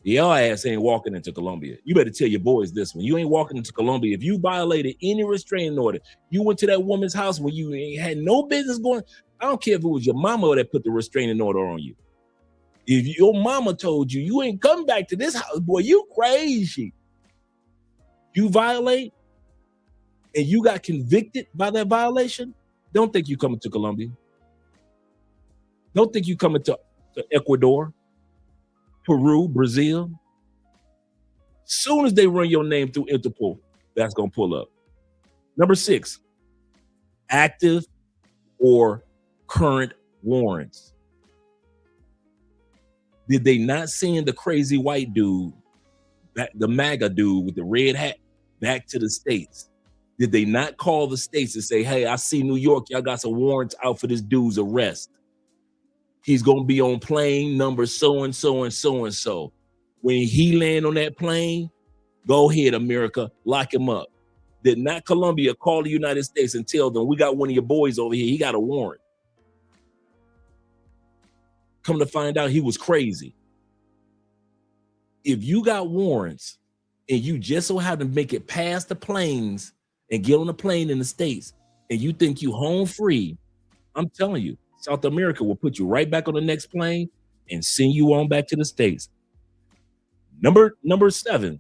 G: your ass ain't walking into Colombia. You better tell your boys this one. You ain't walking into Colombia. If you violated any restraining order, you went to that woman's house where you ain't had no business going. I don't care if it was your mama that put the restraining order on you. If your mama told you, you ain't coming back to this house, boy, you crazy. You violate and you got convicted by that violation, don't think you coming to Colombia. Don't think you coming to Ecuador, Peru, Brazil. Soon as they run your name through Interpol, that's going to pull up. Number 6, active or current warrants. Did they not send the crazy white dude, the MAGA dude with the red hat, back to the States? Did they not call the States and say, hey, I see New York, y'all got some warrants out for this dude's arrest. He's going to be on plane number so-and-so and so-and-so. When he land on that plane, go ahead, America, lock him up. Did not Colombia call the United States and tell them, we got one of your boys over here, he got a warrant? Come to find out he was crazy. If you got warrants and you just so happen to make it past the planes and get on a plane in the States and you think you home free, I'm telling you, South America will put you right back on the next plane and send you on back to the States. Number 7,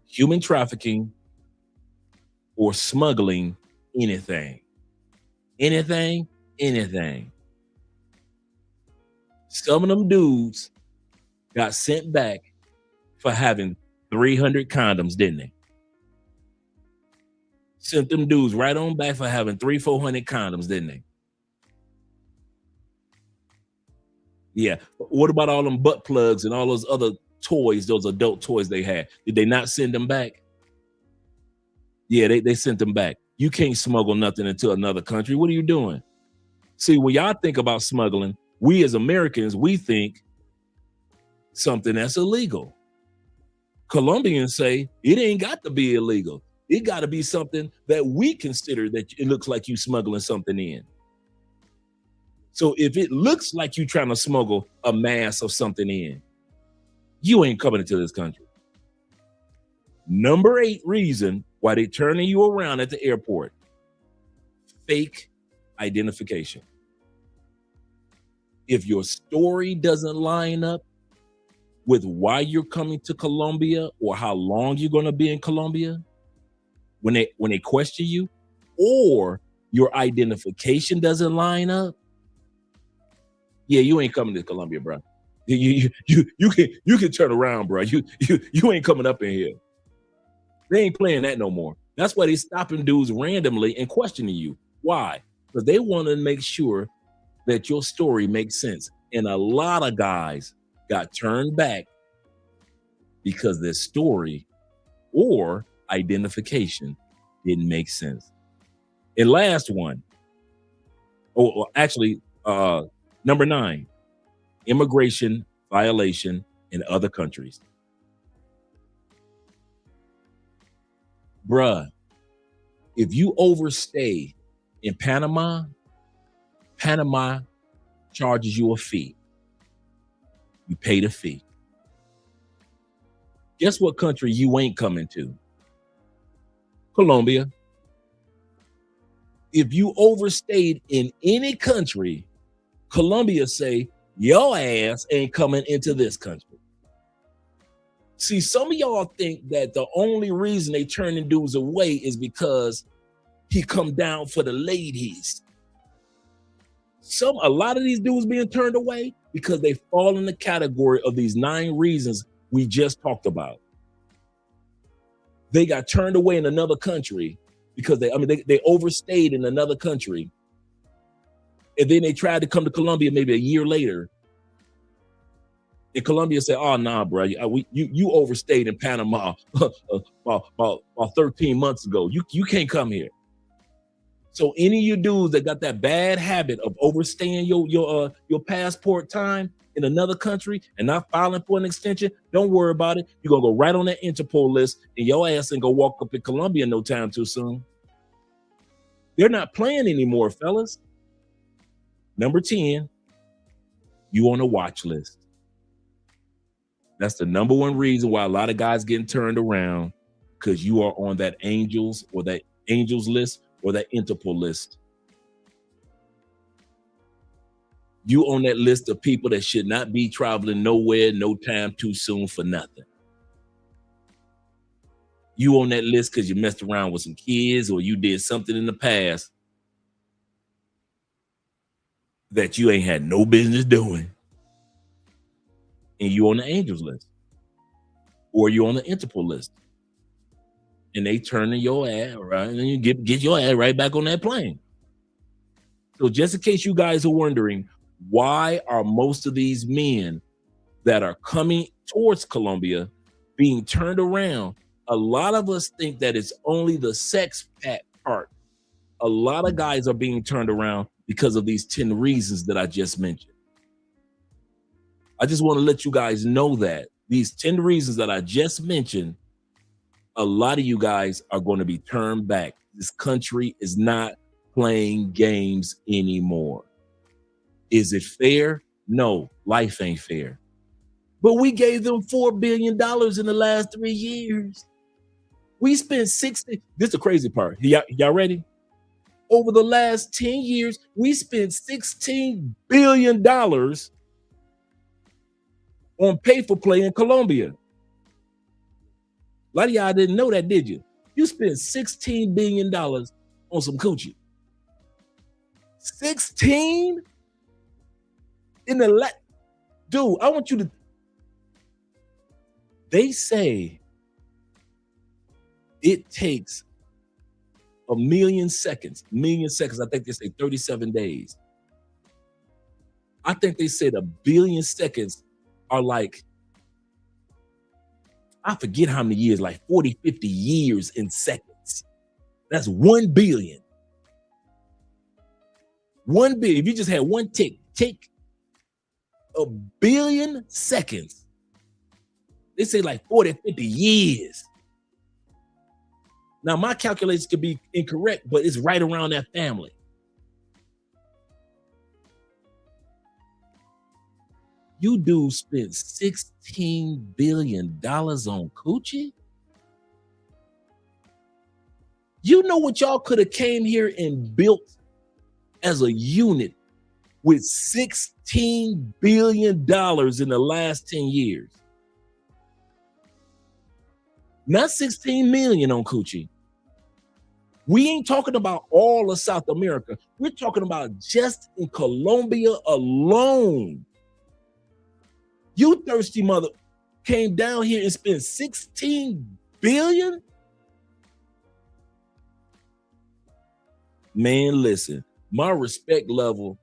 G: human trafficking or smuggling anything. Anything. Some of them dudes got sent back for having 300 condoms, didn't they? Sent them dudes right on back for having 300-400 condoms, didn't they? Yeah. What about all them butt plugs and all those other toys, those adult toys they had? Did they not send them back? Yeah, they sent them back. You can't smuggle nothing into another country. What are you doing? See, when y'all think about smuggling, we as Americans, we think something that's illegal. Colombians say it ain't got to be illegal. It got to be something that we consider that it looks like you smuggling something in. So if it looks like you trying to smuggle a mass of something in, you ain't coming into this country. Number 8 reason why they turning you around at the airport: fake identification. If your story doesn't line up with why you're coming to Colombia or how long you're going to be in Colombia, when they question you, or your identification doesn't line up, yeah, you ain't coming to Colombia, bro. You can turn around, bro. You ain't coming up in here. They ain't playing that no more. That's why they stopping dudes randomly and questioning you. Why? Because they want to make sure that your story makes sense. And a lot of guys got turned back because their story or identification didn't make sense. And last one, number 9, immigration violation in other countries. Bruh, if you overstay in Panama, Panama charges you a fee. You pay the fee. Guess what country you ain't coming to? Colombia. If you overstayed in any country, Colombia say, your ass ain't coming into this country. See, some of y'all think that the only reason they turning dudes away is because he come down for the ladies. A lot of these dudes being turned away because they fall in the category of these 9 reasons we just talked about. They got turned away in another country because they overstayed in another country. And then they tried to come to Colombia maybe a year later. And Colombia said, oh, nah, bro, you overstayed in Panama about 13 months ago. You can't come here. So any of you dudes that got that bad habit of overstaying your passport time in another country and not filing for an extension, don't worry about it. You're going to go right on that Interpol list and your ass ain't going to walk up in Colombia no time too soon. They're not playing anymore, fellas. Number 10, you on a watch list. That's the number 1 reason why a lot of guys getting turned around, because you are on that angels list or that Interpol list. You on that list of people that should not be traveling nowhere, no time too soon for nothing. You on that list because you messed around with some kids or you did something in the past that you ain't had no business doing. And you on the angels list. Or you on the Interpol list. And they turning your ass right, and you get your ass right back on that plane. So just in case you guys are wondering, why are most of these men that are coming towards Colombia being turned around? A lot of us think that it's only the sex part. A lot of guys are being turned around because of these 10 reasons that I just mentioned. I just want to let you guys know that these 10 reasons that I just mentioned, a lot of you guys are going to be turned back. This country is not playing games anymore. Is it fair? No, life ain't fair. But we gave them $4 billion in the last 3 years. We spent 60. This is the crazy part. Y'all ready? Over the last 10 years, we spent $16 billion on pay for play in Colombia. A lot of y'all didn't know that, did you? You spent $16 billion on some coochie. 16 in the dude, I want you to. They say it takes a million seconds. I think they say 37 days. I think they said 1 billion seconds are like, I forget how many years, like 40, 50 years in seconds. That's 1 billion. 1 billion. If you just had one tick, 1 billion seconds. They say like 40, 50 years. Now, my calculations could be incorrect, but it's right around that family. You dudes spent $16 billion on coochie? You know what y'all could have came here and built as a unit with $16 billion in the last 10 years. Not 16 million on coochie. We ain't talking about all of South America. We're talking about just in Colombia alone. You thirsty mother came down here and spent 16 billion? Man, listen, my respect level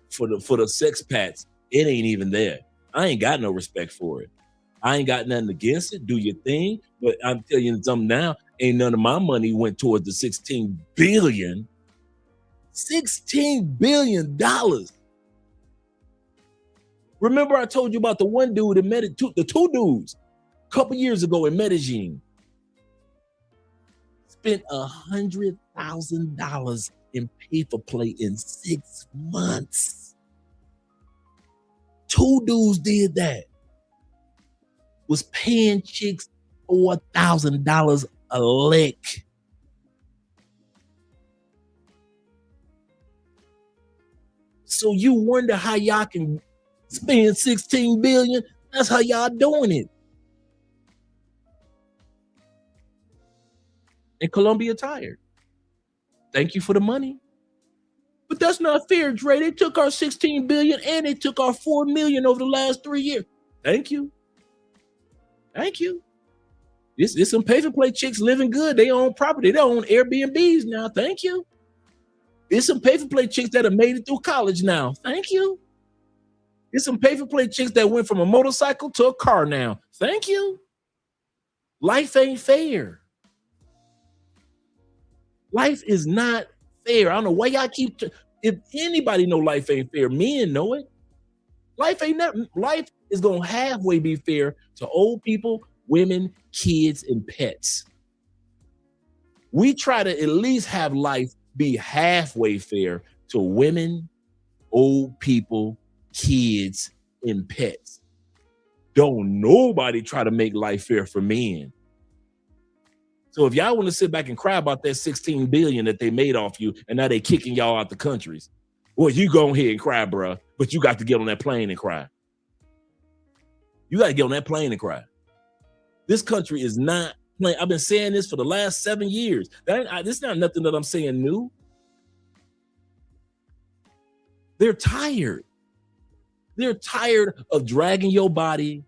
G: for the sex pats, it ain't even there. I ain't got no respect for it. I ain't got nothing against it. Do your thing. But I'm telling you something now, ain't none of my money went towards the $16 billion. $16 billion. Remember I told you about the one dude in the two dudes a couple years ago in Medellín spent $100,000 in paper play in 6 months. Two dudes did that. Was paying chicks $4,000 a lick. So you wonder how y'all can spend $16 billion? That's how y'all doing it. And Colombia tired. Thank you for the money. But that's not fair, Dre. They took our $16 billion and they took our $4 million over the last 3 years. Thank you. Thank you. It's some paper play chicks living good. They own property. They own Airbnbs now. Thank you. It's some paper play chicks that have made it through college now. Thank you. It's some paper play chicks that went from a motorcycle to a car now. Thank you. Life ain't fair. Life is not fair. I don't know why y'all keep. If anybody know life ain't fair, men know it. Life is gonna halfway be fair to old people, women, kids, and pets. We try to at least have life be halfway fair to women, old people, kids, and pets. Don't nobody try to make life fair for men. So if y'all want to sit back and cry about that $16 billion that they made off you and now they kicking y'all out the countries, well, you go ahead and cry, bro. But you got to get on that plane and cry. You got to get on that plane and cry. This country is not playing. I've been saying this for the last 7 years. This is not nothing that I'm saying new. They're tired. They're tired of dragging your body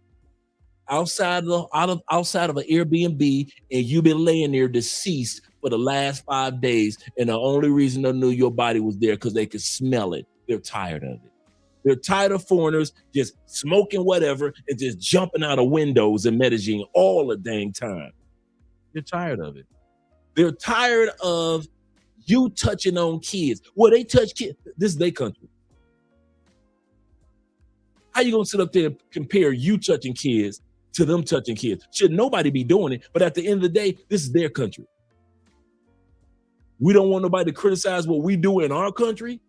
G: outside of an Airbnb, and you've been laying there deceased for the last 5 days, and the only reason they knew your body was there because they could smell it. They're tired of it. They're tired of foreigners just smoking whatever and just jumping out of windows in Medellín all the dang time. They're tired of it. They're tired of you touching on kids. Well, they touch kids. This is their country. How you gonna sit up there and compare you touching kids to them touching kids? Should nobody be doing it, but at the end of the day, this is their country. We don't want nobody to criticize what we do in our country.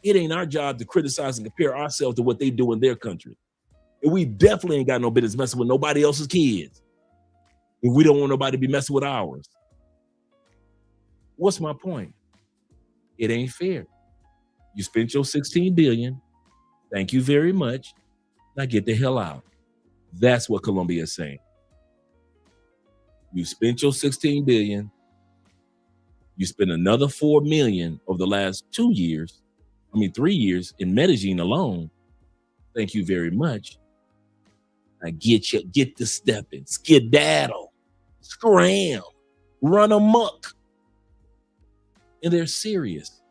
G: It ain't our job to criticize and compare ourselves to what they do in their country. And we definitely ain't got no business messing with nobody else's kids. And we don't want nobody to be messing with ours. What's my point? It ain't fair. You spent your $16 billion. Thank you very much. Now get the hell out. That's what Colombia is saying. You spent your $16 billion. You spent another $4 million over the last 3 years in Medellín alone. Thank you very much. Now get the stepping, skedaddle, scram, run amok. And they're serious.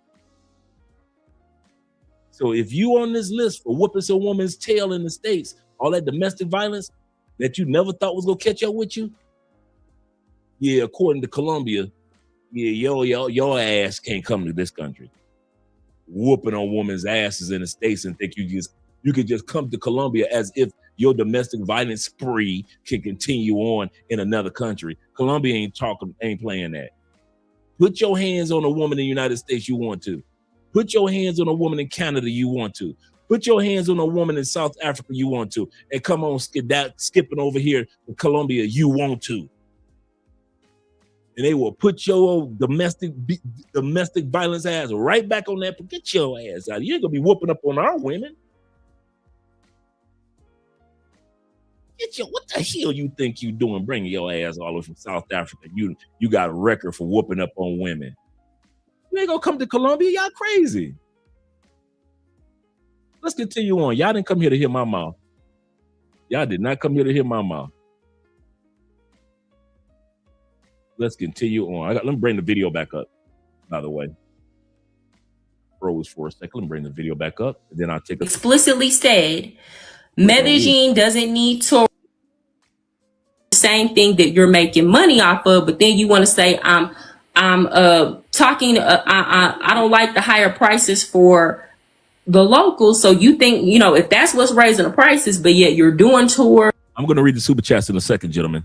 G: So if you on this list for whooping some woman's tail in the States, all that domestic violence that you never thought was gonna catch up with you, yeah, according to Colombia, yeah, your ass can't come to this country. Whooping on women's asses in the States and think you could just come to Colombia as if your domestic violence spree can continue on in another country. Colombia ain't playing that. Put your hands on a woman in the United States you want to. Put your hands on a woman in Canada you want to. Put your hands on a woman in South Africa you want to. And come on, skipping over here to Colombia you want to. And they will put your domestic violence ass right back on that. Get your ass out. You ain't gonna be whooping up on our women. What the hell you think you doing bringing your ass all the way from South Africa? You got a record for whooping up on women. You ain't gonna come to Colombia. Y'all crazy. Let's continue on. Y'all didn't come here to hear my mouth. Y'all did not come here to hear my mouth. Let's continue on. Let me bring the video back up, by the way. Froze for a second. Let me bring the video back up, and then I'll take a...
J: Explicitly said, Medellín doesn't need tourism. same thing that you're making money off of, but then you want to say, I don't like the higher prices for the locals. So you think, you know, if that's what's raising the prices, but yet you're doing tours.
G: I'm going to read the super chats in a second, gentlemen.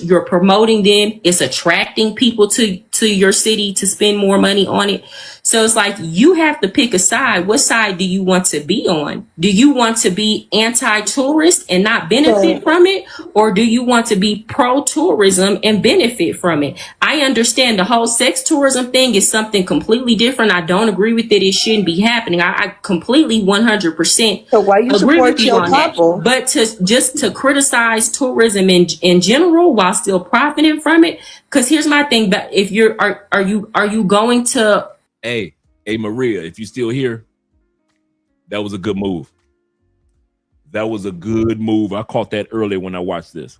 J: You're promoting them. It's attracting people to your city to spend more money on it. So it's like you have to pick a side. What side do you want to be on? Do you want to be anti-tourist and not benefit from it? Or do you want to be pro-tourism and benefit from it? I understand the whole sex tourism thing is something completely different. I don't agree with it. It shouldn't be happening. I completely 100%
K: so why you
J: agree with
K: support
J: you
K: your
J: on that.
K: couple?
J: But to criticize tourism in general while still profiting from it, because here's my thing. But if you're are you going to
G: Hey, Maria, if you're still here, that was a good move. That was a good move. I caught that earlier when I watched this.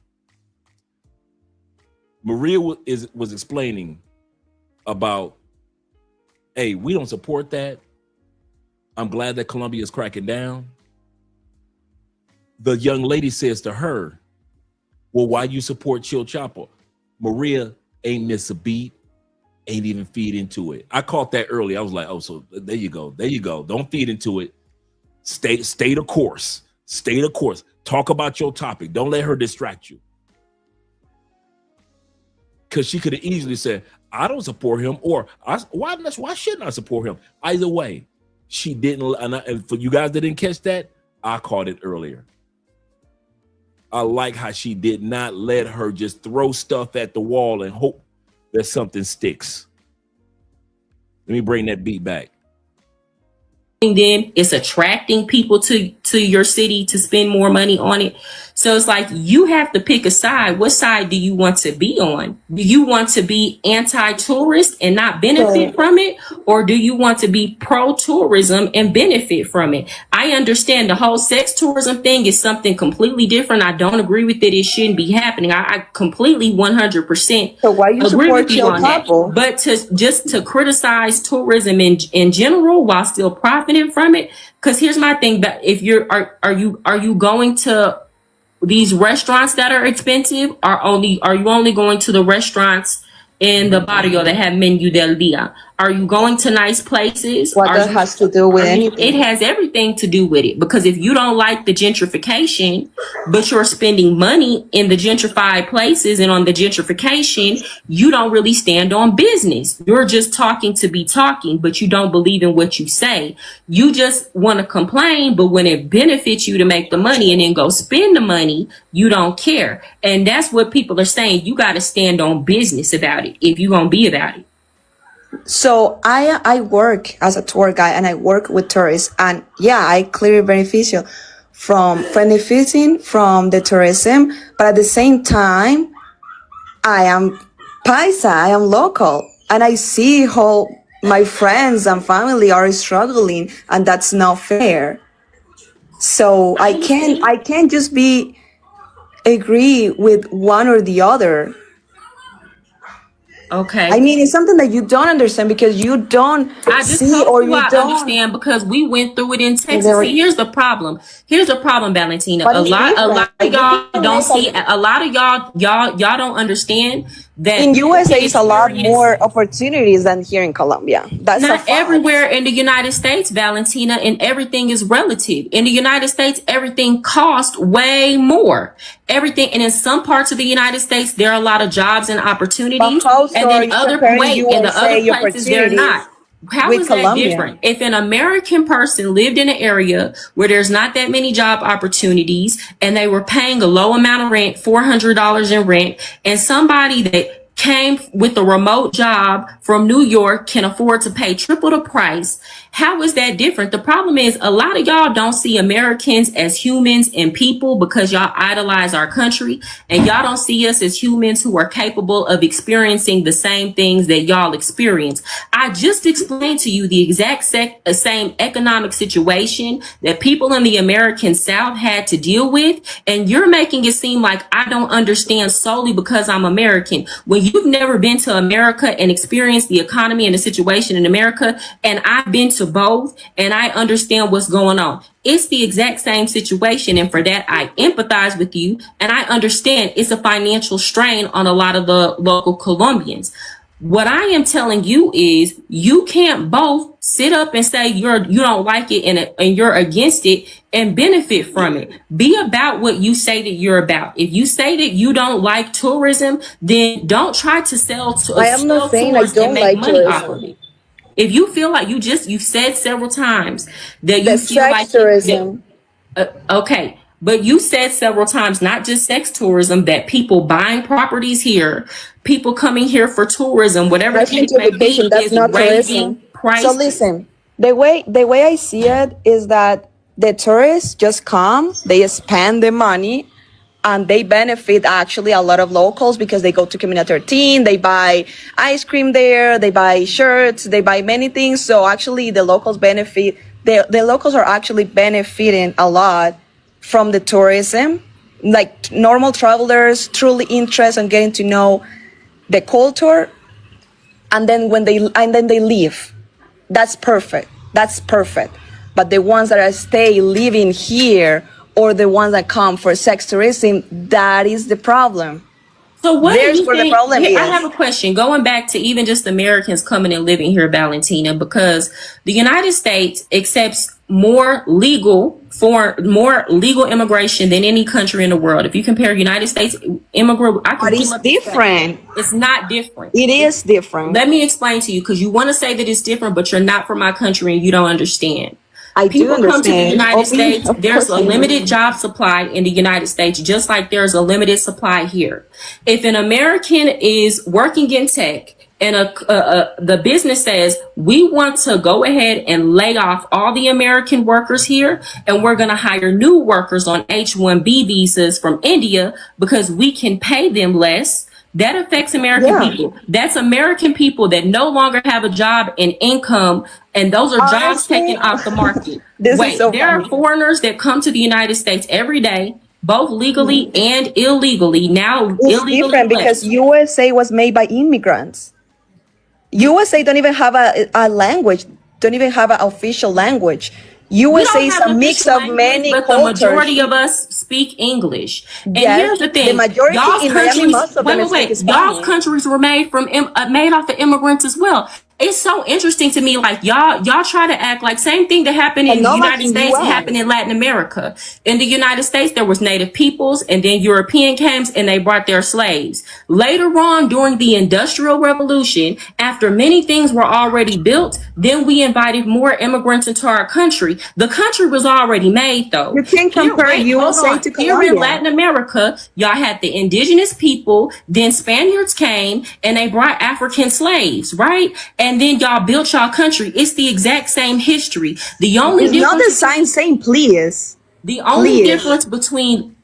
G: Maria was explaining about, hey, we don't support that. I'm glad that Colombia is cracking down. The young lady says to her, well, why you support Chill Chopper? Maria ain't miss a beat. Ain't even feed into it. I caught that early. I was like, oh, so there you go. There you go. Don't feed into it. Stay the course. Stay the course. Talk about your topic. Don't let her distract you. Because she could have easily said, I don't support him, or why shouldn't I support him? Either way, she didn't. And for you guys that didn't catch that, I caught it earlier. I like how she did not let her just throw stuff at the wall and hope that something sticks. Let me bring that beat back.
J: Them, it's attracting people to your city to spend more money on it. So it's like you have to pick a side. What side do you want to be on? Do you want to be anti-tourist and not benefit from it? Or do you want to be pro-tourism and benefit from it? I understand the whole sex tourism thing is something completely different. I don't agree with it. It shouldn't be happening. I completely 100%
K: so why you
J: agree
K: support
J: with you
K: your
J: on that.
K: couple?
J: But to criticize tourism in general while still profiting from it, because here's my thing. But if are you going to these restaurants that are expensive? Are you only going to the restaurants in the barrio that have menu del dia? Are you going to nice places?
K: What that has to do with anything?
J: It has everything to do with it, because if you don't like the gentrification, but you're spending money in the gentrified places and on the gentrification, you don't really stand on business. You're just talking to be talking, but you don't believe in what you say. You just want to complain, but when it benefits you to make the money and then go spend the money, you don't care. And that's what people are saying. You got to stand on business about it if you're going to be about it.
K: So I work as a tour guide and I work with tourists, and yeah, I clearly benefiting from the tourism, but at the same time, I am paisa, I am local, and I see how my friends and family are struggling, and that's not fair. So I can't just agree with one or the other.
J: Okay.
K: I mean, it's something that you don't understand because you don't see or you don't
J: understand, because we went through it in Texas. See, here's the problem. Valentina. A lot of y'all don't see. A lot of y'all don't understand that
K: in USA it's a lot more opportunities than here in Colombia. That's
J: not everywhere in the United States, Valentina, and everything is relative. In the United States, everything costs way more. Everything, and in some parts of the United States, there are a lot of jobs and opportunities, and then other places they're not. How is that different? If an American person lived in an area where there's not that many job opportunities and they were paying a low amount of rent, $400 in rent, and somebody that came with a remote job from New York can afford to pay triple the price, how is that different? The problem is a lot of y'all don't see Americans as humans and people because y'all idolize our country, and y'all don't see us as humans who are capable of experiencing the same things that y'all experience. I just explained to you the exact same economic situation that people in the American South had to deal with, and you're making it seem like I don't understand solely because I'm American, when you've never been to America and experienced the economy and the situation in America, and I've been to both, and I understand what's going on. It's the exact same situation, and for that, I empathize with you, and I understand it's a financial strain on a lot of the local Colombians. What I am telling you is you can't both sit up and say you don't like it and you're against it and benefit from it. Be about what you say that you're about. If you say that you don't like tourism, then don't try to sell to
K: I am not saying I don't like tourism.
J: If you feel like you've said several times that you feel
K: sex
J: like
K: tourism.
J: Okay. But you said several times, not just sex tourism, that people buying properties here, people coming here for tourism, whatever the case may be, is raising prices.
K: So listen, the way I see it is that the tourists just come, they spend the money, and they benefit actually a lot of locals because they go to Comuna 13, they buy ice cream there, they buy shirts, they buy many things. So actually the locals benefit, the locals are actually benefiting a lot from the tourism. Like normal travelers truly interested in getting to know the culture, and then they leave. That's perfect. But the ones that are living here, or the ones that come for sex tourism, that is the problem.
J: So what do you think?
K: The problem is.
J: I have a question. Going back to even just Americans coming and living here, Valentina, because the United States accepts more legal immigration than any country in the world. If you compare United States immigrant,
K: but it's different.
J: It's not different.
K: It is different.
J: Let me explain to you, because you want to say that it's different, but you're not from my country and you don't understand. People come to the United States, there's a limited job supply in the United States, just like there's a limited supply here. If an American is working in tech and the business says, we want to go ahead and lay off all the American workers here, and we're going to hire new workers on H-1B visas from India because we can pay them less, that affects American people. That's American people that no longer have a job and income, and those are jobs taken off the market. There are foreigners that come to the United States every day, both legally and illegally. Now,
K: it's illegally different because USA was made by immigrants. USA don't even have a language, don't even have an official language. USA is a mix of many cultures.
J: But the majority of us speak English. And here's the thing:
K: the majority in Miami, most of them speak Spanish.
J: Y'all's countries were made off of immigrants as well. It's so interesting to me, like y'all try to act like same thing that happened in the United States happened in Latin America. In the United States, there was native peoples, and then European came and they brought their slaves. Later on, during the Industrial Revolution, after many things were already built, then we invited more immigrants into our country. The country was already made, though.
K: You can't compare USA to Colombia.
J: Here in Latin America, y'all had the indigenous people, then Spaniards came and they brought African slaves, right? And then y'all built y'all country. It's the exact same history. The only
K: it's not the same, please.
J: The only difference between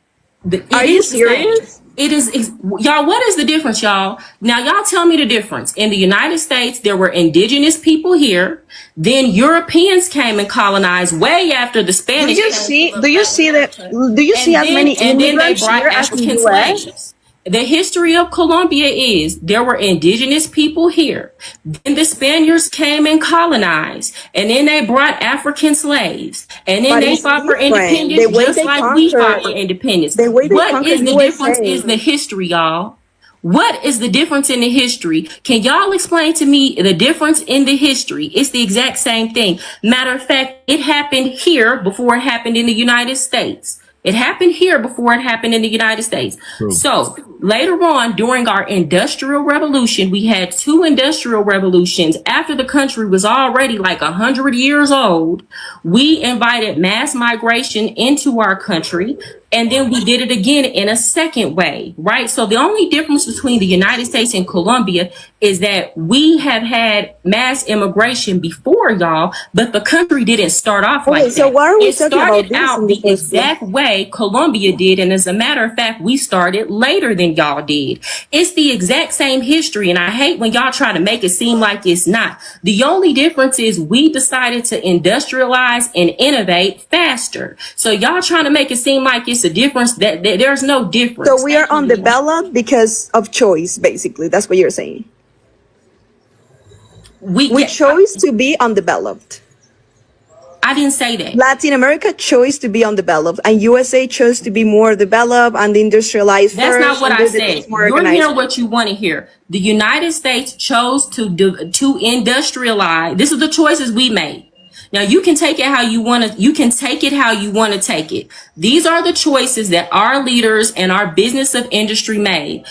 K: Are you serious?
J: It is, y'all, what is the difference, y'all? Now, y'all tell me the difference. In the United States, there were indigenous people here. Then Europeans came and colonized way after the Spanish.
K: Do you see as many immigrants here as in the US?
J: The history of Colombia is there were indigenous people here. Then the Spaniards came and colonized, and then they brought African slaves, and then they fought for independence just like we fought for independence. What is the difference is the history, y'all. What is the difference in the history? Can y'all explain to me the difference in the history? It's the exact same thing. Matter of fact, it happened here before it happened in the United States. It happened here before it happened in the United States. True. So later on, during our Industrial Revolution, we had 2 industrial revolutions. After the country was already like 100 years old, we invited mass migration into our country. and then we did it again in a second way, right? So the only difference between the United States and Colombia is that we have had mass immigration before y'all, but the country didn't start off like that.
K: So why are we
J: it
K: talking
J: started
K: about
J: out the exact way Colombia did, and as a matter of fact, we started later than y'all did. It's the exact same history, and I hate when y'all try to make it seem like it's not. The only difference is we decided to industrialize and innovate faster. So y'all trying to make it seem like it's a difference that there's no difference.
K: So we are undeveloped because of choice, basically. That's what you're saying. We chose to be undeveloped.
J: I didn't say that.
K: Latin America chose to be undeveloped, and USA chose to be more developed and industrialized.
J: That's
K: first,
J: not what
K: and
J: I
K: do the
J: said.
K: things more
J: You're
K: organized.
J: hearing what you want to hear. The United States chose to industrialize. This is the choices we made. Now you can take it how you want to. You can take it how you want to take it. These are the choices that our leaders and our business of industry made.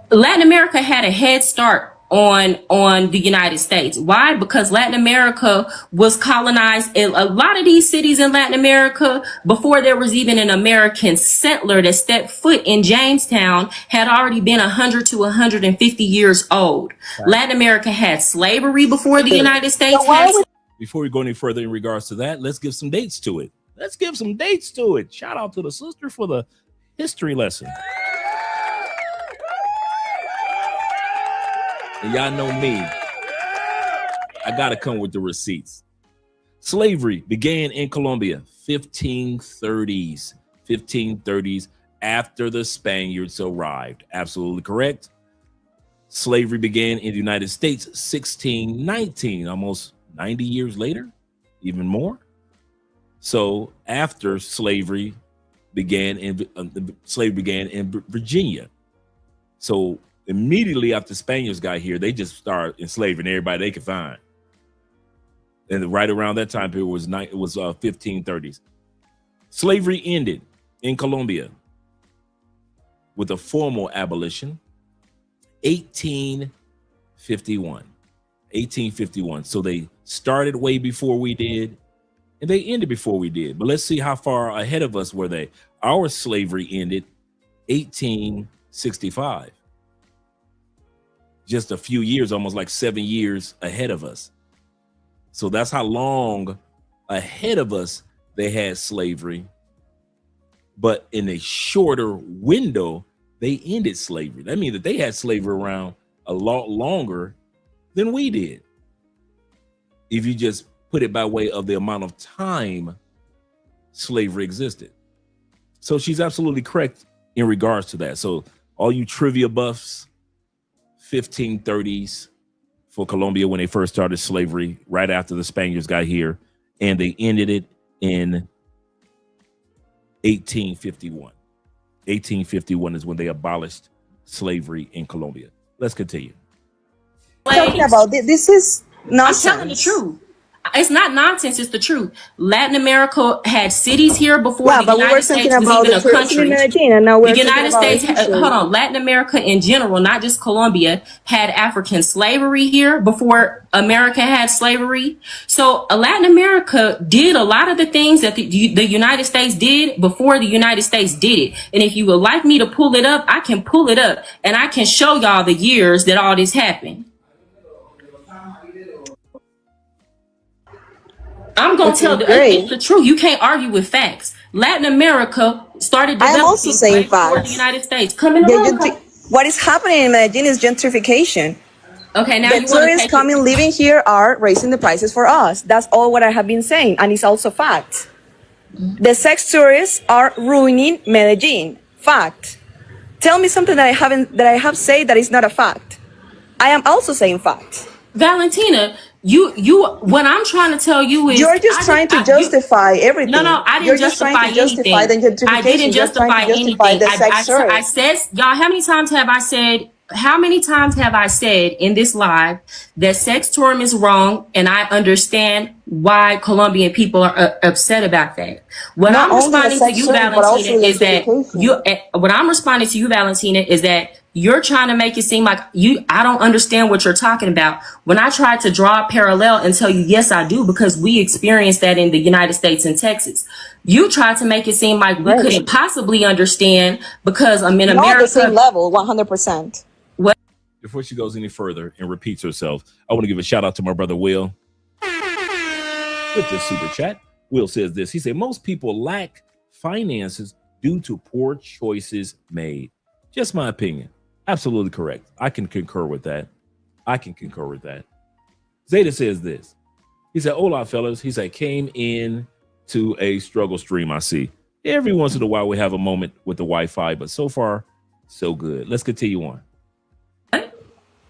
J: Latin America had a head start on the United States. Why? Because Latin America was colonized. A lot of these cities in Latin America, before there was even an American settler that stepped foot in Jamestown, had already been 100 to 150 years old. Right. Latin America had slavery before the United States had.
G: Before we go any further in regards to that, let's give some dates to it. Let's give some dates to it. Shout out to the sister for the history lesson. And y'all know me. I got to come with the receipts. Slavery began in Colombia, 1530s. 1530s, after the Spaniards arrived. Absolutely correct. Slavery began in the United States, 1619, almost 90 years later, even more. So after slavery began in Virginia. So immediately after Spaniards got here, they just started enslaving everybody they could find. And right around that time period was 1530s. Slavery ended in Colombia with a formal abolition, 1851. 1851. So they started way before we did, and they ended before we did. But let's see how far ahead of us were they. Our slavery ended 1865. Just a few years, almost like 7 years ahead of us. So that's how long ahead of us they had slavery. But in a shorter window, they ended slavery. That means that they had slavery around a lot longer than we did. If you just put it by way of the amount of time slavery existed. So she's absolutely correct in regards to that. So all you trivia buffs, 1530s for Colombia when they first started slavery, right after the Spaniards got here, and they ended it in 1851. 1851 is when they abolished slavery in Colombia. Let's continue.
K: Talking about this is nonsense.
J: I'm telling the truth. It's not nonsense. It's the truth. Latin America had cities here before the United States was even a country. The United States, hold on, Latin America in general, not just Colombia, had African slavery here before America had slavery. So Latin America did a lot of the things that the United States did before the United States did it. And if you would like me to pull it up, I can pull it up and I can show y'all the years that all this happened. I'm going to tell the truth. You can't argue with facts. Latin America started developing.
K: I am also saying facts.
J: The United States.
K: What is happening in Medellin is gentrification.
J: Okay, now
K: the tourists coming living here are raising the prices for us. That's all what I have been saying, and it's also fact. The sex tourists are ruining Medellin. Fact. Tell me something that I have said that is not a fact. I am also saying fact.
J: Valentina, you what I'm trying to tell you is
K: you're just trying to justify everything.
J: No, I didn't justify anything. I didn't justify anything. I said, y'all, how many times have I said in this live that sex tourism is wrong, and I understand why Colombian people are upset about that. What I'm responding to you, Valentina, is that You're trying to make it seem like I don't understand what you're talking about. When I tried to draw a parallel and tell you, yes, I do, because we experienced that in the United States and Texas. You tried to make it seem like we couldn't possibly understand because I'm in America.
K: Not the same level, 100%.
J: What?
G: Before she goes any further and repeats herself, I want to give a shout out to my brother Will with this super chat. Will says this. He said, most people lack finances due to poor choices made. Just my opinion. Absolutely correct. I can concur with that. Zeta says this. He said, hola, fellas. He said, came in to a struggle stream, I see. Every once in a while, we have a moment with the Wi-Fi, but so far, so good. Let's continue on.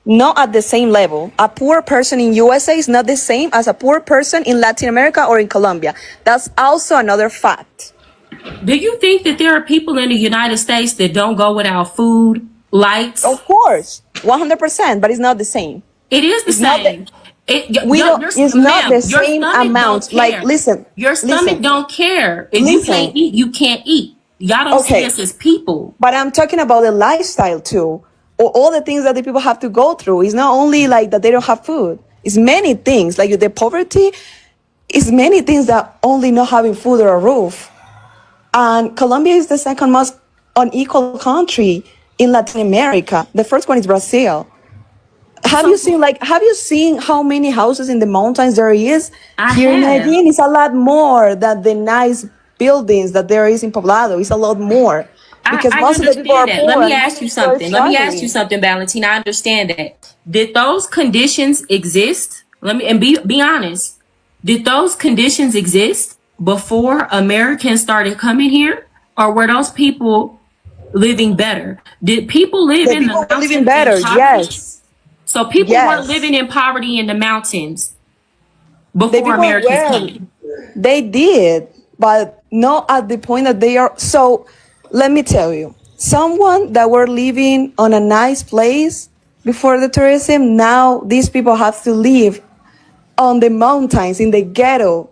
K: Not at the same level. A poor person in USA is not the same as a poor person in Latin America or in Colombia. That's also another fact.
J: Do you think that there are people in the United States that don't go without food, lights?
K: Of course, 100%, but it's not the same.
J: It is the same.
K: It's not the same amount. Like, listen.
J: Your stomach don't care. If you can't eat, you can't eat. Y'all don't see us as people.
K: But I'm talking about the lifestyle too. Or all the things that the people have to go through. It's not only like that they don't have food. It's many things. Like the poverty is many things that only not having food or a roof. And Colombia is the second most unequal country in Latin America. The first one is Brazil. Have you seen how many houses in the mountains there is? Here in Medellín, it's a lot more than the nice buildings that there is in Poblado. It's a lot more. Because most of the people are poor.
J: Let me ask you something, Valentina. I understand that. Did those conditions exist? Be honest. Did those conditions exist before Americans started coming here? Or were those people living better? Did people live in the mountains?
K: Living better, yes.
J: So people weren't living in poverty in the mountains before Americans came.
K: They did, but not at the point that they are. So let me tell you, someone that were living on a nice place before the tourism, now these people have to live on the mountains in the ghetto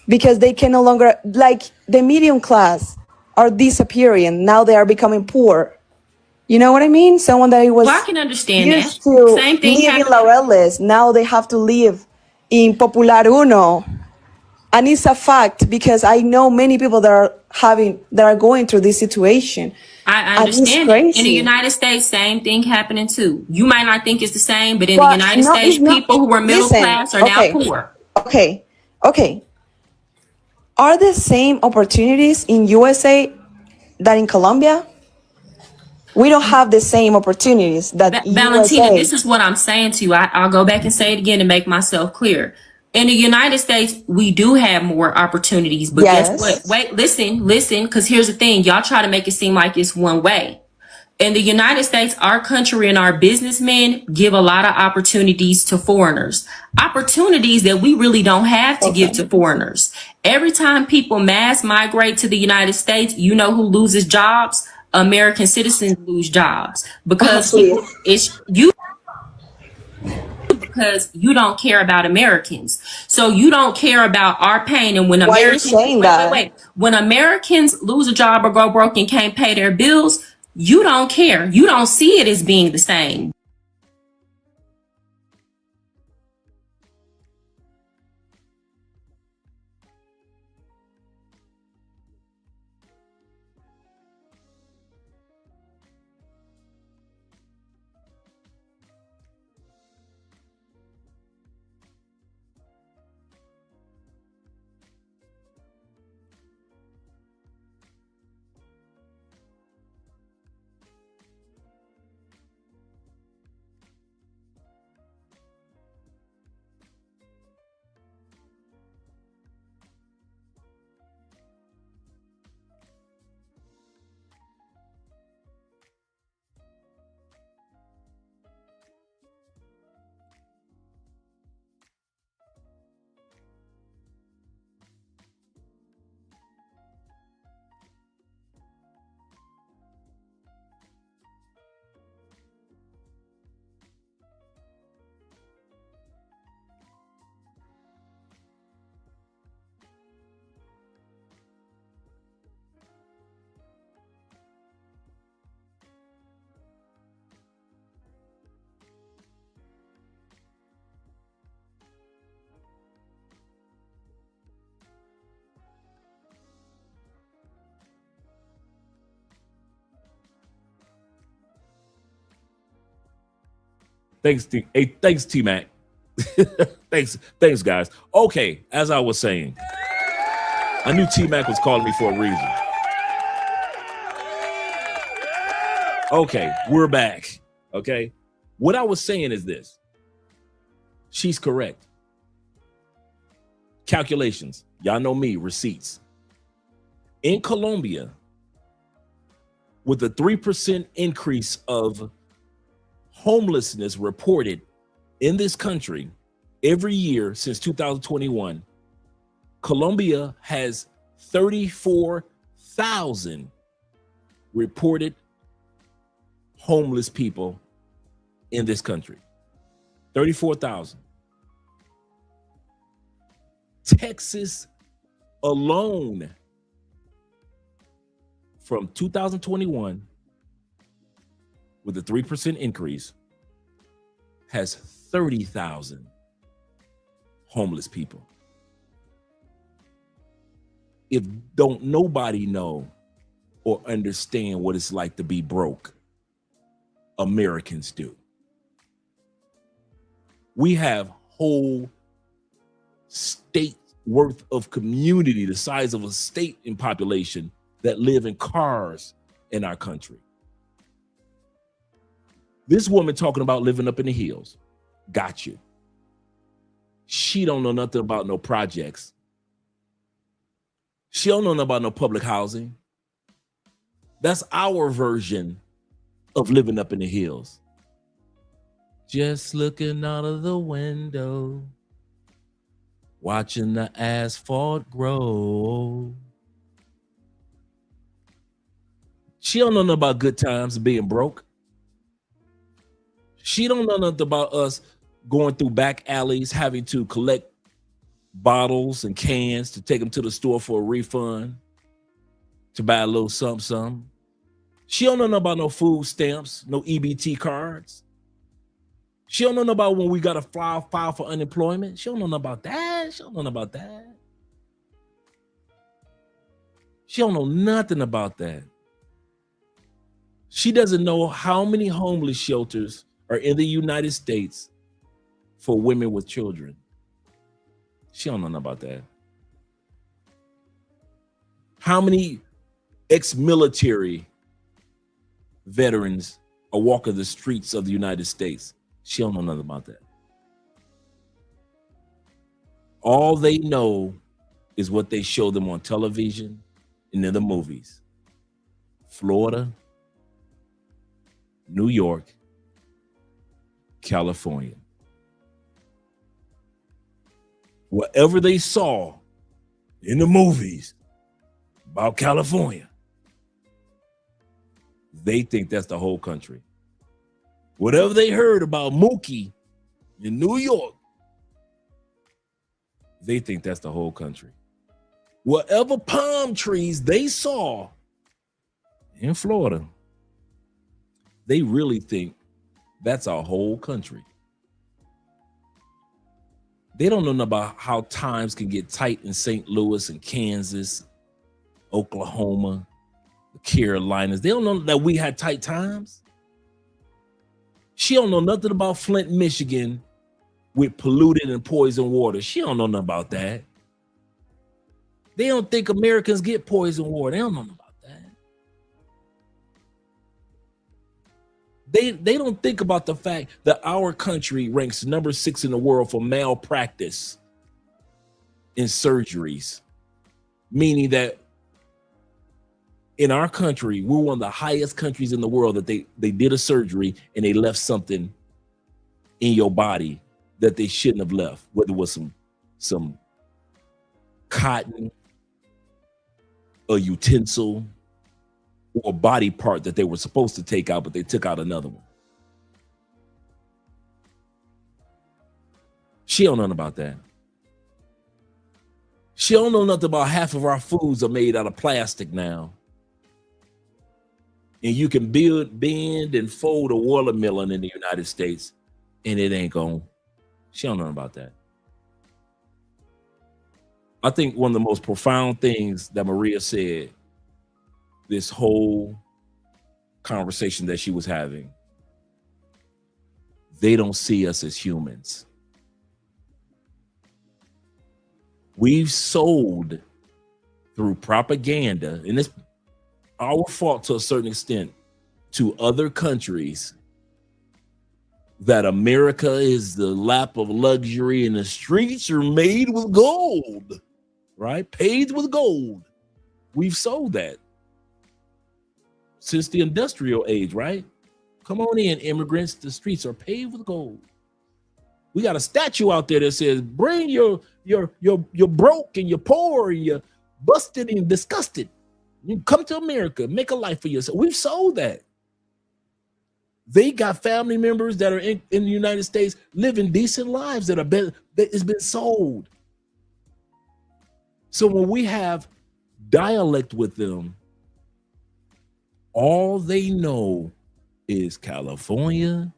K: because they can no longer, like the medium class are disappearing. Now they are becoming poor. You know what I mean? Someone that was
J: I can understand
K: used
J: that.
K: to
J: Same thing
K: live in Laureles, now they have to live in Popular Uno. And it's a fact because I know many people that are going through this situation.
J: I understand. In the United States, same thing happening too. You might not think it's the same, but in the United States, people who were middle class are now poor.
K: Okay. Are the same opportunities in USA than in Colombia? We don't have the same opportunities that
J: Valentina,
K: USA.
J: this is what I'm saying to you. I'll go back and say it again to make myself clear. In the United States, we do have more opportunities, but guess what? Wait, listen, because here's the thing. Y'all try to make it seem like it's one way. In the United States, our country and our businessmen give a lot of opportunities to foreigners. Opportunities that we really don't have to give to foreigners. Every time people mass migrate to the United States, you know who loses jobs? American citizens lose jobs because because you don't care about Americans. So you don't care about our pain. And when Americans, when Americans lose a job or go broke and can't pay their bills, you don't care. You don't see it as being the same.
G: Thanks, T-Mac. thanks, guys. Okay, as I was saying, I knew T-Mac was calling me for a reason. Okay, we're back. Okay, what I was saying is this. She's correct. Calculations. Y'all know me, receipts. In Colombia, with a 3% increase of homelessness reported in this country every year since 2021, Colombia has 34,000 reported homeless people in this country. 34,000. Texas alone, from 2021, with a 3% increase, has 30,000 homeless people. If don't nobody know or understand what it's like to be broke, Americans do. We have whole state worth of community, the size of a state in population, that live in cars in our country. This woman talking about living up in the hills, got you. She don't know nothing about no projects. She don't know nothing about no public housing. That's our version of living up in the hills. Just looking out of the window, watching the asphalt grow. She don't know nothing about good times being broke. She don't know nothing about us going through back alleys, having to collect bottles and cans to take them to the store for a refund, to buy a little something. She don't know nothing about no food stamps, no EBT cards. She don't know nothing about when we got to file for unemployment. She don't know nothing about that. She don't know nothing about that. She don't know nothing about that. She doesn't know how many homeless shelters are in the United States for women with children. She don't know nothing about that. How many ex-military veterans are walking the streets of the United States? She don't know nothing about that. All they know is what they show them on television and in the movies. Florida, New York, California. Whatever they saw in the movies about California, they think that's the whole country. Whatever they heard about Mookie in New York, they think that's the whole country. Whatever palm trees they saw in Florida, they really think that's our whole country. They don't know about how times can get tight in St. Louis and Kansas, Oklahoma, the Carolinas. They don't know that we had tight times. She don't know nothing about Flint, Michigan, with polluted and poisoned water. She don't know nothing about that. They don't think Americans get poisoned water. They don't know nothing about that. They don't think about the fact that our country ranks number 6 in the world for malpractice in surgeries, meaning that in our country, we're one of the highest countries in the world that they did a surgery and they left something in your body that they shouldn't have left, whether it was some cotton, a utensil, or a body part that they were supposed to take out, but they took out another one. She don't know nothing about that. She don't know nothing about half of our foods are made out of plastic now. And you can bend and fold a watermelon in the United States and it ain't gone. She don't know about that. I think one of the most profound things that Maria said this whole conversation that she was having, they don't see us as humans. We've sold through propaganda, and it's our fault to a certain extent, to other countries that America is the lap of luxury and the streets are made with gold, right? Paved with gold. We've sold that since the industrial age, right? Come on in, immigrants. The streets are paved with gold. We got a statue out there that says, bring your broke and you're poor and you're busted and disgusted. You come to America, make a life for yourself. We've sold that. They got family members that are in the United States living decent lives that it's been sold. So when we have dialect with them, all they know is California,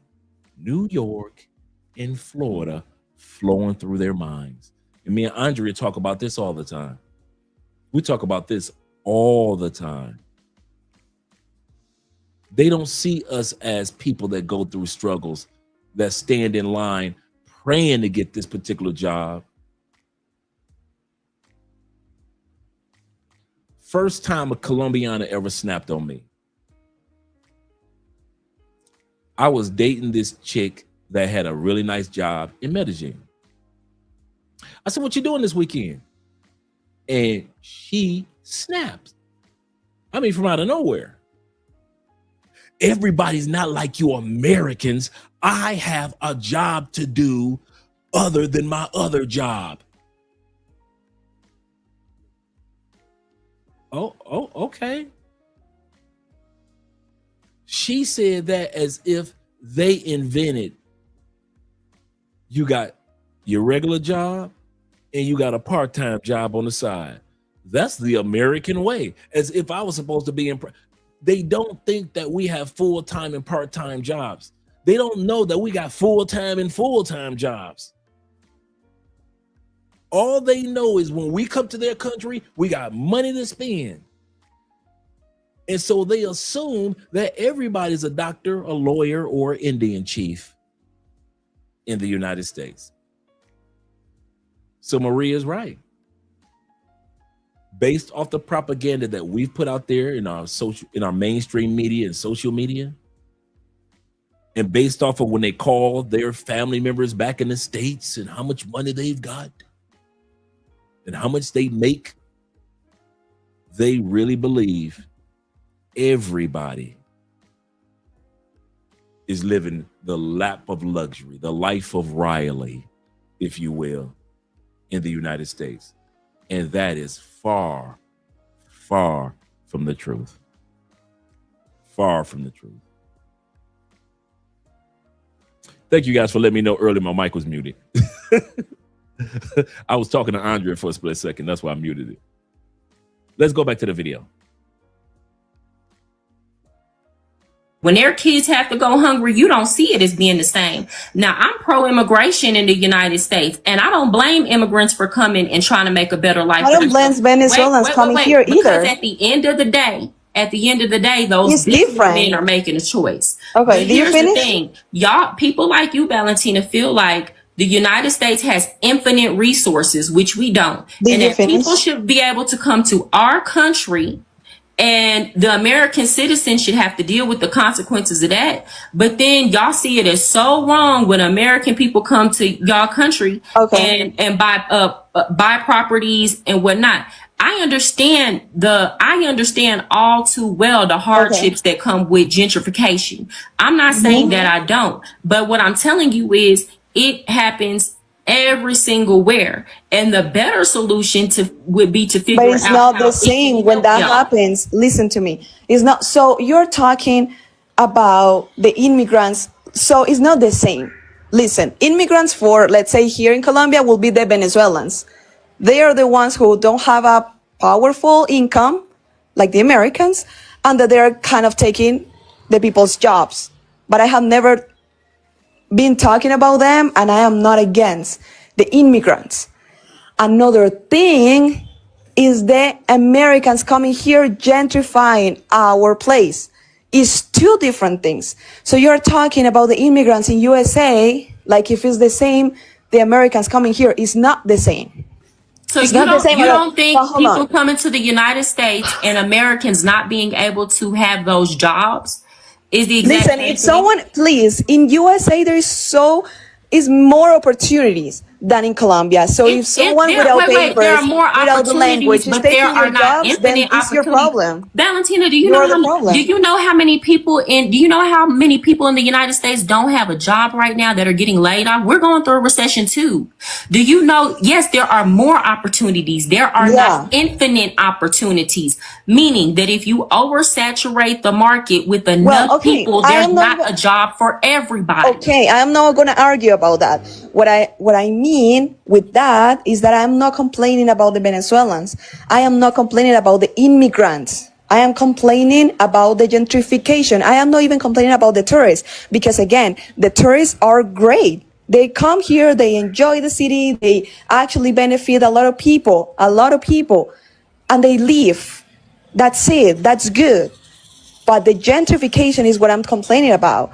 G: New York, and Florida flowing through their minds. And me and Andrea talk about this all the time. We talk about this all the time. They don't see us as people that go through struggles, that stand in line praying to get this particular job. First time a Colombiana ever snapped on me. I was dating this chick that had a really nice job in Medellín. I said, what you doing this weekend? And she snapped. I mean, from out of nowhere. Everybody's not like you Americans. I have a job to do other than my other job. Oh, okay. She said that as if they invented, you got your regular job and you got a part-time job on the side. That's the American way. As if I was supposed to be in. They don't think that we have full-time and part-time jobs. They don't know that we got full-time and full-time jobs. All they know is when we come to their country, we got money to spend. And so they assume that everybody's a doctor, a lawyer, or Indian chief in the United States. So Maria's right. Based off the propaganda that we've put out there in our mainstream media and social media, and based off of when they call their family members back in the States and how much money they've got and how much they make, they really believe everybody is living the lap of luxury, the life of Riley, if you will, in the United States. And that is far, far from the truth. Far from the truth. Thank you guys for letting me know earlier my mic was muted. I was talking to Andrea for a split second. That's why I muted it. Let's go back to the video.
J: When their kids have to go hungry, you don't see it as being the same. Now, I'm pro-immigration in the United States, and I don't blame immigrants for coming and trying to make a better life.
K: I don't blame Venezuelans coming here either.
J: Because at the end of the day, those men are making a choice.
K: Okay, do you finish?
J: The thing, y'all, people like you, Valentina, feel like the United States has infinite resources, which we don't. And that people should be able to come to our country, and the American citizens should have to deal with the consequences of that. But then y'all see it as so wrong when American people come to y'all country and buy properties and whatnot. I understand all too well the hardships that come with gentrification. I'm not saying that I don't, but what I'm telling you is it happens every single where, and the better solution would be to figure out.
K: But it's not the same when that happens. Listen to me. It's not. So you're talking about the immigrants. So it's not the same. Listen, immigrants for, let's say here in Colombia, will be the Venezuelans. They are the ones who don't have a powerful income like the Americans, and that they're kind of taking the people's jobs. But I have never been talking about them, and I am not against the immigrants. Another thing is the Americans coming here gentrifying our place. is two different things. So you're talking about the immigrants in USA, like if it's the same, the Americans coming here is not the same.
J: So you don't think people coming to the United States and Americans not being able to have those jobs is the exact
K: Listen, if someone, please, in USA there is more opportunities than in Colombia. So if someone without papers,
J: there are more
K: without the language, is taking your jobs, then it's your problem.
J: Valentina, do you know how many people in the United States don't have a job right now that are getting laid off? We're going through a recession too. Do you know? Yes, there are more opportunities. There are not infinite opportunities, meaning that if you oversaturate the market with enough people, there's not a job for everybody.
K: Okay, I'm not going to argue about that. What I mean with that is that I'm not complaining about the Venezuelans. I am not complaining about the immigrants. I am complaining about the gentrification. I am not even complaining about the tourists, because again, the tourists are great. They come here, they enjoy the city, they actually benefit a lot of people, and they leave. That's it. That's good. But the gentrification is what I'm complaining about.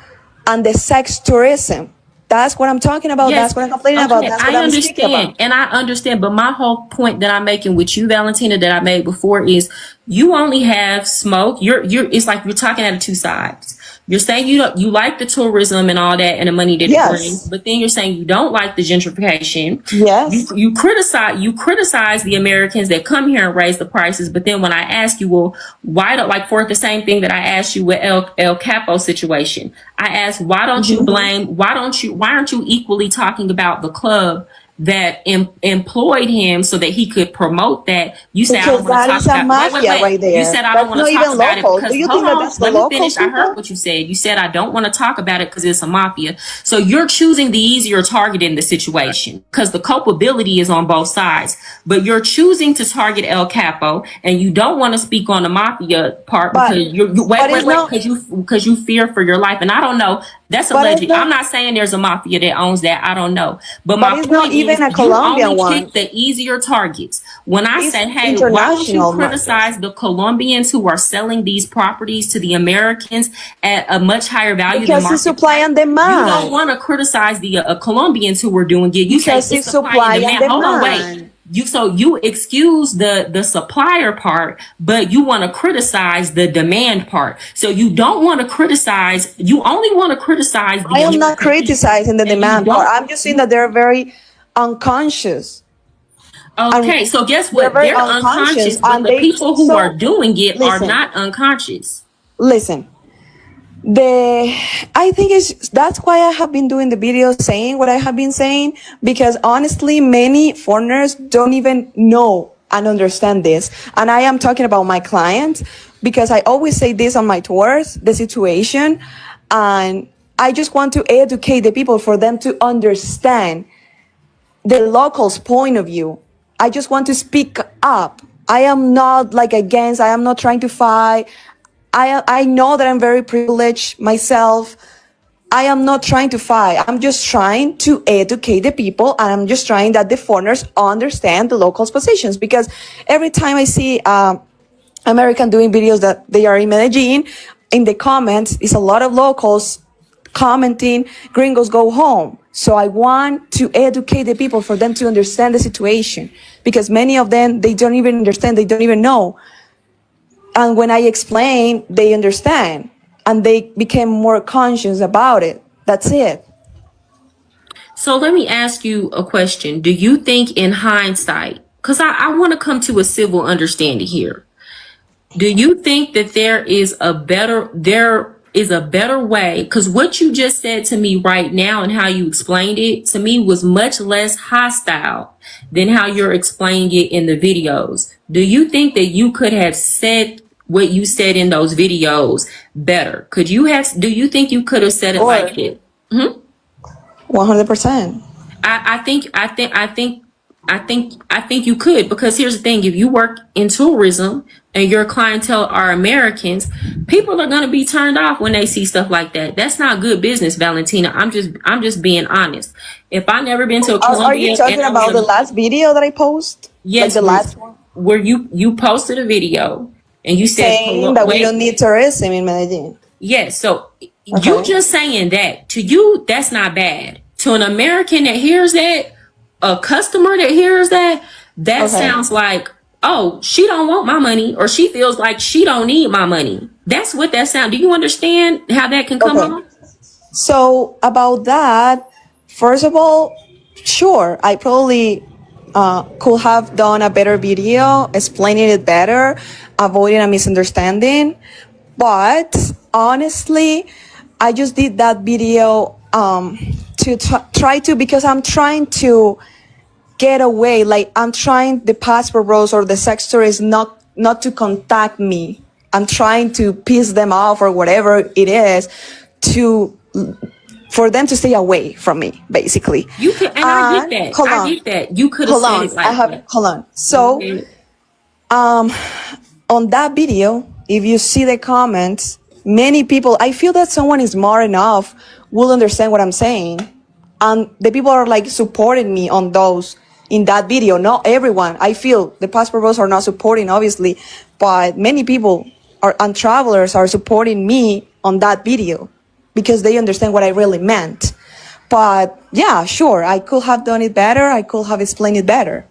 K: And the sex tourism. That's what I'm talking about.
J: Yes.
K: That's what I'm complaining about. That's what I'm speaking about.
J: And I understand. But my whole point that I'm making with you, Valentina, that I made before is you only have smoke. It's like you're talking out of two sides. You're saying you like the tourism and all that and the money that it brings, but then you're saying you don't like the gentrification.
K: Yes.
J: You criticize the Americans that come here and raise the prices, but then when I ask you, well, why don't, like for the same thing that I asked you with El Capo situation, I asked, why don't you blame, why aren't you equally talking about the club that employed him so that he could promote that? You said,
K: because
J: I don't want to talk about
K: mafia right there.
J: You said I don't want to talk about
K: local.
J: it because
K: do you think that's the local
J: finish. I heard what you said. You said I don't want to talk about it because it's a mafia. So you're choosing the easier target in the situation because the culpability is on both sides. But you're choosing to target El Capo and you don't want to speak on the mafia part because you fear for your life. And I don't know. That's alleged. I'm not saying there's a mafia that owns that. I don't know. But my point is, a Colombian you only pick the easier targets. When I say, hey, why don't you criticize the Colombians who are selling these properties to the Americans at a much higher value than market?
K: Because it's supply and demand.
J: You don't want to criticize the Colombians who were doing it. You say it's supply and demand. Hold on, wait. You excuse the supplier part, but you want to criticize the demand part. So you don't want to criticize, you only want to criticize
K: I am not criticizing the demand part. I'm just saying that they're very unconscious.
J: Okay, so guess what? They're unconscious, but the people who are doing it are not unconscious.
K: Listen, I think that's why I have been doing the videos saying what I have been saying, because honestly, many foreigners don't even know and understand this. And I am talking about my clients because I always say this on my tours, the situation, and I just want to educate the people for them to understand the locals' point of view. I just want to speak up. I am not against, I am not trying to fight. I know that I'm very privileged myself. I am not trying to fight. I'm just trying to educate the people, and I'm just trying that the foreigners understand the locals' positions. Because every time I see American doing videos that they are in Medellin, in the comments is a lot of locals commenting, gringos go home. So I want to educate the people for them to understand the situation, because many of them, they don't even understand, they don't even know. And when I explain, they understand and they became more conscious about it. That's it.
J: So let me ask you a question. Do you think in hindsight, because I want to come to a civil understanding here. Do you think that there is a better way? Because what you just said to me right now and how you explained it to me was much less hostile than how you're explaining it in the videos. Do you think that you could have said what you said in those videos better? Do you think you could have said it like it?
K: 100%.
J: I think you could, because here's the thing. If you work in tourism and your clientele are Americans, people are going to be turned off when they see stuff like that. That's not good business, Valentina. I'm just being honest. If I never been to a Colombia,
K: are you talking about the last video that I posted?
J: Yes,
K: the last one
J: where you posted a video and you said
K: saying that we don't need tourism in Medellin.
J: Yes. So you just saying that to you, that's not bad. To an American that hears that, a customer that hears that, that sounds like, oh, she don't want my money, or she feels like she don't need my money. That's what that sound. Do you understand how that can come off?
K: So about that, first of all, sure, I probably could have done a better video explaining it better, avoiding a misunderstanding. But honestly, I just did that video to try to, because I'm trying to get away. Like, I'm trying the passport bros or the sex tourists not to contact me. I'm trying to piss them off or whatever it is, for them to stay away from me, basically.
J: You can, and I get that. I get that. You could have said it like that.
K: Hold on. So, on that video, if you see the comments, many people, I feel that someone is smart enough will understand what I'm saying. And the people are like supporting me on those in that video. Not everyone. I feel the passport bros are not supporting, obviously, but many people and travelers are supporting me on that video because they understand what I really meant. But yeah, sure, I could have done it better. I could have explained it better.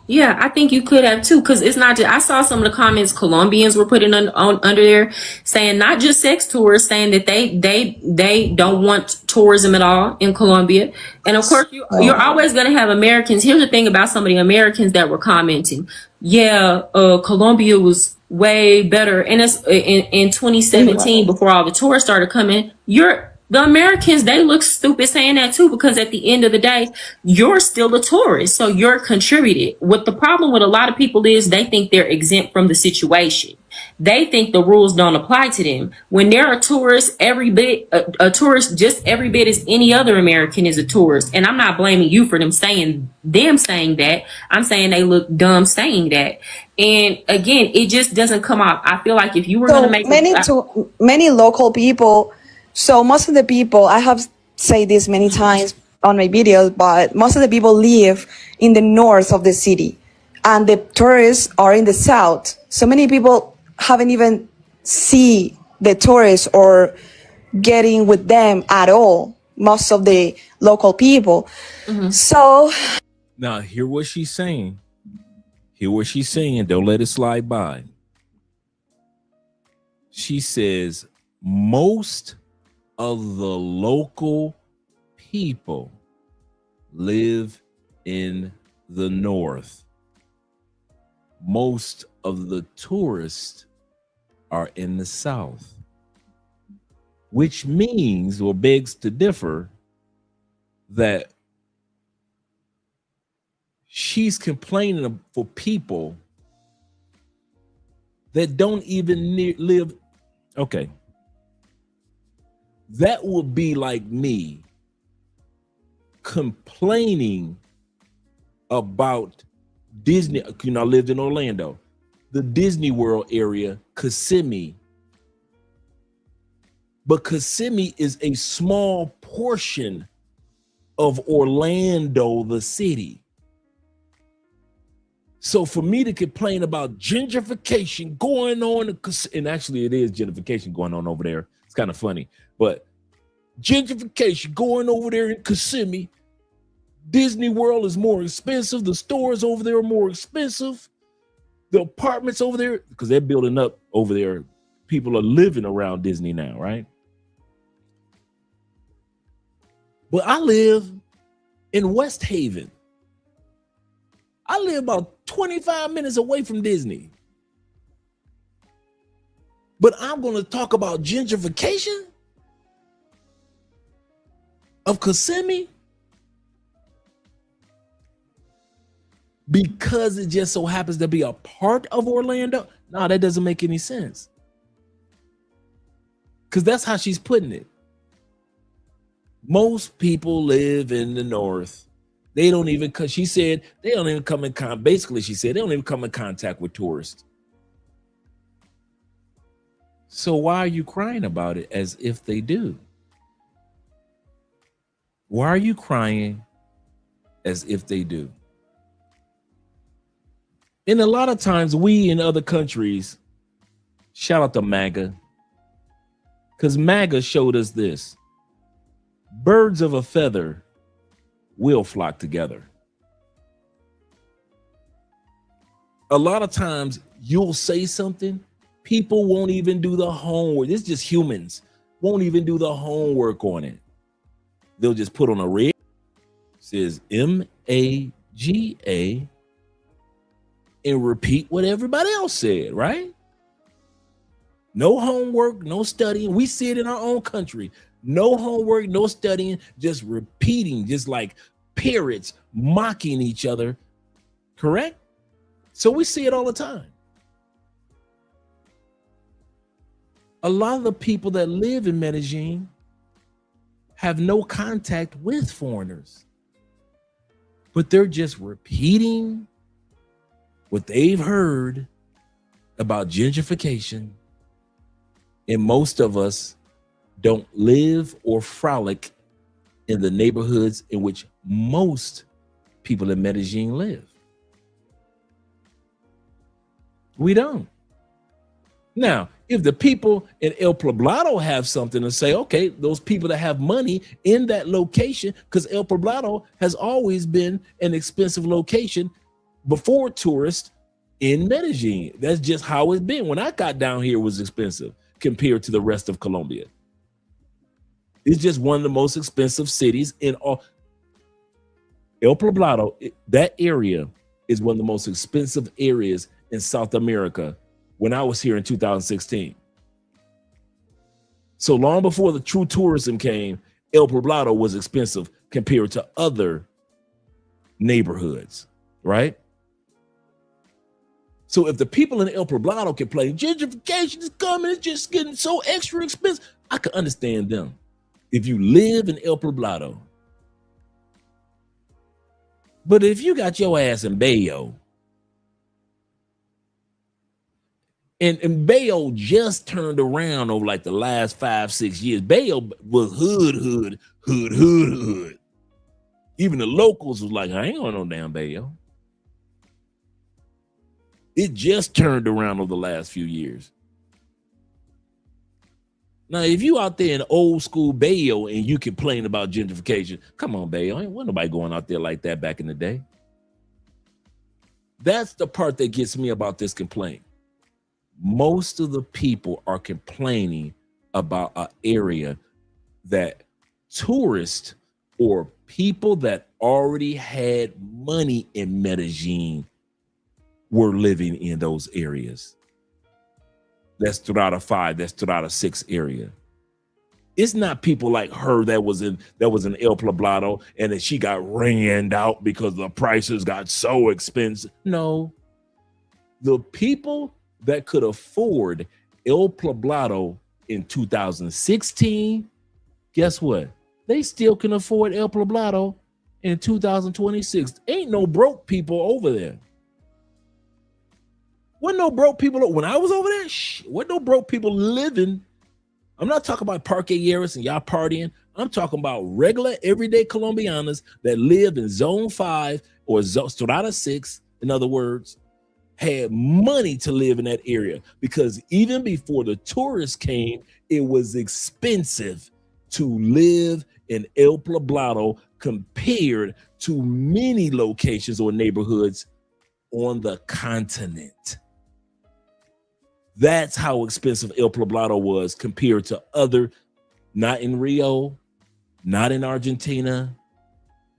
J: Yeah, I think you could have too, because it's not just, I saw some of the comments Colombians were putting under there saying not just sex tourists, saying that they don't want tourism at all in Colombia. And of course, you're always going to have Americans. Here's the thing about some of the Americans that were commenting. Yeah, Colombia was way better. And it's in 2017, before all the tourists started coming, the Americans, they look stupid saying that too, because at the end of the day, you're still a tourist. So you're contributed. What the problem with a lot of people is they think they're exempt from the situation. They think the rules don't apply to them. When they're a tourist, a tourist just every bit as any other American is a tourist. And I'm not blaming you for them saying that. I'm saying they look dumb saying that. And again, it just doesn't come out. I feel like if you were going to make
K: many local people. So most of the people, I have said this many times on my videos, but most of the people live in the north of the city and the tourists are in the south. So many people haven't even seen the tourists or getting with them at all. Most of the local people. So
G: now hear what she's saying. Don't let it slide by. She says most of the local people live in the north. Most of the tourists are in the south, which means or begs to differ that she's complaining for people that don't even live. Okay. That would be like me complaining about Disney. You know, I lived in Orlando, the Disney World area, Kissimmee. But Kissimmee is a small portion of Orlando, the city. So for me to complain about gentrification going on, and actually it is gentrification going on over there. It's kind of funny, but gentrification going over there in Kissimmee. Disney World is more expensive. The stores over there are more expensive. The apartments over there, because they're building up over there. People are living around Disney now, right? But I live in West Haven. I live about 25 minutes away from Disney. But I'm going to talk about gentrification of Kissimmee because it just so happens to be a part of Orlando. No, that doesn't make any sense. Because that's how she's putting it. Most people live in the north. They don't even, because she said they don't even come in contact. Basically, she said they don't even come in contact with tourists. So why are you crying about it as if they do? Why are you crying as if they do? And a lot of times we in other countries, shout out to MAGA, Because MAGA showed us this. Birds of a feather will flock together. A lot of times you'll say something, people won't even do the homework. It's just humans, won't even do the homework on it. They'll just put on a red, says MAGA, and repeat what everybody else said, right? No homework, no studying. We see it in our own country. No homework, no studying, just repeating, just like parrots mocking each other, correct? So we see it all the time. A lot of the people that live in Medellin have no contact with foreigners, but they're just repeating what they've heard about gentrification. And most of us don't live or frolic in the neighborhoods in which most people in Medellin live. We don't. Now, if the people in El Poblado have something to say, okay, those people that have money in that location, because El Poblado has always been an expensive location before tourists in Medellin. That's just how it's been. When I got down here, it was expensive compared to the rest of Colombia. It's just one of the most expensive cities in all. El Poblado, that area is one of the most expensive areas in South America when I was here in 2016. So long before the true tourism came, El Poblado was expensive compared to other neighborhoods, right? So if the people in El Poblado complain, gentrification is coming, it's just getting so extra expensive, I can understand them. If you live in El Poblado. But if you got your ass in Bayo, and Bayo just turned around over like the last 5-6 years. Bayo was hood. Even the locals was like, I ain't going no damn Bayo. It just turned around over the last few years. Now, if you out there in old school Bayo and you complain about gentrification, come on, Bayo. Ain't nobody going out there like that back in the day. That's the part that gets me about this complaint. Most of the people are complaining about an area that tourists or people that already had money in Medellin were living in those areas. That's Strata 5, that's Strata 6 area. It's not people like her that was in El Poblado and then she got ran out because the prices got so expensive. No, the people that could afford El Poblado in 2016, guess what? They still can afford El Poblado in 2026. Ain't no broke people over there. Wasn't no broke people when I was over there. Wasn't no broke people living. I'm not talking about Parque Aries and y'all partying. I'm talking about regular, everyday Colombianas that live in Zone 5 or Strata 6, in other words, had money to live in that area, because even before the tourists came, it was expensive to live in El Poblado compared to many locations or neighborhoods on the continent. That's how expensive El Poblado was compared to other, not in Rio, not in Argentina,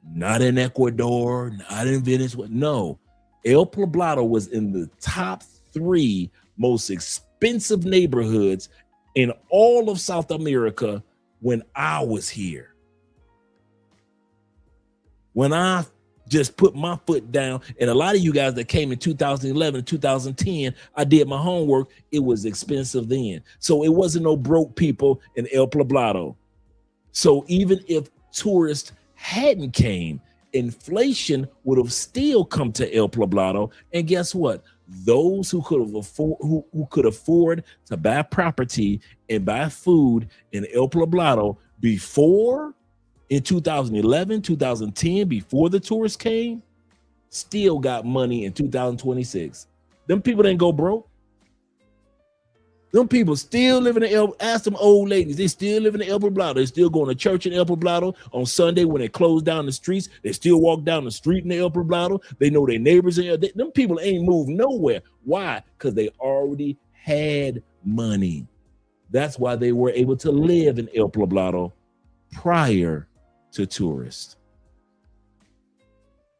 G: not in Ecuador, not in Venezuela. No, El Poblado was in the top 3 most expensive neighborhoods in all of South America when I was here. When I just put my foot down, and a lot of you guys that came in 2011, 2010, I did my homework. It was expensive then. So it wasn't no broke people in El Poblado. So even if tourists hadn't came, inflation would have still come to El Poblado. And guess what? Those who could afford to buy property and buy food in El Poblado before, in 2011, 2010, before the tourists came, still got money in 2026. Them people didn't go broke. Them people still living in ask them old ladies, they still live in El Poblado. They still going to church in El Poblado on Sunday when they close down the streets. They still walk down the street in El Poblado. They know their neighbors. Them people ain't moved nowhere. Why? Because they already had money. That's why they were able to live in El Poblado prior to tourists.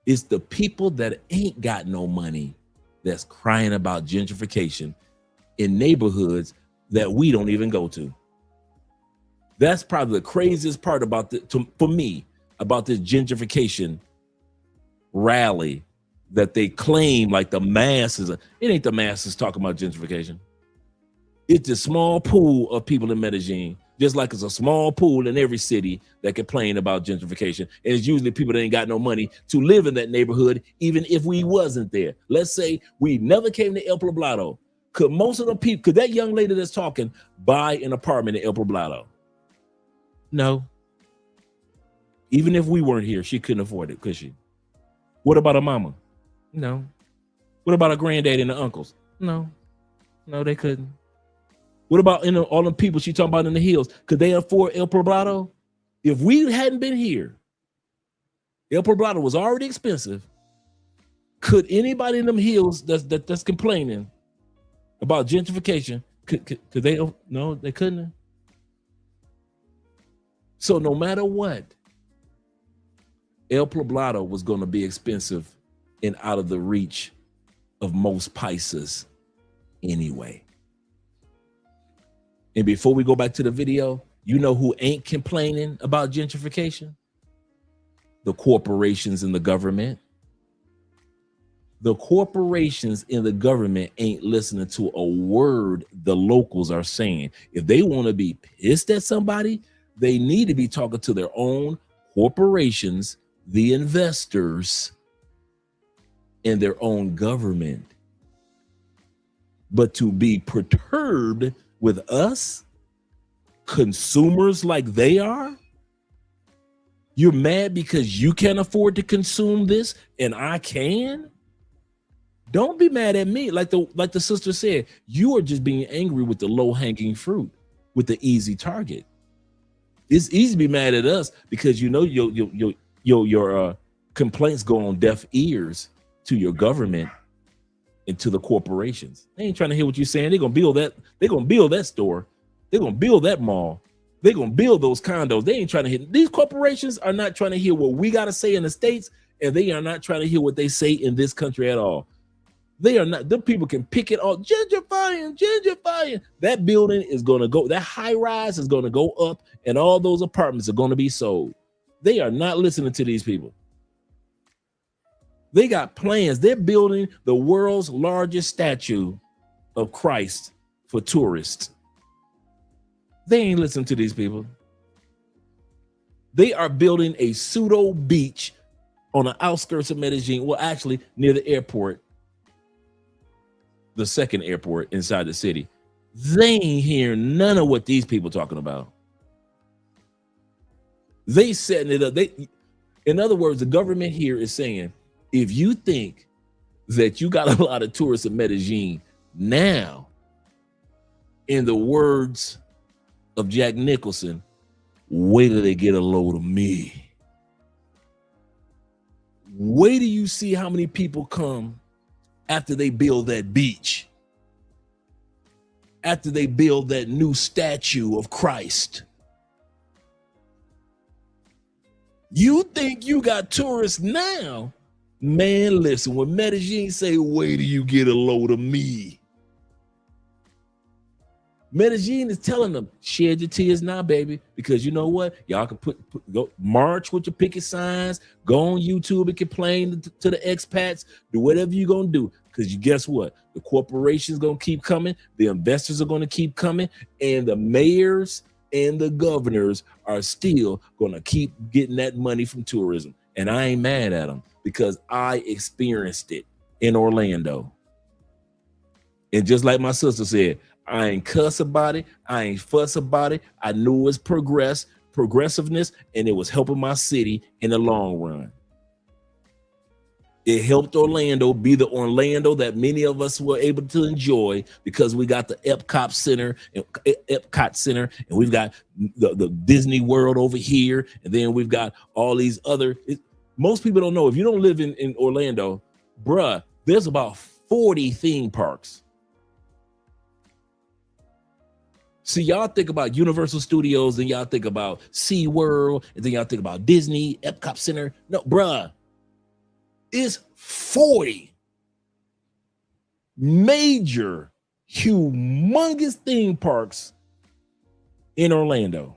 G: It's the people that ain't got no money that's crying about gentrification in neighborhoods that we don't even go to. That's probably the craziest part about for me about this gentrification rally that they claim like the masses. It ain't the masses talking about gentrification. It's a small pool of people in Medellin, just like it's a small pool in every city that complain about gentrification. And it's usually people that ain't got no money to live in that neighborhood, even if we wasn't there. Let's say we never came to El Poblado. Could most of the people, could that young lady that's talking buy an apartment in El Poblado? No. Even if we weren't here, she couldn't afford it, could she? What about her mama? No. What about her granddad and the uncles? No. No, they couldn't. What about all the people she talking about in the hills? Could they afford El Poblado? If we hadn't been here, El Poblado was already expensive. Could anybody in them hills that's complaining about gentrification, could they? No, they couldn't. So no matter what, El Poblado was going to be expensive and out of the reach of most paisas anyway. And before we go back to the video, you know who ain't complaining about gentrification? The corporations and the government. The corporations in the government ain't listening to a word the locals are saying. If they want to be pissed at somebody, they need to be talking to their own corporations, the investors, and their own government. But to be perturbed with us, consumers like they are, you're mad because you can't afford to consume this and I can? Don't be mad at me. Like the sister said, you are just being angry with the low-hanging fruit, with the easy target. It's easy to be mad at us because you know your complaints go on deaf ears to your government and to the corporations. They ain't trying to hear what you're saying. They're gonna build that. They're gonna build that store. They're gonna build that mall. They're gonna build those condos. They ain't trying to hear. These corporations are not trying to hear what we gotta say in the States, and they are not trying to hear what they say in this country at all. They are not. Them people can pick it all. Gentrifying. That building is gonna go. That high rise is gonna go up, and all those apartments are gonna be sold. They are not listening to these people. They got plans. They're building the world's largest statue of Christ for tourists. They ain't listening to these people. They are building a pseudo beach on the outskirts of Medellin. Well, actually near the airport, the second airport inside the city. They ain't hearing none of what these people talking about. They setting it up. In other words, the government here is saying, if you think that you got a lot of tourists in Medellin now, in the words of Jack Nicholson, wait till they get a load of me. Wait till you see how many people come after they build that beach, after they build that new statue of Christ. You think you got tourists now? Man, listen, when Medellin say, wait till you get a load of me. Medellin is telling them, shed your tears now, baby, because you know what? Y'all can go march with your picket signs, go on YouTube and complain to the expats, do whatever you're going to do. Because guess what? The corporations going to keep coming. The investors are going to keep coming. And the mayors and the governors are still going to keep getting that money from tourism. And I ain't mad at them because I experienced it in Orlando. And just like my sister said, I ain't cuss about it. I ain't fuss about it. I knew it was progressiveness, and it was helping my city in the long run. It helped Orlando be the Orlando that many of us were able to enjoy because we got the Epcot Center and we've got the Disney World over here, and then we've got all these other. Most people don't know, if you don't live in Orlando, bruh, there's about 40 theme parks. See, y'all think about Universal Studios, and y'all think about SeaWorld, and then y'all think about Disney, Epcot Center. No, bruh. Is 40 major, humongous theme parks in Orlando.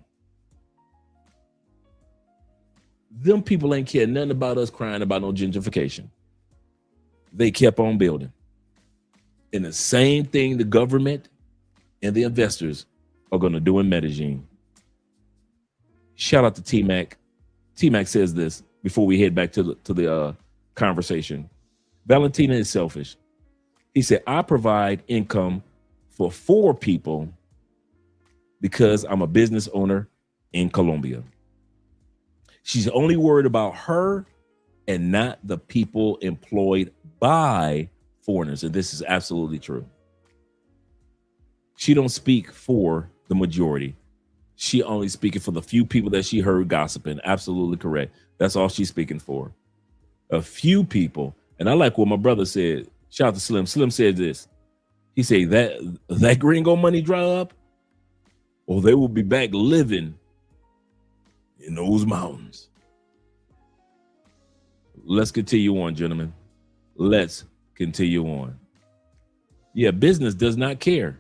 G: Them people ain't care nothing about us crying about no gentrification. They kept on building. And the same thing the government and the investors are going to do in Medellin. Shout out to T-Mac. T-Mac says this before we head back to the conversation. Valentina is selfish. He said, I provide income for 4 people because I'm a business owner in Colombia. She's only worried about her and not the people employed by foreigners. And this is absolutely true. She don't speak for the majority. She only speaking for the few people that she heard gossiping. Absolutely correct. That's all she's speaking for. A few people. And I like what my brother said. Shout out to Slim. Slim said this. He said that gringo money dry up, or they will be back living in those mountains. Let's continue on, gentlemen. Let's continue on. Yeah, business does not care.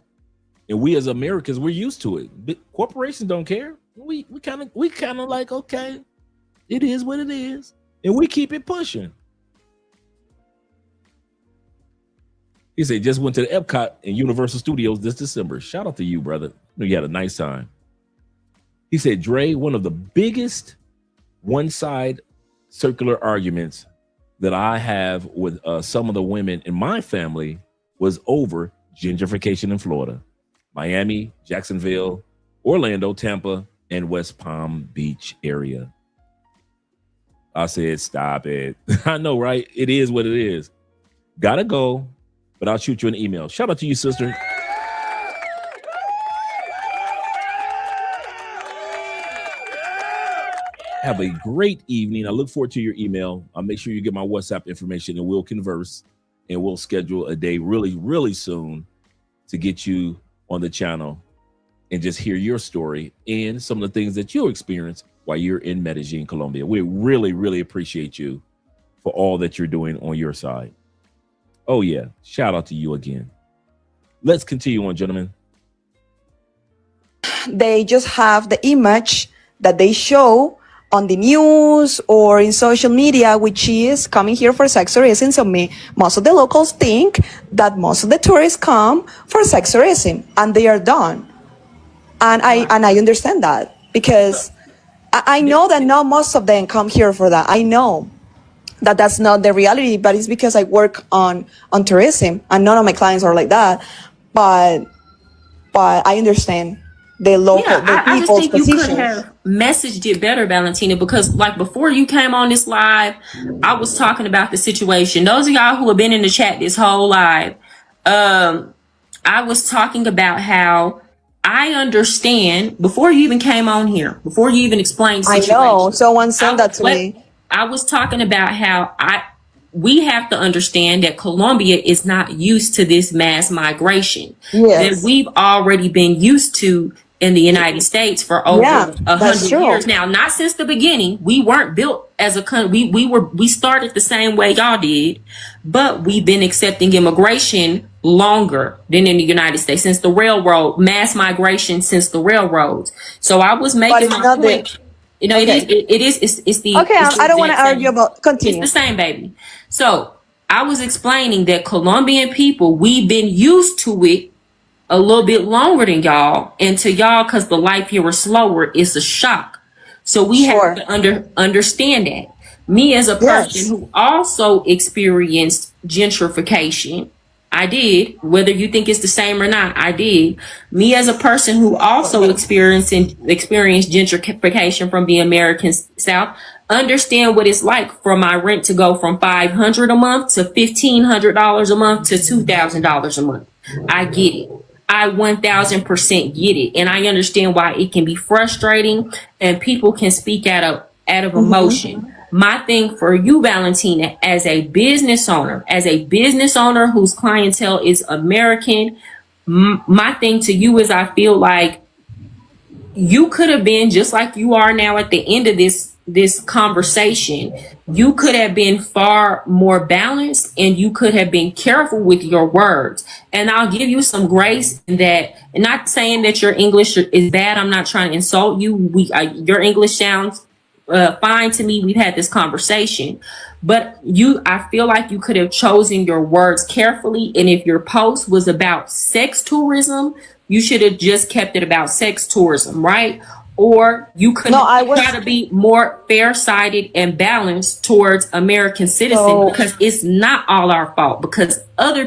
G: And we as Americans, we're used to it. Corporations don't care. We kind of like, okay, it is what it is. And we keep it pushing. He said, just went to the Epcot and Universal Studios this December. Shout out to you, brother. You had a nice time. He said, Dre, one of the biggest one-side circular arguments that I have with some of the women in my family was over gentrification in Florida. Miami, Jacksonville, Orlando, Tampa, and West Palm Beach area. I said, stop it. I know, right? It is what it is. Gotta go, but I'll shoot you an email. Shout out to you, sister. Have a great evening. I look forward to your email. I'll make sure you get my WhatsApp information and we'll converse and we'll schedule a day really, really soon to get you on the channel and just hear your story and some of the things that you'll experience while you're in Medellín, Colombia. We really, really appreciate you for all that you're doing on your side. Oh, yeah. Shout out to you again. Let's continue on, gentlemen.
K: They just have the image that they show on the news or in social media, which is coming here for sex tourism. So most of the locals think that most of the tourists come for sex tourism, and they are done. And I understand that, because I know that not most of them come here for that. I know that that's not the reality, but it's because I work on tourism and none of my clients are like that. But I understand the local,
J: I just think you could have messaged it better, Valentina, because like before you came on this live, I was talking about the situation. Those of y'all who have been in the chat this whole live, I was talking about how I understand before you even came on here, before you even explained the situation.
K: I know, someone said that to me.
J: I was talking about how we have to understand that Colombia is not used to this mass migration that we've already been used to in the United States for over 100 years now. Not since the beginning. We weren't built as a country. We started the same way y'all did, but we've been accepting immigration longer than in the United States since the railroad, mass migration since the railroads. So I was making my point. You know, it's the
K: okay. I don't want to argue about. Continue.
J: It's the same, baby. So I was explaining that Colombian people, we've been used to it a little bit longer than y'all, and to y'all, because the life here is slower, it's a shock. So we have to understand that. Me as a person who also experienced gentrification, I did. Whether you think it's the same or not, I did. Me as a person who also experienced gentrification from the American South, understand what it's like for my rent to go from $500 a month to $1,500 a month to $2,000 a month. I get it. I 1000% get it. And I understand why it can be frustrating and people can speak out of emotion. My thing for you, Valentina, as a business owner whose clientele is American, my thing to you is I feel like you could have been just like you are now at the end of this conversation. You could have been far more balanced and you could have been careful with your words. And I'll give you some grace in that. And not saying that your English is bad. I'm not trying to insult you. Your English sounds fine to me. We've had this conversation, but I feel like you could have chosen your words carefully. And if your post was about sex tourism, you should have just kept it about sex tourism, right? Or you could try to be more fair-sided and balanced towards American citizens, because it's not all our fault, because other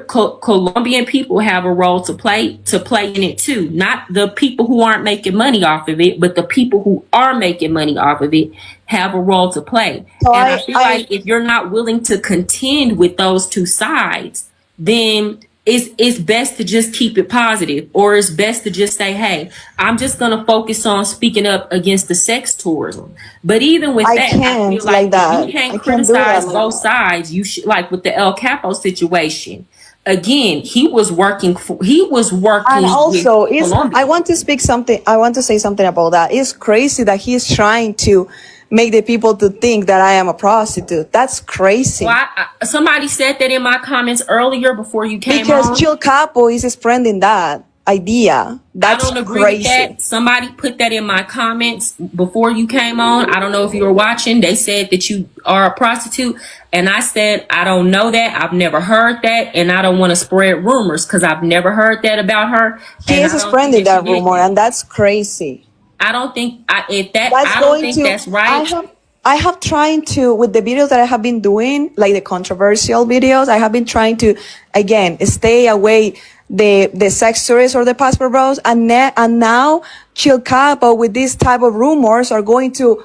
J: Colombian people have a role to play in it too. Not the people who aren't making money off of it, but the people who are making money off of it have a role to play. So I feel like if you're not willing to contend with those two sides, then it's best to just keep it positive, or it's best to just say, hey, I'm just going to focus on speaking up against the sex tourism. But even with I feel like you can't criticize both sides. You should, like with the El Capo situation. Again, he was working. And also, I want to say something about that. It's crazy that he's trying to make the people to think that I am a prostitute. That's crazy. Well, somebody said that in my comments earlier before you came on. Because Chill Capo is spreading that idea. That's I don't agree crazy. With that. Somebody put that in my comments before you came on. I don't know if you were watching. They said that you are a prostitute. And I said, I don't know that. I've never heard that. And I don't want to spread rumors because I've never heard that about her. She is spreading that rumor, and that's crazy. I don't think that's right. I have tried to, with the videos that I have been doing, like the controversial videos, I have been trying to, again, stay away the sex tourists or the passport bros. And now Chill Capo with this type of rumors are going to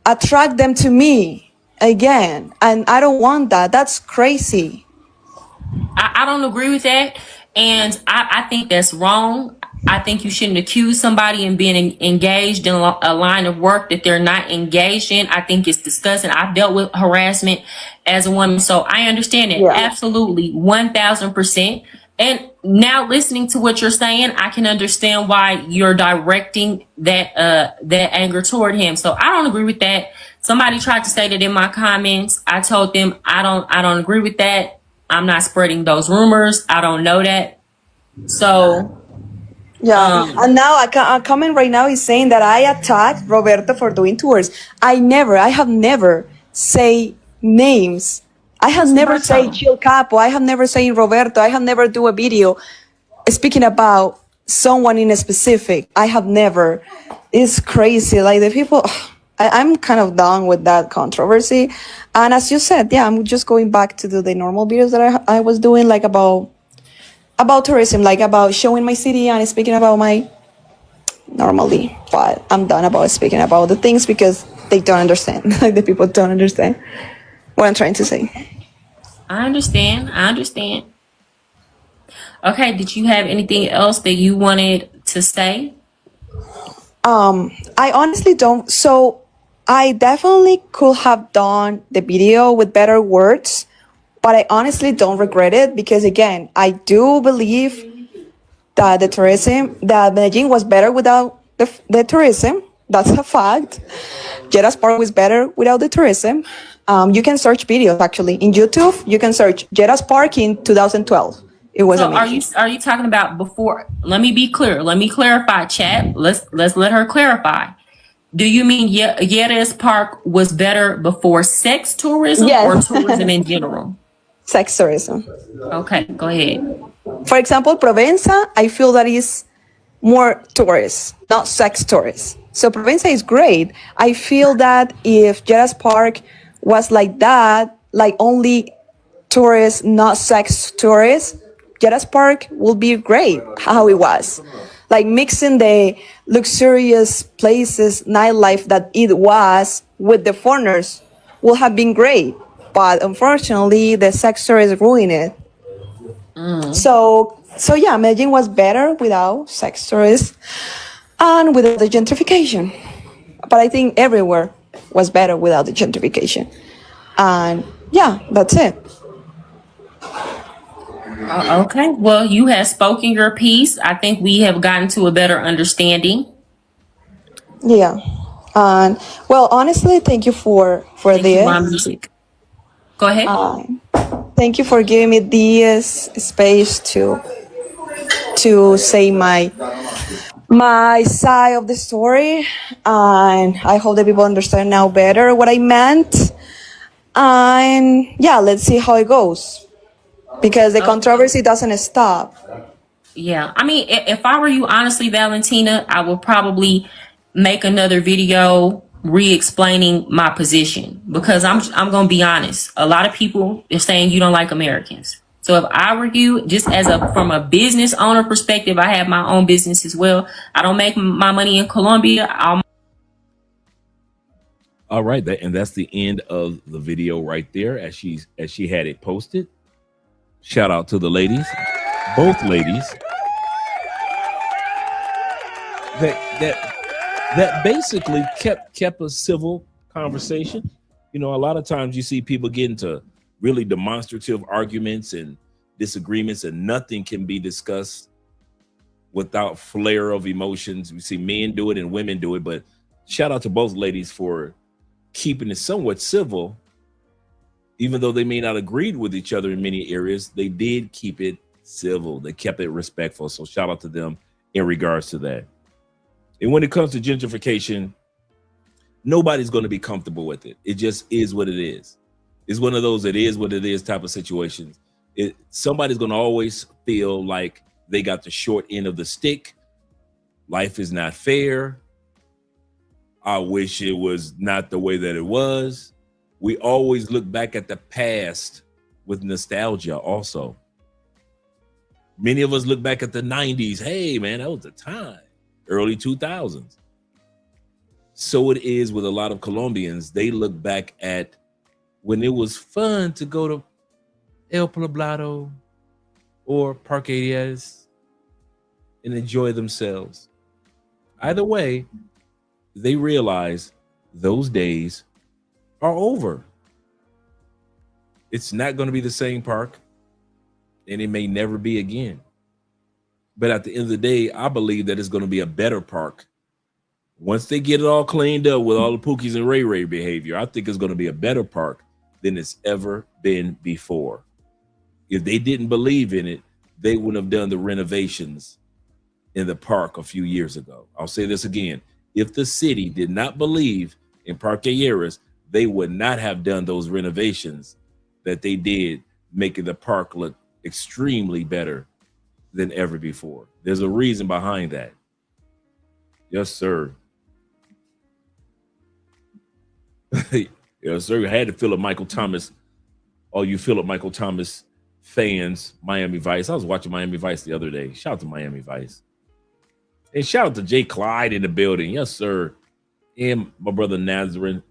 J: attract them to me again. And I don't want that. That's crazy. I don't agree with that. And I think that's wrong. I think you shouldn't accuse somebody in being engaged in a line of work that they're not engaged in. I think it's disgusting. I've dealt with harassment as a woman, so I understand it. Yeah. Absolutely, 1000%. And now listening to what you're saying, I can understand why you're directing that anger toward him. So I don't agree with that. Somebody tried to say that in my comments. I told them I don't agree with that. I'm not spreading those rumors. I don't know that. So. Yeah, and now a comment right now is saying that I attacked Roberto for doing tours. I have never say names. I have never say Chill Capo. I have never say Roberto. I have never do a video speaking about someone in a specific. I have never. It's crazy. Like the people, I'm kind of done with that controversy. And as you said, yeah, I'm just going back to do the normal videos that I was doing, like about tourism, like about showing my city and speaking about my normally. But I'm done about speaking about the things because they don't understand. Like the people don't understand what I'm trying to say. I understand. Okay, did you have anything else that you wanted to say? I honestly don't. So I definitely could have done the video with better words, but I honestly don't regret it because, again, I do believe that that Medellin was better without the tourism. That's a fact. Jettas Park was better without the tourism. You can search videos, actually. In YouTube, you can search Jettas Park in 2012. It was amazing. Are you talking about before? Let me be clear. Let me clarify, chat. Let's let her clarify. Do you mean Jettas Park was better before sex tourism or tourism in general? Sex tourism. Okay, go ahead. For example, Provenza, I feel that is more tourists, not sex tourists. So Provenza is great. I feel that if Jettas Park was like that, like only
K: tourists, not sex tourists, Jettas Park will be great how it was. Like mixing the luxurious places, nightlife that it was with the foreigners will have been great. But unfortunately, the sex tourists ruined it. So yeah, Medellin was better without sex tourists and without the gentrification. But I think everywhere was better without the gentrification. And yeah, that's it.
J: Okay. Well, you have spoken your piece. I think we have gotten to a better understanding.
K: Yeah. And well, honestly, thank you for
J: Thank you, my
K: this.
J: music. Go ahead.
K: Thank you for giving me this space to say my side of the story, and I hope that people understand now better what I meant. And yeah, let's see how it goes, because the controversy doesn't stop.
J: Yeah. I mean, if I were you, honestly, Valentina, I would probably make another video re-explaining my position, because I'm gonna be honest. A lot of people are saying you don't like Americans. So if I were you, just from a business owner perspective, I have my own business as well. I don't make my money in Colombia.
G: All right, and that's the end of the video right there, as she had it posted. Shout out to the ladies, both ladies, that basically kept a civil conversation. You know, a lot of times you see people get into really demonstrative arguments and disagreements, and nothing can be discussed without flare of emotions. We see men do it and women do it, but shout out to both ladies for keeping it somewhat civil. Even though they may not agree with each other in many areas, they did keep it civil. They kept it respectful. So shout out to them in regards to that. And when it comes to gentrification, nobody's going to be comfortable with it. It just is what it is. It's one of those it is what it is type of situations. Somebody's going to always feel like they got the short end of the stick. Life is not fair. I wish it was not the way that it was. We always look back at the past with nostalgia also. Many of us look back at the 90s. Hey, man, that was the time. Early 2000s. So it is with a lot of Colombians. They look back at when it was fun to go to El Poblado or Parque Diaz and enjoy themselves. Either way, they realize those days are over. It's not going to be the same park, and it may never be again. But at the end of the day, I believe that it's going to be a better park. Once they get it all cleaned up with all the Pookies and Ray Ray behavior, I think it's going to be a better park than it's ever been before. If they didn't believe in it, they wouldn't have done the renovations in the park a few years ago. I'll say this again. If the city did not believe in Parque Lleras, they would not have done those renovations that they did, making the park look extremely better than ever before. There's a reason behind that. Yes, sir. Yes, sir. I had to Philip Michael Thomas. All you Philip Michael Thomas fans, Miami Vice. I was watching Miami Vice the other day. Shout out to Miami Vice. And shout out to Jay Clyde in the building. Yes, sir. And my brother Nazarene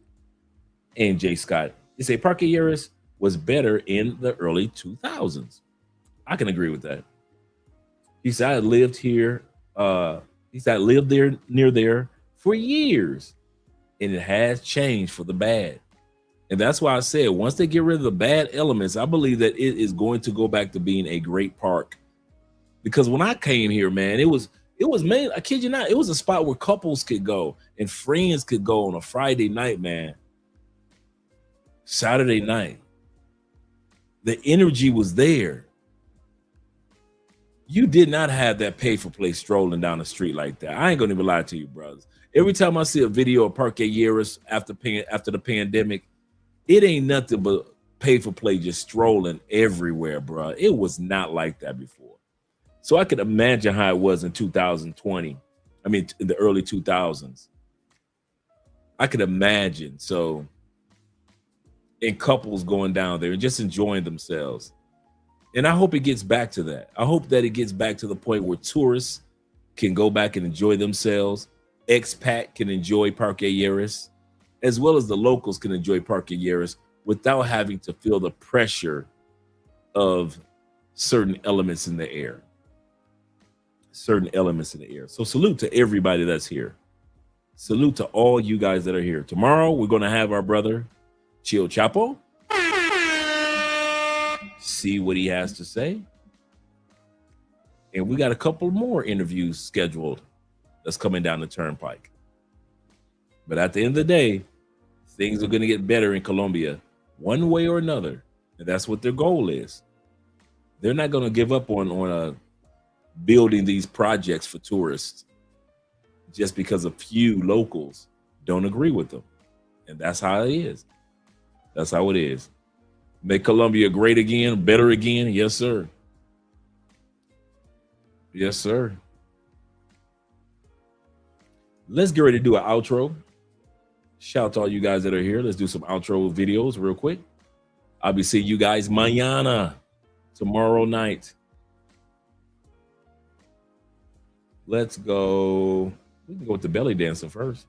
G: and Jay Scott. They say Parque Lleras was better in the early 2000s. I can agree with that. He said, I lived here. He said, I lived there near there for years, and it has changed for the bad. And that's why I said, once they get rid of the bad elements, I believe that it is going to go back to being a great park. Because when I came here, man, it was, man, I kid you not, it was a spot where couples could go and friends could go on a Friday night, man. Saturday night. The energy was there. You did not have that pay for play strolling down the street like that. I ain't gonna even lie to you, brothers. Every time I see a video of Parque Lleras after the pandemic, it ain't nothing but pay for play just strolling everywhere, bro. It was not like that before. So I could imagine how it was in 2020. I mean, in the early 2000s. I could imagine. So and couples going down there and just enjoying themselves. And I hope it gets back to that. I hope that it gets back to the point where tourists can go back and enjoy themselves. Expat can enjoy Parque Lleras, as well as the locals can enjoy Parque Lleras without having to feel the pressure of certain elements in the air. So salute to everybody that's here. Salute to all you guys that are here. Tomorrow, we're going to have our brother, Chil Chapo. See what he has to say. And we got a couple more interviews scheduled that's coming down the turnpike. But at the end of the day, things are going to get better in Colombia one way or another. And that's what their goal is. They're not going to give up on building these projects for tourists just because a few locals don't agree with them. And that's how it is. That's how it is. Make Colombia great again, better again. Yes, sir. Yes, sir. Let's get ready to do an outro. Shout out to all you guys that are here. Let's do some outro videos real quick. I'll be seeing you guys mañana, tomorrow night. Let's go. We can go with the belly dancer first.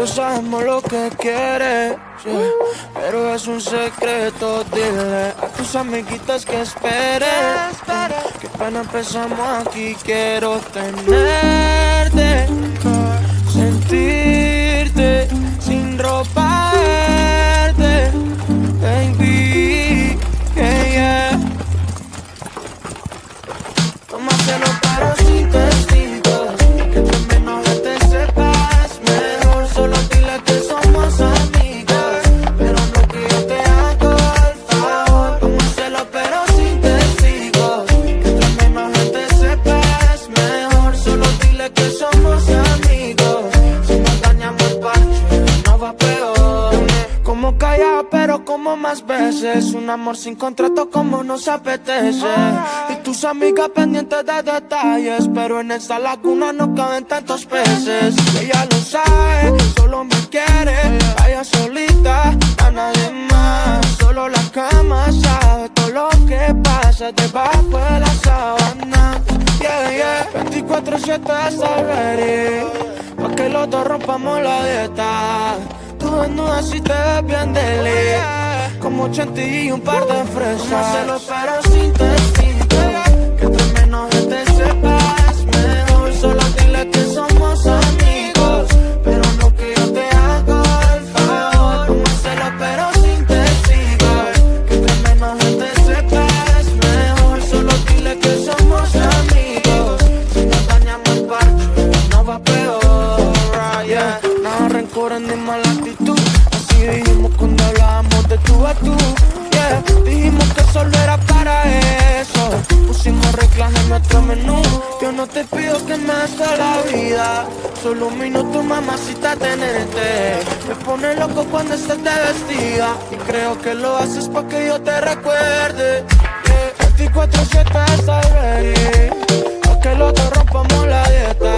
C: Sabemos lo que quieres, yeah, pero es un secreto, dile a tus amiguitas que esperen. Que pena empezamos aquí, quiero tenerte, sentirte sin ropa verte, baby, yeah. Tómatelo pero sin testigos, que entre menos gente sepas mejor. Solo dile que somos amigas, pero no que yo te hago el favor. Vamos a hacerlo pero sin testigos, que entre menos gente sepas mejor. Solo dile que más veces. Un amor sin contrato como nos apetece. Y tus amigas pendientes de detalles, pero en esta laguna no caben tantos peces. Ella lo sabe, solo me quiere, vaya solita, a nadie más. Solo la cama sabe todo lo que pasa debajo de la sábana. Yeah, yeah, 24/7 está ready, pa' que los dos rompamos la dieta. Tú desnuda si te ves bien deli, como chantilly y un par de fresas. No hacerlo pero sin testigo, que entre menos gente sepa es mejor. Solo dile que somos amigos, pero no que yo te hago el favor. Vamos a hacerlo pero sin testigo, que entre menos gente sepa es mejor. Solo dile que somos amigos, si nos dañamos el parche nos va peor, yeah. No rencores ni mala actitud, así dijimos cuando hablábamos de tú a tú, yeah. Dijimos que solo era para eso, pusimos reglas en nuestro menú. Yo no te pido que me des toda la vida, solo un minuto mamacita tenerte. Me pone loco cuando estás de vestida, y creo que lo haces pa' que yo te recuerde, yeah. 24/7 está ready, pa' que los dos rompamos la dieta.